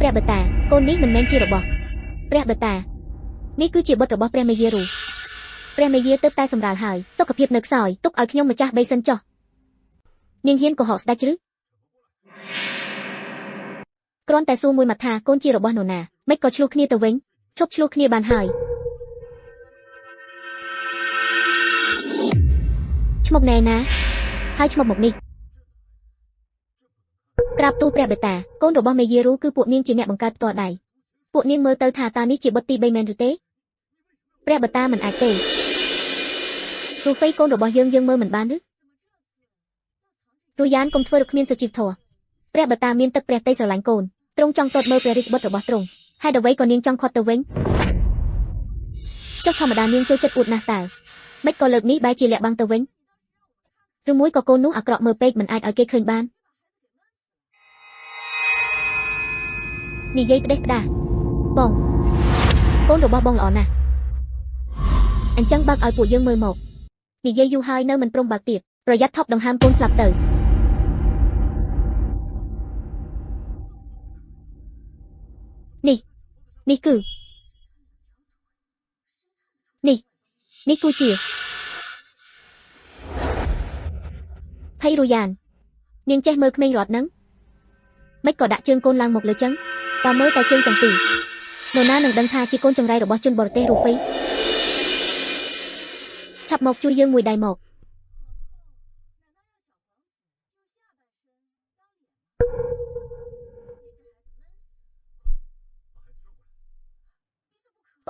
ព្រះបតាកូននេះមិនមែនជារបស់ព្រះបតានេះគឺជាបុត្ររបស់ព្រះមេយារូព្រះមេយាទើបតែសម្រាលហើយសុខភាពនៅខ្សោយទុកឲ្យខ្ញុំម្ចាស់បីសិនចុះនាងហ៊ានកុហកស្ដេចឬគ្រាន់តែសួរមួយម៉ាត់ថាកូនជារបស់នរណាមិនក៏ឆ្លោះគ្នាទៅវិញឈប់ឆ្លោះគ្នាបានហើយឈ្មោះណែណាហើយឈ្មោះមកនេះក្រាបទូលព្រះបតាកូនរបស់មេយារូគឺពួកនាងជាអ្នកបង្កើតផ្ទាល់ដៃពួកនាងមើលទៅថាតើនេះជាបុត្រទី3មែនឬទេព្រះបតាមិនអាចទេរូហ្វេកូនរបស់យើងមើលមិនបានឬរូយ៉ានកុំធ្វើរកគ្មានសុជីវធម៌ព្រះបតាមានទឹកព្រះតីស្រឡាញ់កូនទ្រង់ចង់ទតមើលព្រះរាជបុត្ររបស់ទ្រង់ហេតុអ្វីក៏នាងចង់ខត់ទៅវិញចុះធម្មតានាងចូលចិត្តអួតណាស់តើមិនក៏លើកនេះបែរជាលាក់បាំងទៅវិញឬមួយក៏កូននោះអាក្រក់មើលពេកមិនអាចឲ្យគេឃើញបាននិយាយផ្ដេសផ្ដាសបងកូនរបស់បងល្អណាស់អញ្ចឹងបើកឲ្យពួកយើងមើលមកនិយាយយូរហើយនៅមិនព្រមបើកទៀតប្រយ័ត្នថប់ដង្ហើមកូនស្លាប់ទៅនេះគឺជាភ័យរូយ៉ាននាងចេះមើលក្មេងរត់នឹងមិនក៏ដាក់ជើងកូនឡើងមកលើចឹងតើមើលតែជើងទាំងពីរនរណានឹងដឹងថាជាកូនចង្រៃរបស់ជនបរទេសរូហ្វេឆាប់មកជួយយើងមួយដៃមក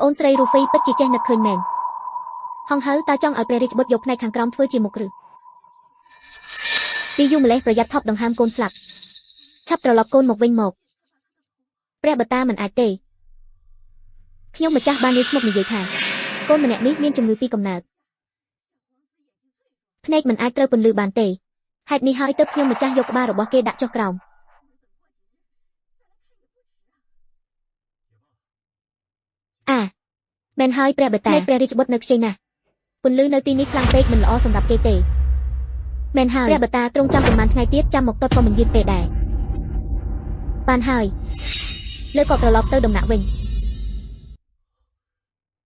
អូនស្រីរូហ្វីពិតជាចេះនឹកឃើញមែនហងហើតើចង់ឲ្យព្រះរាជបុត្រយកផ្នែកខាងក្រោមធ្វើជាមុខឬពីយូរម្លេះប្រយ័ត្នថប់ដង្ហើមកូនស្លាប់ឆាប់ត្រឡប់កូនមកវិញមកព្រះបតាមិនអាចទេខ្ញុំម្ចាស់បាននិយាយស្មុគនិយាយថាកូនម្នាក់នេះមានជំងឺពីកំណើតភ្នែកមិនអាចត្រូវពន្លឺបានទេហេតុនេះហើយទើបខ្ញុំម្ចាស់យកក្បាលរបស់គេដាក់ចុះក្រោមមែនហើយព្រះបតាព្រះរាជបុត្រនៅខ្ចីណាស់ពន្លឺនៅទីនេះខ្លាំងពេកមិនល្អសម្រាប់គេទេមែនហើយព្រះបតាទ្រង់ចាំប្រហែលថ្ងៃទៀតចាំមកតបក៏មិនយឺតទេដែរបានហើយលើក៏ត្រឡប់ទៅដំណាក់វិញ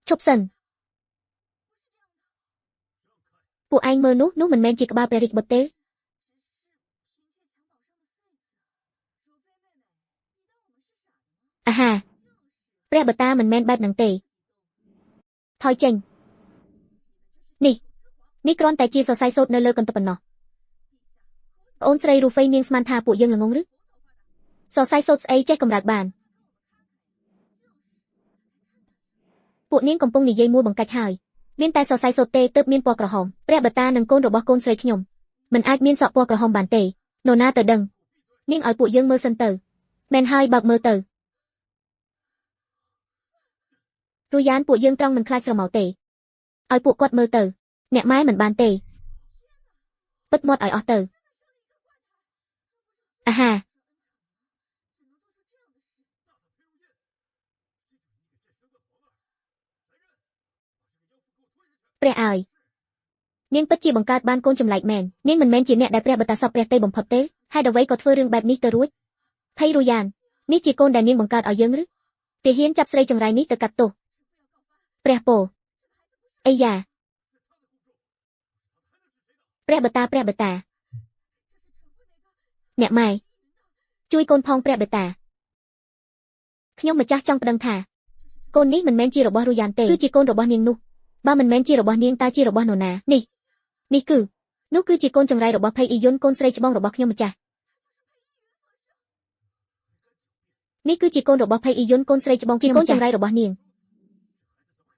ឈប់សិនពួកឯងមើលនោះមិនមែនជាក្បាលព្រះរាជបុត្រទេអាហាព្រះបតាមិនមែនបែបហ្នឹងទេថយចេញនេះគ្រាន់តែជាសរសៃសូត្រនៅលើកន្ទប់ប៉ុណ្ណោះអូនស្រីរូហ្វីនាងស្មានថាពួកយើងល្ងងឬសរសៃសូត្រស្អីចេះកម្រើកបានពួកនាងកំពុងនិយាយមួលបង្កាច់ហើយមានតែសរសៃសូត្រទេទើបមានពណ៌ក្រហមព្រះបតានិងកូនរបស់កូនស្រីខ្ញុំមិនអាចមានសក់ពណ៌ក្រហមបានទេនរណាទៅដឹងនាងឲ្យពួកយើងមើលសិនទៅមែនហើយបើកមើលទៅរួយ៉ានពួកយើងត្រង់មិនខ្លាចស្រមោលទេឲ្យពួកគាត់មើលទៅអ្នកម៉ែមិនបានទេពិតមាត់ឲ្យអស់ទៅអាហាព្រះអើយនាងពិតជាបង្កើតបានកូនចម្លែកមែននាងមិនមែនជាអ្នកដែលព្រះបតាសពព្រះទេបំផុតទេហេតុអ្វីក៏ធ្វើរឿងបែបនេះទៅរួចភ័យរួយ៉ាននេះជាកូនដែលនាងបង្កើតឲ្យយើងឬទាហានចាប់ស្រីចង្រៃនេះទៅកាត់ទោសព្រះពោអីយ៉ាព្រះបតាអ្នកម៉ែជួយកូនផងព្រះបតាខ្ញុំម្ចាស់ចង់ប្តឹងថាកូននេះមិនមែនជារបស់រូយ៉ានទេគឺជាកូនរបស់នាងនោះបើមិនមែនជារបស់នាងតើជារបស់នរណានេះគឺជាកូនចង្រៃរបស់ភ័យអ៊ីយុនកូនស្រីច្បងរបស់ខ្ញុំម្ចាស់នេះគឺជាកូនរបស់ភ័យអ៊ីយុនកូនស្រីច្បងជាកូនចង្រៃរបស់នាង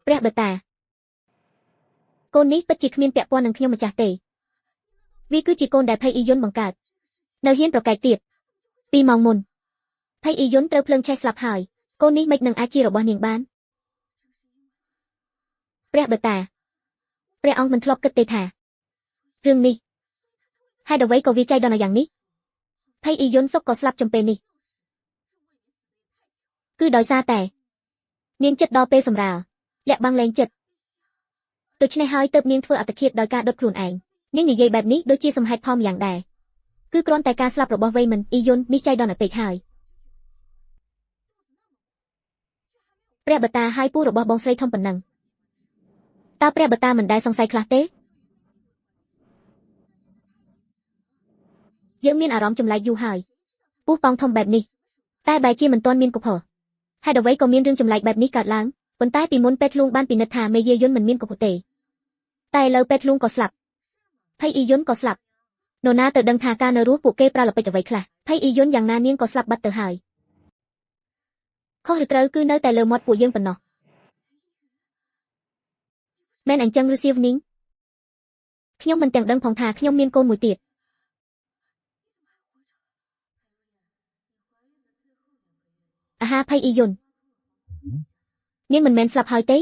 ព្រះបតាកូននេះពិតជាគ្មានពាក់ព័ន្ធនឹងខ្ញុំម្ចាស់ទេវាគឺជាកូនដែលភ័យអ៊ីយុនបង្កើតនៅហ៊ានប្រកែកទៀត2ម៉ោងមុនភ័យអ៊ីយុនត្រូវភ្លើងឆេះស្លាប់ហើយកូននេះមិននឹងអាចជារបស់នាងបានព្រះបតាព្រះអង្គមិនធ្លាប់គិតទេថារឿងនេះហេតុអ្វីក៏វាចៃដន្យយ៉ាងនេះភ័យអ៊ីយុនសុកក៏ស្លាប់ចំពេលនេះគឺដោយសារតែនាងចិត្តដល់ពេលសម្រាលលាក់បាំងលែងចិត្តដូច្នេះហើយទើបនាងធ្វើអត្តឃាតដោយការដុតខ្លួនឯងនាងនិយាយបែបនេះដូចជាសំហេតុផលយ៉ាងដែរគឺគ្រាន់តែការស្លាប់របស់វ័យមិនអ៊ីយុននេះចៃដន្យពេកហើយព្រះបតាហើយពូរបស់បងស្រីធំប៉ុណ្ណឹងតើព្រះបតាមិនដែលសង្ស័យខ្លះទេយើងមានអារម្មណ៍ចម្លែកយូរហើយពូប៉ងធំបែបនេះតែបែរជាមិនទាន់មានកុផហេតុអ្វីក៏មានរឿងចម្លែកបែបនេះកើតឡើងប៉ុន្តែពីមុនពេទ្យលួងបានពិនិត្យថាមេយាយន្តមិនមានកុផទេតែឥឡូវពេទ្យលួងក៏ស្លាប់ភ័យអ៊ីយុនក៏ស្លាប់នរណាទៅដឹងថាការនៅរស់ពួកគេប្រើល្បិចអ្វីខ្លះភ័យអ៊ីយុនយ៉ាងណានាងក៏ស្លាប់បាត់ទៅហើយខុសឬត្រូវគឺនៅតែលើមាត់ពួកយើងប៉ុណ្ណោះមែនអញ្ចឹងឬសៀវនីងខ្ញុំមិនទាំងដឹងផងថាខ្ញុំមានកូនមួយទៀតអាហាភ័យអ៊ីយុននាងមិនមែនស្លាប់ហើយទេ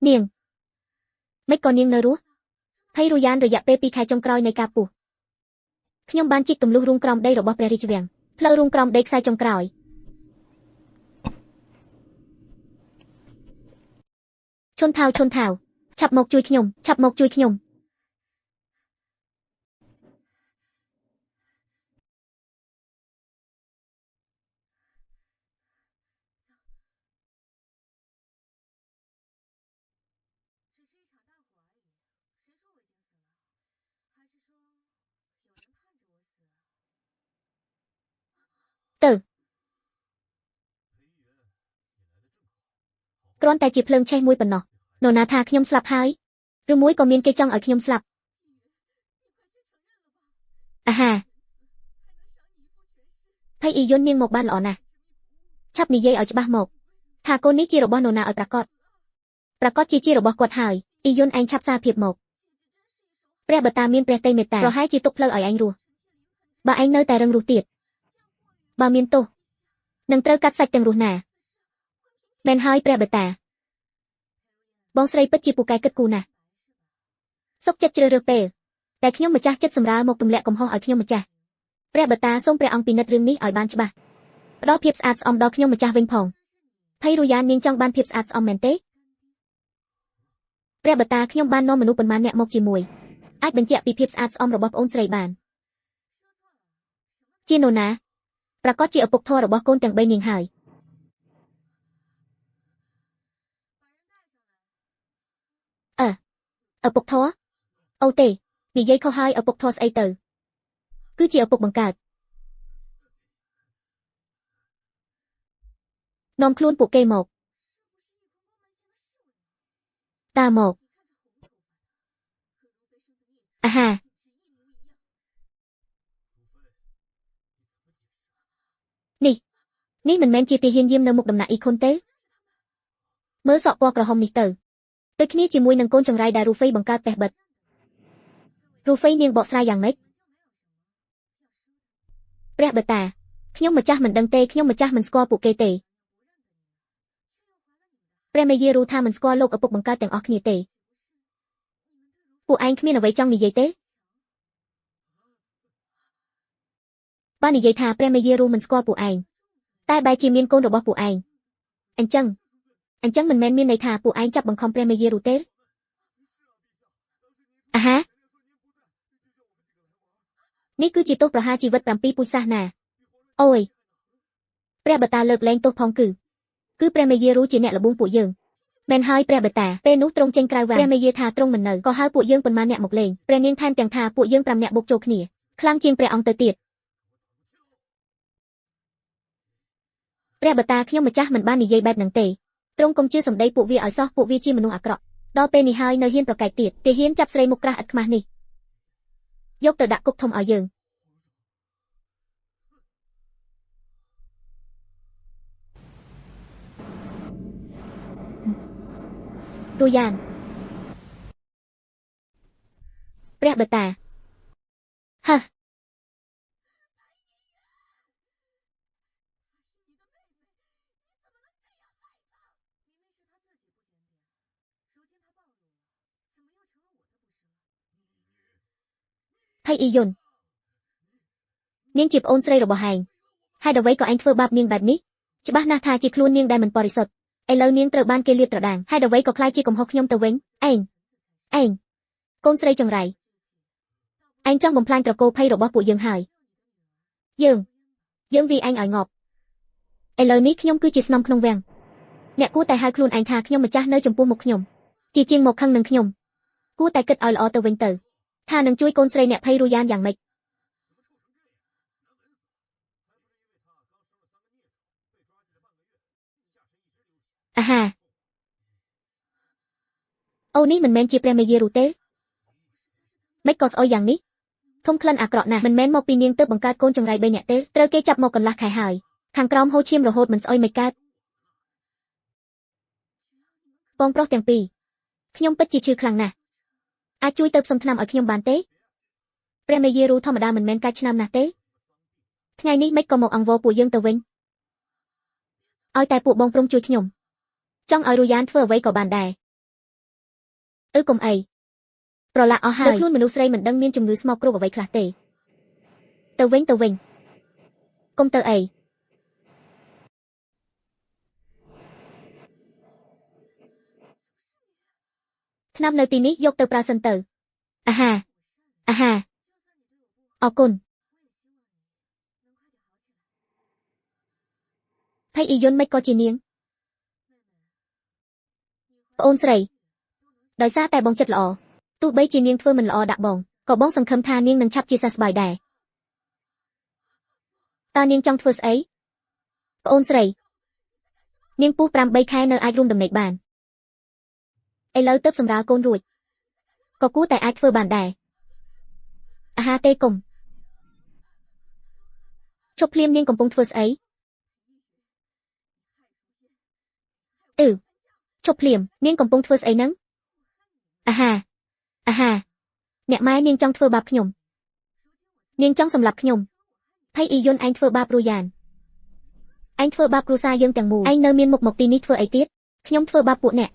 នាងមិនក៏នាងនៅរស់ភ័យរូយ៉ានរយៈពេល2ខែចុងក្រោយនៃការពុះខ្ញុំបានជីកទម្លុះរូងក្រោមដីរបស់ព្រះរាជវាំងផ្លូវរូងក្រោមដីខ្សែចុងក្រោយឈុនថាវឆាប់មកជួយខ្ញុំទៅគ្រាន់តែជាភ្លើងឆេះមួយប៉ុណ្ណោះនរណាថាខ្ញុំស្លាប់ហើយឬមួយក៏មានគេចង់ឲ្យខ្ញុំស្លាប់អាហាភ័យអ៊ីយុននាងមកបានល្អណាស់ ឆាប់និយាយឲ្យច្បាស់មកថាកូននេះជារបស់នរណាឲ្យប្រកាសជារបស់គាត់ហើយអ៊ីយុនឯងឆាប់សារភាពមកព្រះបតាមានព្រះតីមេត្តាប្រហែលជាទុកផ្លូវឲ្យឯងរស់បើឯងនៅតែរឹងរូសទៀតបើមានទោសនឹងត្រូវកាត់សាច់ទាំងរស់ណាមែនហើយព្រះបតាបងស្រីពិតជាពូកែគិតគូរណាស់សុកចិត្តជ្រើសរើសពេលតែខ្ញុំម្ចាស់ចិត្តសម្រាលមកទម្លាក់កំហុសឲ្យខ្ញុំម្ចាស់ព្រះបតាសូមព្រះអង្គពិនិត្យរឿងនេះឲ្យបានច្បាស់ផ្ដល់ភាពស្អាតស្អំដល់ខ្ញុំម្ចាស់វិញផងភ័យរយ៉ាននាងចង់បានភាពស្អាតស្អំមែនទេព្រះបតាខ្ញុំបាននាំមនុស្សប៉ុន្មានអ្នកមកជាមួយអាចបញ្ជាក់ពីភាពស្អាតស្អំរបស់ប្អូនស្រីបានជានរណាប្រកាសជាឪពុកធម៌របស់កូនទាំង3នាងហើយឪពុកធម៌អូទេនិយាយខុសហើយឪពុកធម៌ស្អីទៅគឺជាឪពុកបង្កើតនាំខ្លួនពួកគេមកតាមកអាហានេះមិនមែនជាទាហានយាមនៅមុខដំណាក់អ៊ីខុនទេមើលសក់ពណ៌ក្រហមនេះទៅដូចគ្នាជាមួយនឹងកូនចង្រៃដែលរូហ្វេបង្កើតតេះបិទរូហ្វេនាងបកស្រាយយ៉ាងម៉េចព្រះបតាខ្ញុំម្ចាស់មិនដឹងទេខ្ញុំម្ចាស់មិនស្គាល់ពួកគេទេព្រះមេយារូថាមិនស្គាល់លោកឪពុកបង្កើតទាំងអស់គ្នាទេពួកឯងគ្មានអ្វីចង់និយាយទេបើនិយាយថាព្រះមេយារូមិនស្គាល់ពួកឯងតែបែរជាមានកូនរបស់ពួកឯងអញ្ចឹងមិនមែនមានន័យថាពួកឯងចាប់បង្ខំព្រះមេយារូទេអាហានេះគឺជាទោសប្រហារជីវិត7ពូជសាសនាអូយព្រះបតាលើកលែងទោសផងគឺព្រះមេយារូជាអ្នកល្បួងពួកយើងមែនហើយព្រះបតាពេលនោះទ្រង់ចេញក្រៅវាំងព្រះមេយាថាទ្រង់មិននៅក៏ហៅពួកយើងប៉ុន្មានអ្នកមកលេងព្រះនាងថែមទាំងថាពួកយើង5នាក់បុកចូលគ្នាខ្លាំងជាងព្រះអង្គទៅទៀតព្រះបតាខ្ញុំម្ចាស់មិនបាននិយាយបែបហ្នឹងទេទ្រង់កុំជឿសម្ដីពួកវាឲ្យសោះពួកវាជាមនុស្សអាក្រក់ដល់ពេលនេះហើយនៅហ៊ានប្រកែកទៀតទាហានចាប់ស្រីមុខក្រាស់ឥតខ្មាស់នេះយកទៅដាក់គុកធំឲ្យយើងរយ៉ានព្រះបតាហឺថៃអ៊ីយុននាងជាប្អូនស្រីរបស់ហែងហើយអ្វីក៏ឯងធ្វើបាបនាងបែបនេះច្បាស់ណាស់ថាជាខ្លួននាងដែលមិនបរិសុទ្ធឥឡូវនាងត្រូវបានគេលាតត្រដាងហើយអ្វីក៏ខ្លាចជាកំហុសខ្ញុំទៅវិញឯងកូនស្រីចង្រៃឯងចង់បំផ្លាញត្រកូលភ័យរបស់ពួកយើងហើយយើងវាឯងឲ្យងាប់ឥឡូវនេះខ្ញុំគឺជាស្នំក្នុងវាំងអ្នកគួរតែហៅខ្លួនឯងថាខ្ញុំម្ចាស់នៅចំពោះមុខខ្ញុំជាជាងមកខឹងនឹងខ្ញុំគួរតែគិតឲ្យល្អទៅវិញទៅថានឹងជួយកូនស្រីអ្នកភ័យរយ៉ានយ៉ាងម៉េចអាហាអូនេះមិនមែនជាព្រះមេយារូទេមិនក៏ស្អុយយ៉ាងនេះធំក្លិនអាក្រក់ណាស់មិនមែនមកពីនាងទៅបង្កើតកូនចង្រៃ3នាក់ទេត្រូវគេចាប់មកកន្លះខែហើយខាងក្រោមហូរឈាមរហូតមិនស្អុយមិនកើតបងប្រុសទាំងពីរខ្ញុំពិតជាឈឺខ្លាំងណាស់អាចជួយទៅផ្សំថ្នាំឲ្យខ្ញុំបានទេព្រះមេយារូធម្មតាមិនមែនកាច់ឆ្នាំណាស់ទេថ្ងៃនេះមិនក៏មកអង្វរពួកយើងទៅវិញឲ្យតែពួកបងព្រមជួយខ្ញុំចង់ឲ្យរូយ៉ានធ្វើអ្វីក៏បានដែរកុំអីប្រឡាក់អស់ហើយខ្លួនមនុស្សស្រីមិនដឹងមានជំងឺស្មោកគ្រោកអ្វីខ្លះទេទៅវិញកុំទៅអីថ្នាំនៅទីនេះយកទៅប្រើសិនទៅអាហាអរគុណថៃអ៊ីយុនមិនក៏ជានាងប្អូនស្រីដោយសារតែបងចិត្តល្អទោះបីជានាងធ្វើមិនល្អដាក់បងក៏បងសង្ឃឹមថានាងនឹងឆាប់ជាសះស្បើយដែរតើនាងចង់ធ្វើស្អីប្អូនស្រីនាងពុះ8ខែនៅអាចរួមដំណេកបានឥឡូវទៅសម្រាលកូនរួចក៏គួរតែអាចធ្វើបានដែរអាហាទេគុំជប់ភ្លាមនាងកំពុងធ្វើស្អី ឈប់ភ្លាមនាងកំពុងធ្វើស្អីហ្នឹងអាហាអ្នកម៉ែនាងចង់ធ្វើបាបខ្ញុំនាងចង់សម្លាប់ខ្ញុំភ័យអ៊ីយុនឯងធ្វើបាបរូយ៉ានឯងធ្វើបាបគ្រួសារយើងទាំងមូលឯងនៅមានមុខមកទីនេះធ្វើអីទៀតខ្ញុំធ្វើបាបពួកអ្នក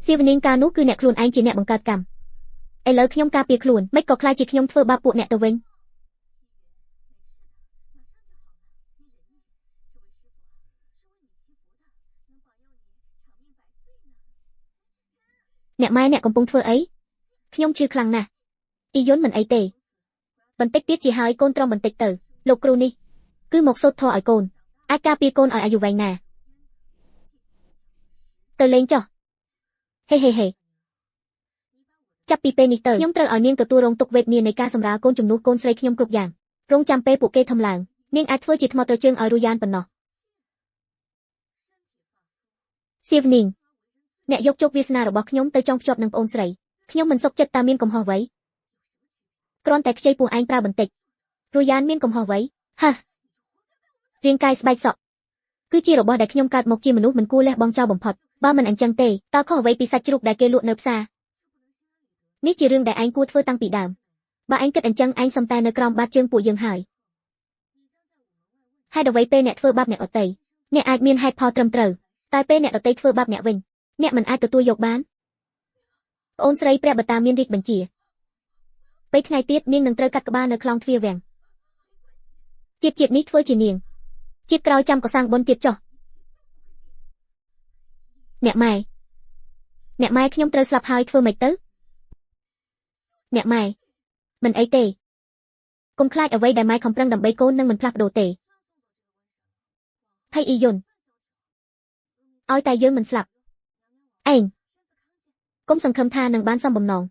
សៀវនាងកាលនោះគឺអ្នកខ្លួនឯងជាអ្នកបង្កើតកម្មឥឡូវខ្ញុំការពារខ្លួនមិនក៏ខ្លាចជាខ្ញុំធ្វើបាបពួកអ្នកទៅវិញអ្នកម៉ែអ្នកកំពុងធ្វើអីខ្ញុំជឿខ្លាំងណាស់អ៊ីយុនមិនអីទេបន្តិចទៀតជាហើយកូនត្រង់បន្តិចទៅលោកគ្រូនេះគឺមកសូត្រធម៌ឲ្យកូនអាចការពារកូនឲ្យអាយុវែងណាទៅលេងចុះហេចាប់ពីពេលនេះទៅខ្ញុំត្រូវឲ្យនាងទទួលរងទុក្ខវេទនានៃការសម្រាលកូនជំនួសកូនស្រីខ្ញុំគ្រប់យ៉ាងរងចាំពេលពួកគេធំឡើងនាងអាចធ្វើជាថ្មត្រជើងឲ្យរូយ៉ានប៉ុណ្ណោះសៀវនាងអ្នកយកជោគវាសនារបស់ខ្ញុំទៅចងភ្ជាប់នឹងប្អូនស្រីខ្ញុំមិនសុខចិត្តតាមានកំហុសអ្វីគ្រាន់តែខ្ចីពោះឯងប្រើបន្តិចរូយ៉ានមានកំហុសអ្វីហ៎រាងកាយស្បែកសក់គឺជារបស់ដែលខ្ញុំកើតមកជាមនុស្សមិនគួរលះបង់ចោលបំផុតបើមិនអញ្ចឹងទេតើខុសអ្វីពីសាច់ជ្រូកដែលគេលក់នៅផ្សារនេះជារឿងដែលឯងគួរធ្វើតាំងពីដើមបើឯងគិតអញ្ចឹងឯងសំតែនៅក្រោមបាតជើងពួកយើងហើយហេតុអ្វីពេលអ្នកធ្វើបាបអ្នកដទៃអ្នកអាចមានហេតុផលត្រឹមត្រូវតែពេលអ្នកដទៃធ្វើបាបអ្នកវិញអ្នកមិនអាចទទួលយកបានប្អូនស្រីព្រះបតាមានរាជបញ្ជាពេលថ្ងៃទៀតនាងនឹងត្រូវកាត់ក្បាលនៅខ្លោងទ្វារវាំងជាតិនេះធ្វើជានាងជាតិក្រោយចាំកសាងបុណ្យទៀតចុះអ្នកម៉ែខ្ញុំត្រូវស្លាប់ហើយធ្វើម៉េចទៅអ្នកម៉ែមិនអីទេកុំខ្លាចអ្វីដែលម៉ែខំប្រឹងដើម្បីកូននឹងមិនផ្លាស់ប្ដូរទេហើយអ៊ីយុនឲ្យតែយើងមិនស្លាប់ឯងកុំសង្ឃឹមថានឹងបានសំបំណង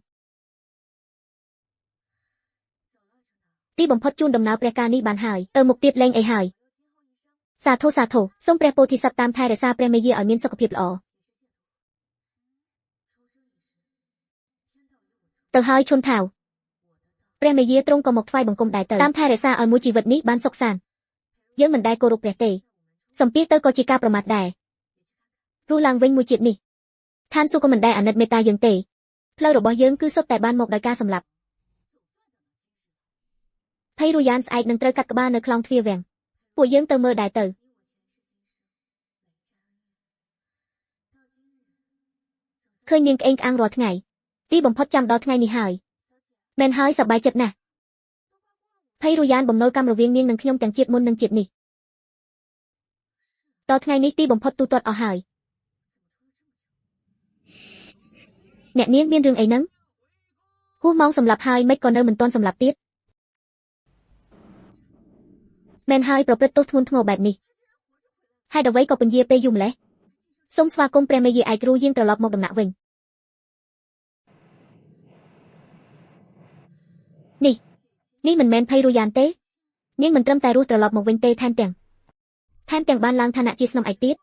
ទីបំផុតជូនដំណើរព្រះការនេះបានហើយទៅមុខទៀតលែងអីហើយសាធុសូមព្រះពោធិសត្វតាមថែរក្សាព្រះមេយាឲ្យមានសុខភាពល្អទៅហើយឈុនថាវព្រះមេយាទ្រង់ក៏មកថ្វាយបង្គំដែរទៅតាមថែរក្សាឲ្យមួយជីវិតនេះបានសុខសាន្តយើងមិនដែលគោរពព្រះទេសំពាធទៅក៏ជាការប្រមាថដែររស់ឡើងវិញមួយជាតិនេះឋានសួគ៌ក៏មិនដែលអាណិតមេត្តាយើងទេផ្លូវរបស់យើងគឺសុទ្ធតែបានមកដោយការសម្លាប់ភ័យរូយ៉ានស្អែកនឹងត្រូវកាត់ក្បាលនៅខ្លោងទ្វារវាំងពួកយើងទៅមើលដែរទៅឃើញនាងក្អេងក្អាងរាល់ថ្ងៃទីបំផុតចាំដល់ថ្ងៃនេះហើយមែនហើយសប្បាយចិត្តណាស់ភ័យរូយ៉ានបំណុលកម្មរវាងនាងនិងខ្ញុំទាំងជាតិមុននិងជាតិនេះដល់ថ្ងៃនេះទីបំផុតទូទាត់អស់ហើយអ្នកនាងមានរឿងអីហ្នឹងហួសម៉ោងសម្លាប់ហើយមិនក៏នៅមិនទាន់សម្លាប់ទៀតមែនហើយប្រព្រឹត្តទោសធ្ងន់ធ្ងរបែបនេះហេតុអ្វីក៏ពន្យាពេលយូរម្លេះសូមស្វាគមន៍ព្រះមេយាឯកគ្រូយាងត្រឡប់មកដំណាក់វិញនេះមិនមែនភ័យរូយ៉ានទេនាងមិនត្រឹមតែរស់ត្រឡប់មកវិញទេថែមទាំងបានឡើងឋានៈជាស្នំឯកទៀត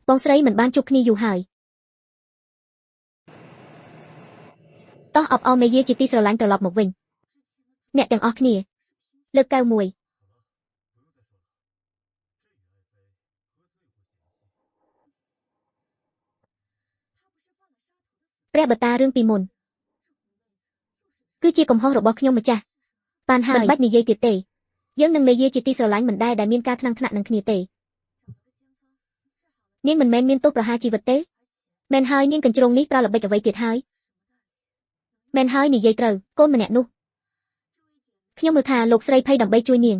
បងស្រីមិនបានជួបគ្នាយូរហើយតោះអបអរមេយាជាទីស្រឡាញ់ត្រឡប់មកវិញអ្នកទាំងអស់គ្នាលើកកែវមួយព្រះបតារឿងពីមុនគឺជាកំហុសរបស់ខ្ញុំម្ចាស់បានហើយមិនបាច់និយាយទៀតទេយើងនឹងមេយាជាទីស្រឡាញ់មិនដែលមានការថ្នាំងថ្នាក់នឹងគ្នាទេនាងមិនមែនមានទោសប្រហារជីវិតទេមែនហើយនាងកញ្ជ្រងនេះប្រើល្បិចអ្វីទៀតហើយមែនហើយនិយាយត្រូវកូនម្នាក់នោះខ្ញុំមើលថាលោកស្រីភ័យដើម្បីជួយនាង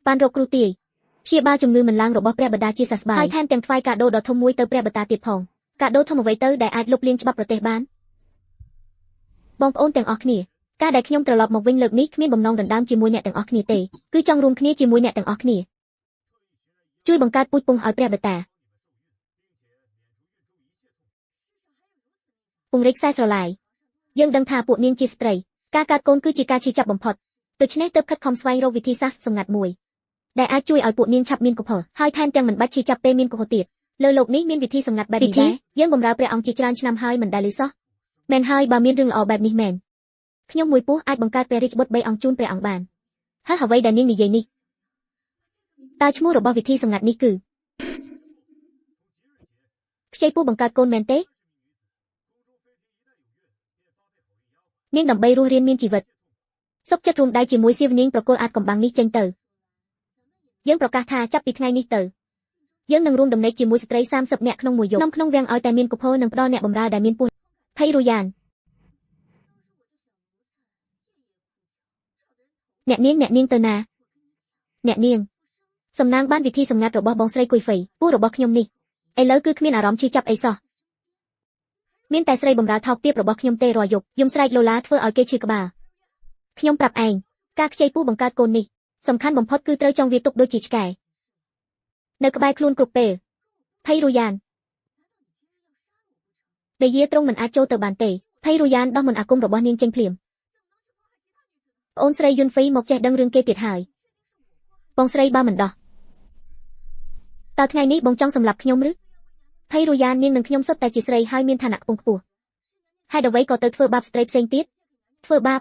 បានរកគ្រូទាយព្យាបាលជំងឺមិនឡើងរបស់ព្រះបតាជាសះស្បើយហើយថែមទាំងថ្វាយកាដូដ៏ធំមួយទៅព្រះបតាទៀតផងកាដូធំអ្វីទៅដែលអាចលុបលាងច្បាប់ប្រទេសបានបងប្អូនទាំងអស់គ្នាការដែលខ្ញុំត្រឡប់មកវិញលើកនេះគ្មានបំណងដណ្ដើមជាមួយអ្នកទាំងអស់គ្នាទេគឺចង់រួមគ្នាជាមួយអ្នកទាំងអស់គ្នាជួយបង្កើតពូជពង្សឲ្យព្រះបតាពង្រីកខ្សែស្រឡាយយើងដឹងថាពួកនាងជាស្ត្រីការកើតកូនគឺជាការឈឺចាប់បំផុតដូច្នេះទើបខិតខំស្វែងរកវិធីសាស្ត្រសម្ងាត់មួយដែលអាចជួយឲ្យពួកនាងឆាប់មានកុហកហើយថែមទាំងមិនបាច់ឈឺចាប់ពេលមានកុហកទៀតលើโลกនេះមានវិធីសម្ងាត់បែបនេះដែរយើងបម្រើព្រះអង្គជាច្រើនឆ្នាំហើយមិនដែលឮសោះមែនហើយបើមានរឿងល្អបែបនេះមែនខ្ញុំមួយពោះអាចបង្កើតព្រះរាជបុត្រ3អង្គជូនព្រះអង្គបានហើយអ្វីដែលនាងនិយាយនេះ តើឈ្មោះរបស់វិធីសម្ងាត់នេះគឺខ្ចីពូបង្កើតកូនមែនទេនាងដើម្បីរស់រានមានជីវិតសុខចិត្តរួមដៃជាមួយសៀវនាងប្រគល់អាចកំបាំងនេះចេញទៅយើងប្រកាសថាចាប់ពីថ្ងៃនេះទៅយើងនឹងរួមដំណេកជាមួយស្ត្រី30នាក់ក្នុងមួយយប់ក្នុងវាំងឲ្យតែមានកុផើនិងផ្ដល់អ្នកបម្រើដែលមានពោះភ័យរយ៉ានអ្នកនាងទៅណាអ្នកនាងសំណាងបានវិធីសម្ងាត់របស់បងស្រីគុយហ្វៃពូរបស់ខ្ញុំនេះឥឡូវគឺគ្មានអារម្មណ៍ឈឺចាប់អីសោះមានតែស្រីបម្រើថោកទាបរបស់ខ្ញុំទេរាល់យប់យំស្រែកឡូឡាធ្វើឲ្យគេឈឺក្បាលខ្ញុំប្រាប់ឯងការខ្ចីពូបង្កើតកូននេះសំខាន់បំផុតគឺត្រូវចងវាទុកដូចជាឆ្កែនៅក្បែរខ្លួនគ្រប់ពេលភ័យរយ៉ានដែលយាទ្រង់មិនអាចចូលទៅបានទេភ័យរយ៉ានដោះមន្តអាគមរបស់នាងចេញភ្លាមប្អូនស្រីយុនហ្វីមកចេះដឹងរឿងគេទៀតហើយបងស្រីបើមិនដោះតើថ្ងៃនេះបងចង់សម្លាប់ខ្ញុំឬភ័យរយ៉ាននាងនិងខ្ញុំសុទ្ធតែជាស្រីហើយមានឋានៈខ្ពង់ខ្ពស់ហេតុអ្វីក៏ទៅធ្វើបាបស្ត្រីផ្សេងទៀតធ្វើបាប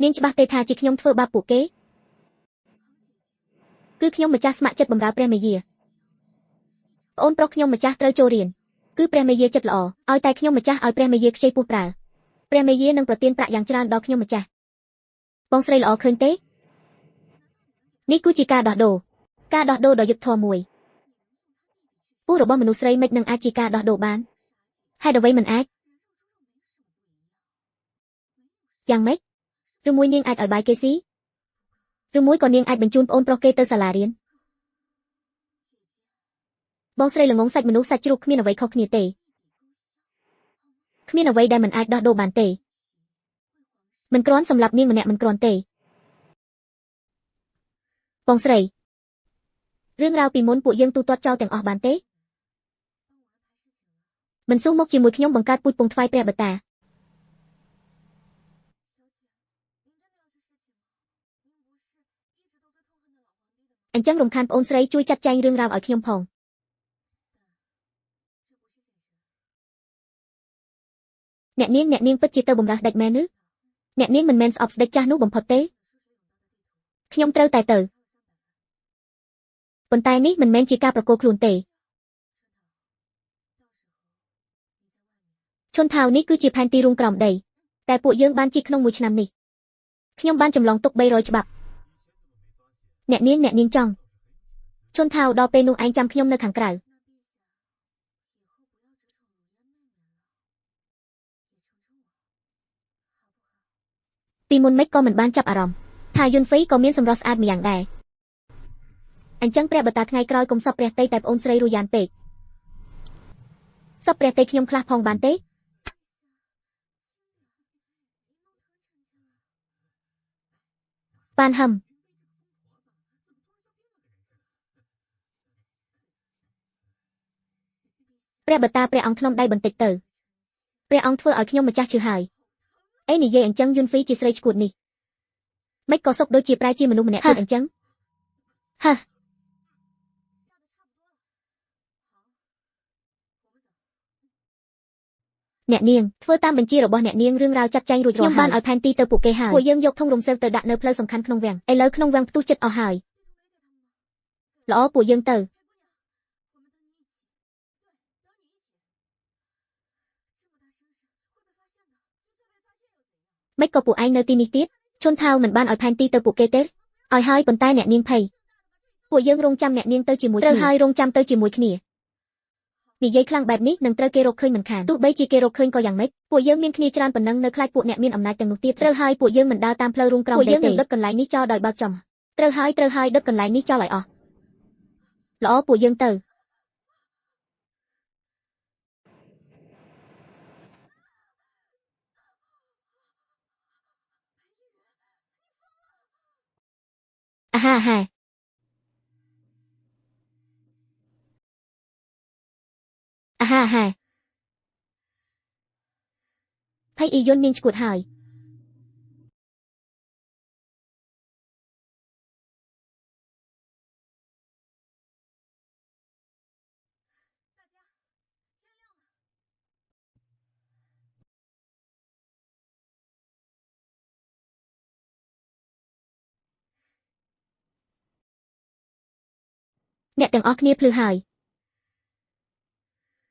នាងច្បាស់ទេថាជាខ្ញុំធ្វើបាបពួកគេគឺខ្ញុំម្ចាស់ស្ម័គ្រចិត្តបម្រើព្រះមេយាប្អូនប្រុសខ្ញុំម្ចាស់ត្រូវចូលរៀនគឺព្រះមេយាចិត្តល្អឲ្យតែខ្ញុំម្ចាស់ឲ្យព្រះមេយាខ្ចីពោះប្រើព្រះមេយានឹងប្រទានប្រាក់យ៉ាងច្រើនដល់ខ្ញុំម្ចាស់បងស្រីល្អឃើញទេនេះគឺជាការដោះដូរដ៏យុត្តិធម៌មួយពោះរបស់មនុស្សស្រីមិននឹងអាចជាការដោះដូរបានហេតុអ្វីមិនអាចយ៉ាងម៉េចឬមួយនាងអាចឲ្យបាយគេស៊ីឬមួយក៏នាងអាចបញ្ជូនប្អូនប្រុសគេទៅសាលារៀនបងស្រីល្ងងសាច់មនុស្សសាច់ជ្រូកគ្មានអ្វីខុសគ្នាទេគ្មានអ្វីដែលមិនអាចដោះដូរបានទេមិនគ្រាន់សម្រាប់នាងម្នាក់មិនគ្រាន់ទេបងស្រីរឿងរ៉ាវពីមុនពួកយើងទូទាត់ចោលទាំងអស់បានទេមិនស៊ូមកជាមួយខ្ញុំបង្កើតពូជពងថ្វាយព្រះបតាអញ្ចឹងរំខានប្អូនស្រីជួយចាត់ចែងរឿងរ៉ាវឲ្យខ្ញុំផងអ្នកនាងពិតជាទៅបំរើស្ដេចមែនឬអ្នកនាងមិនមែនស្អប់ស្ដេចចាស់នោះបំផុតទេខ្ញុំត្រូវតែទៅប៉ុន្តែនេះមិនមែនជាការប្រកូលខ្លួនទេឈុនថាវនេះគឺជាផែនទីរួមក្រោមដីតែពួកយើងបានជិះក្នុងមួយឆ្នាំនេះខ្ញុំបានចម្លងទុក300ច្បាប់អ្នកនាងចង់ឈុនថាវដល់ពេលនោះឯងចាំខ្ញុំនៅខាងក្រៅពីមុនមិនក៏មិនបានចាប់អារម្មណ៍ថាយុនហ្វីក៏មានសម្រស់ស្អាតម្យ៉ាងដែរអញ្ចឹងព្រះបតាថ្ងៃក្រោយកុំសពព្រះតីតែប្អូនស្រីរយ៉ានពេកសពព្រះតីខ្ញុំខ្លះផងបានទេបានហឹមព្រះបតាព្រះអង្គធ្នំដៃបន្តិចទៅព្រះអង្គធ្វើឲ្យខ្ញុំម្ចាស់ជឿហើយអីនិយាយអញ្ចឹងយុនហ្វីជាស្រីឈួតនេះមិនក៏សុកដូចជាប្រែជាមនុស្សម្នាក់ទៀតអញ្ចឹងហឺអ្នកនាងធ្វើតាមបញ្ជារបស់អ្នកនាងរឿងរ៉ាវចាត់ចែងរួចរាល់ខ្ញុំបានឲ្យផែនទីទៅពួកគេហើយពួកយើងយកធុងរំសេវទៅដាក់នៅផ្លូវសំខាន់ក្នុងវាំងឥឡូវក្នុងវាំងផ្ទុះចិត្តអស់ហើយល្អពួកយើងទៅមិនក៏ពួកឯងនៅទីនេះទៀតឈុនថាវមិនបានឲ្យផែនទីទៅពួកគេទេឲ្យហើយប៉ុន្តែអ្នកនាងភ័យពួកយើងរងចាំអ្នកនាងទៅជាមួយត្រូវហើយរងចាំទៅជាមួយគ្នានិយាយខ្លាំងបែបនេះនឹងត្រូវគេរកឃើញមិនខានទោះបីជាគេរកឃើញក៏យ៉ាងម៉េចពួកយើងមានគ្នាច្រើនប៉ុណ្ណឹងនៅខ្លាចពួកអ្នកមានអំណាចទាំងនោះទៀតត្រូវហើយពួកយើងមិនដើរតាមផ្លូវរួមក្រោមទេពួកយើងនឹងដុតកន្លែងនេះចោលដោយបើកចំត្រូវហើយដុតកន្លែងនេះចោលឲ្យអស់ល្អពួកយើងទៅអាហាភ័យអ៊ីយុននាងឈួតហើយ អ្នកទាំងអស់គ្នាភ្លឺហើយ